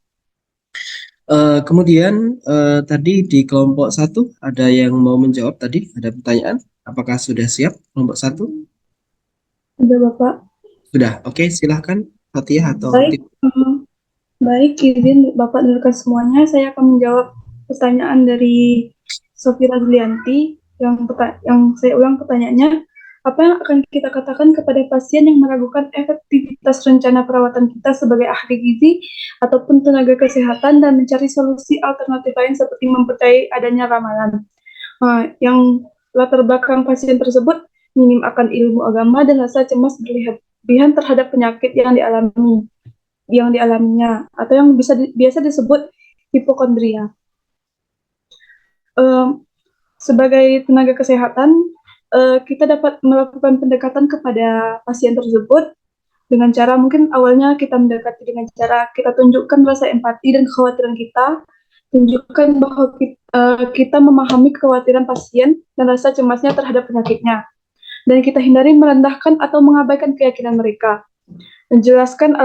Kemudian tadi di kelompok 1 ada yang mau menjawab tadi, ada pertanyaan, apakah sudah siap kelompok 1? Sudah Bapak. Sudah, oke, silahkan Fathia atau Baik, baik, izin Bapak dan rekan semuanya, saya akan menjawab pertanyaan dari Sofi Razlianti yang saya ulang pertanyaannya. Apa yang akan kita katakan kepada pasien yang meragukan efektivitas rencana perawatan kita sebagai ahli gizi ataupun tenaga kesehatan dan mencari solusi alternatif lain seperti mempercayai adanya ramalan? Yang latar belakang pasien tersebut minim akan ilmu agama dan rasa cemas berlebihan terhadap penyakit yang dialaminya atau yang biasa disebut hipokondria. Sebagai tenaga kesehatan, kita dapat melakukan pendekatan kepada pasien tersebut dengan cara mungkin awalnya kita mendekati dengan cara kita tunjukkan rasa empati dan kekhawatiran kita, tunjukkan bahwa kita memahami kekhawatiran pasien dan rasa cemasnya terhadap penyakitnya, dan kita hindari merendahkan atau mengabaikan keyakinan mereka. Menjelaskan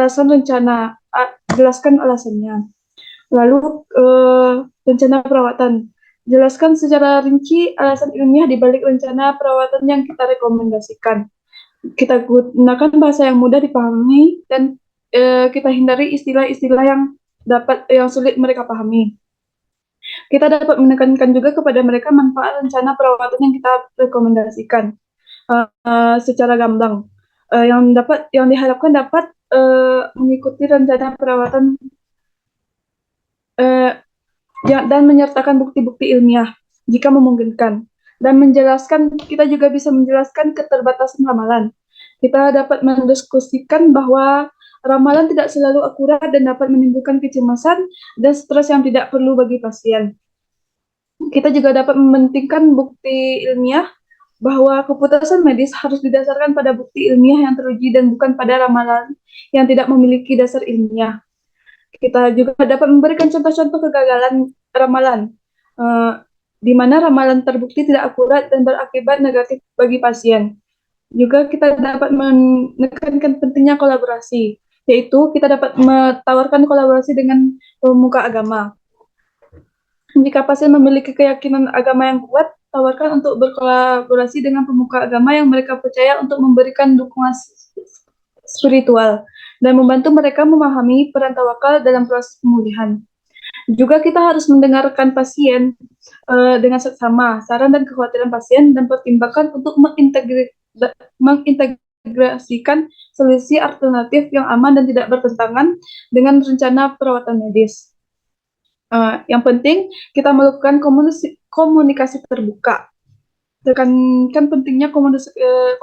jelaskan alasannya. Lalu rencana perawatan Jelaskan secara rinci alasan ilmiah di balik rencana perawatan yang kita rekomendasikan. Kita gunakan bahasa yang mudah dipahami dan kita hindari istilah-istilah yang sulit mereka pahami. Kita dapat menekankan juga kepada mereka manfaat rencana perawatan yang kita rekomendasikan secara gamblang, yang diharapkan dapat mengikuti rencana perawatan dan menyertakan bukti-bukti ilmiah jika memungkinkan. Dan kita juga bisa menjelaskan keterbatasan ramalan. Kita dapat mendiskusikan bahwa ramalan tidak selalu akurat dan dapat menimbulkan kecemasan dan stres yang tidak perlu bagi pasien. Kita juga dapat mementingkan bukti ilmiah bahwa keputusan medis harus didasarkan pada bukti ilmiah yang teruji dan bukan pada ramalan yang tidak memiliki dasar ilmiah. Kita juga dapat memberikan contoh-contoh kegagalan ramalan, di mana ramalan terbukti tidak akurat dan berakibat negatif bagi pasien. Juga kita dapat menekankan pentingnya kolaborasi, yaitu kita dapat menawarkan kolaborasi dengan pemuka agama. Jika pasien memiliki keyakinan agama yang kuat, tawarkan untuk berkolaborasi dengan pemuka agama yang mereka percaya untuk memberikan dukungan spiritual dan membantu mereka memahami peran tawakal dalam proses pemulihan. Juga kita harus mendengarkan pasien dengan seksama, saran dan kekhawatiran pasien, dan pertimbangkan untuk mengintegrasikan solusi alternatif yang aman dan tidak bertentangan dengan rencana perawatan medis. Yang penting, kita melakukan komunikasi terbuka. Tekankan pentingnya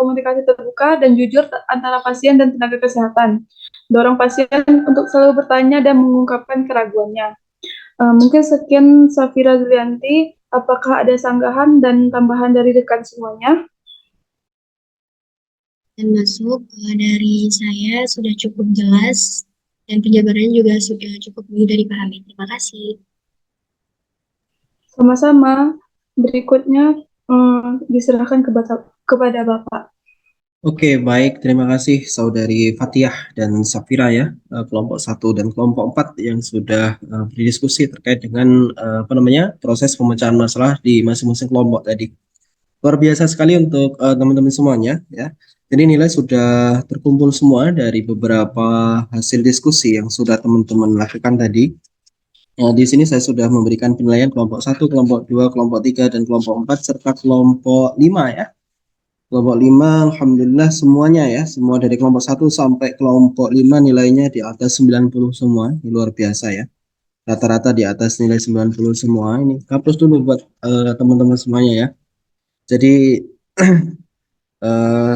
komunikasi terbuka dan jujur antara pasien dan tenaga kesehatan. Dorong pasien untuk selalu bertanya dan mengungkapkan keraguannya. Mungkin sekian, Safira Zulianti. Apakah ada sanggahan dan tambahan dari rekan semuanya? Dan masuk dari saya sudah cukup jelas dan penjabarannya juga sudah cukup mudah dipahami. Terima kasih. Sama-sama. Berikutnya diserahkan kepada Bapak. Oke, baik. Terima kasih Saudari Fathiah dan Safira ya, kelompok 1 dan kelompok 4 yang sudah berdiskusi terkait dengan proses pemecahan masalah di masing-masing kelompok tadi. Luar biasa sekali untuk teman-teman semuanya ya. Jadi nilai sudah terkumpul semua dari beberapa hasil diskusi yang sudah teman-teman lakukan tadi. Di sini saya sudah memberikan penilaian kelompok 1, kelompok 2, kelompok 3, dan kelompok 4 serta kelompok 5 ya. Kelompok 5 alhamdulillah semuanya ya, semua dari kelompok 1 sampai kelompok 5 nilainya di atas 90 semua. Ini luar biasa ya. Rata-rata di atas nilai 90 semua. Ini hapus dulu buat teman-teman semuanya ya. Jadi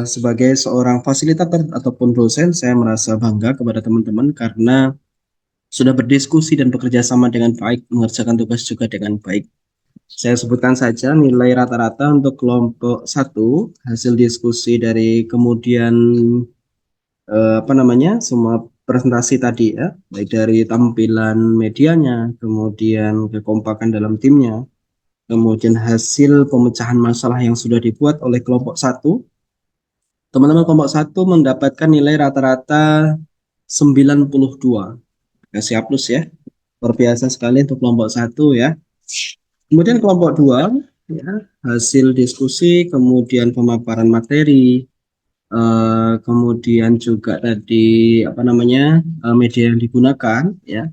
sebagai seorang fasilitator ataupun dosen, saya merasa bangga kepada teman-teman karena sudah berdiskusi dan bekerja sama dengan baik, mengerjakan tugas juga dengan baik. Saya sebutkan saja nilai rata-rata untuk kelompok 1, hasil diskusi dari kemudian semua presentasi tadi ya, baik dari tampilan medianya, kemudian kekompakan dalam timnya, kemudian hasil pemecahan masalah yang sudah dibuat oleh kelompok 1. Teman-teman kelompok 1 mendapatkan nilai rata-rata 92. Kasih plus ya. Luar biasa sekali untuk kelompok 1 ya. Kemudian kelompok 2 ya, hasil diskusi, kemudian pemaparan materi, kemudian juga tadi media yang digunakan ya.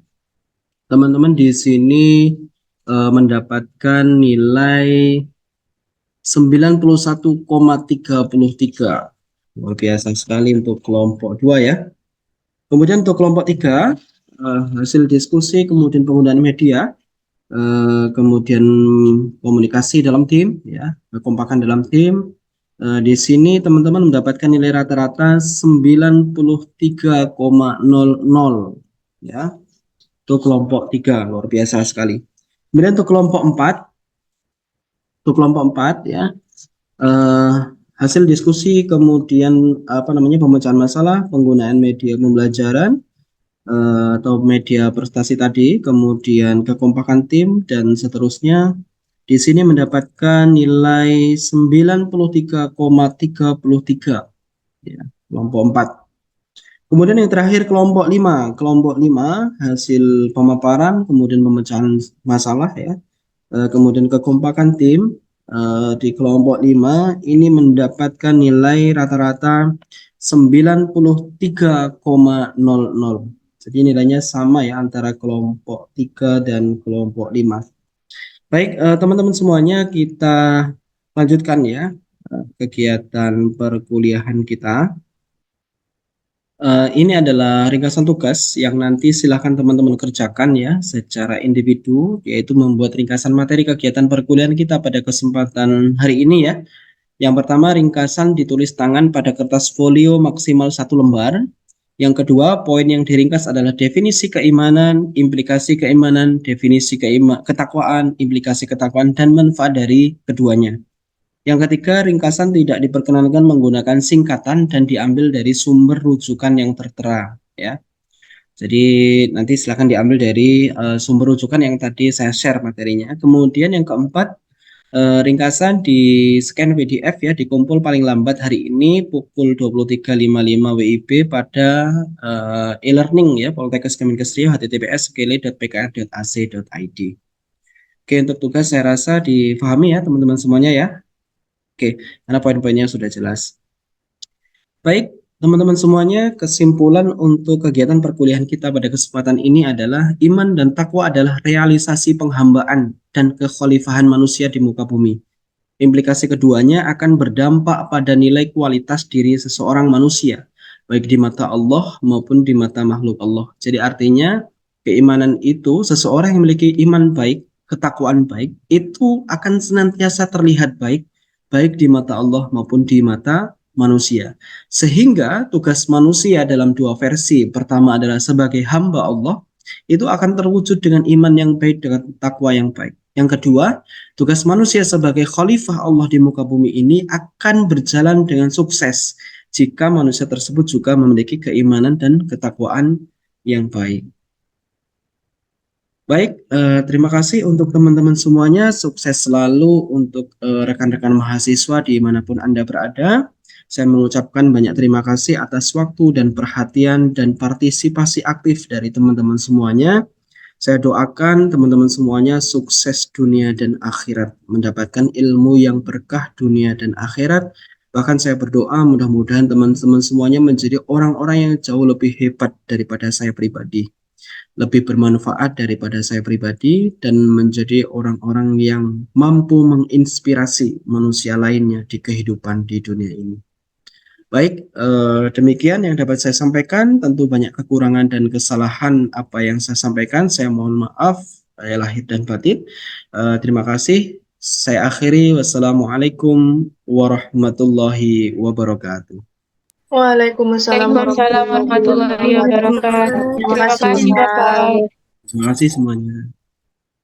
Teman-teman di sini mendapatkan nilai 91,33. Luar biasa sekali untuk kelompok 2 ya. Kemudian untuk kelompok 3, hasil diskusi, kemudian penggunaan media, kemudian komunikasi dalam tim ya, kekompakan dalam tim. Di sini teman-teman mendapatkan nilai rata-rata 93,00 ya. Untuk kelompok 3 luar biasa sekali. Kemudian untuk kelompok 4 ya, hasil diskusi, kemudian pemecahan masalah, penggunaan media pembelajaran atau media prestasi tadi, kemudian kekompakan tim dan seterusnya. Di sini mendapatkan nilai 93,33 ya, kelompok 4. Kemudian yang terakhir kelompok 5. Kelompok 5 hasil pemaparan, kemudian pemecahan masalah ya. kemudian kekompakan tim di kelompok 5 ini mendapatkan nilai rata-rata 93,00. Jadi nilainya sama ya antara kelompok 3 dan kelompok 5. Baik, teman-teman semuanya, kita lanjutkan ya kegiatan perkuliahan kita. Ini adalah ringkasan tugas yang nanti silakan teman-teman kerjakan ya secara individu, yaitu membuat ringkasan materi kegiatan perkuliahan kita pada kesempatan hari ini ya. Yang pertama, ringkasan ditulis tangan pada kertas folio maksimal 1 lembar. Yang kedua, poin yang diringkas adalah definisi keimanan, implikasi keimanan, definisi ketakwaan, implikasi ketakwaan, dan manfaat dari keduanya. Yang ketiga, ringkasan tidak diperkenankan menggunakan singkatan dan diambil dari sumber rujukan yang tertera ya. Jadi nanti silakan diambil dari sumber rujukan yang tadi saya share materinya. Kemudian yang keempat, ringkasan di scan PDF ya, dikumpul paling lambat hari ini pukul 23.55 WIB pada e-learning ya Poltekkes Kemenkes Riau https://gele.pkr.ac.id. Oke, untuk tugas saya rasa difahami ya teman-teman semuanya ya. Oke, karena poin-poinnya sudah jelas. Baik, teman-teman semuanya, kesimpulan untuk kegiatan perkuliahan kita pada kesempatan ini adalah iman dan takwa adalah realisasi penghambaan dan kekhalifahan manusia di muka bumi. Implikasi keduanya akan berdampak pada nilai kualitas diri seseorang manusia, baik di mata Allah maupun di mata makhluk Allah. Jadi artinya keimanan itu, seseorang yang memiliki iman baik, ketakwaan baik, itu akan senantiasa terlihat baik di mata Allah maupun di mata manusia. Sehingga tugas manusia dalam dua versi, pertama adalah sebagai hamba Allah, itu akan terwujud dengan iman yang baik, dengan takwa yang baik. Yang kedua, tugas manusia sebagai khalifah Allah di muka bumi ini akan berjalan dengan sukses jika manusia tersebut juga memiliki keimanan dan ketakwaan yang baik. Baik, terima kasih untuk teman-teman semuanya. Sukses selalu untuk rekan-rekan mahasiswa dimanapun Anda berada. Saya mengucapkan banyak terima kasih atas waktu dan perhatian dan partisipasi aktif dari teman-teman semuanya. Saya doakan teman-teman semuanya sukses dunia dan akhirat, mendapatkan ilmu yang berkah dunia dan akhirat. Bahkan saya berdoa mudah-mudahan teman-teman semuanya menjadi orang-orang yang jauh lebih hebat daripada saya pribadi, lebih bermanfaat daripada saya pribadi, dan menjadi orang-orang yang mampu menginspirasi manusia lainnya di kehidupan di dunia ini. Baik, demikian yang dapat saya sampaikan. Tentu banyak kekurangan dan kesalahan apa yang saya sampaikan. Saya mohon maaf lahir dan batin. Terima kasih. Saya akhiri. Wassalamualaikum warahmatullahi wabarakatuh. Waalaikumsalam warahmatullahi wabarakatuh. Terima kasih Bapak. Terima kasih semuanya.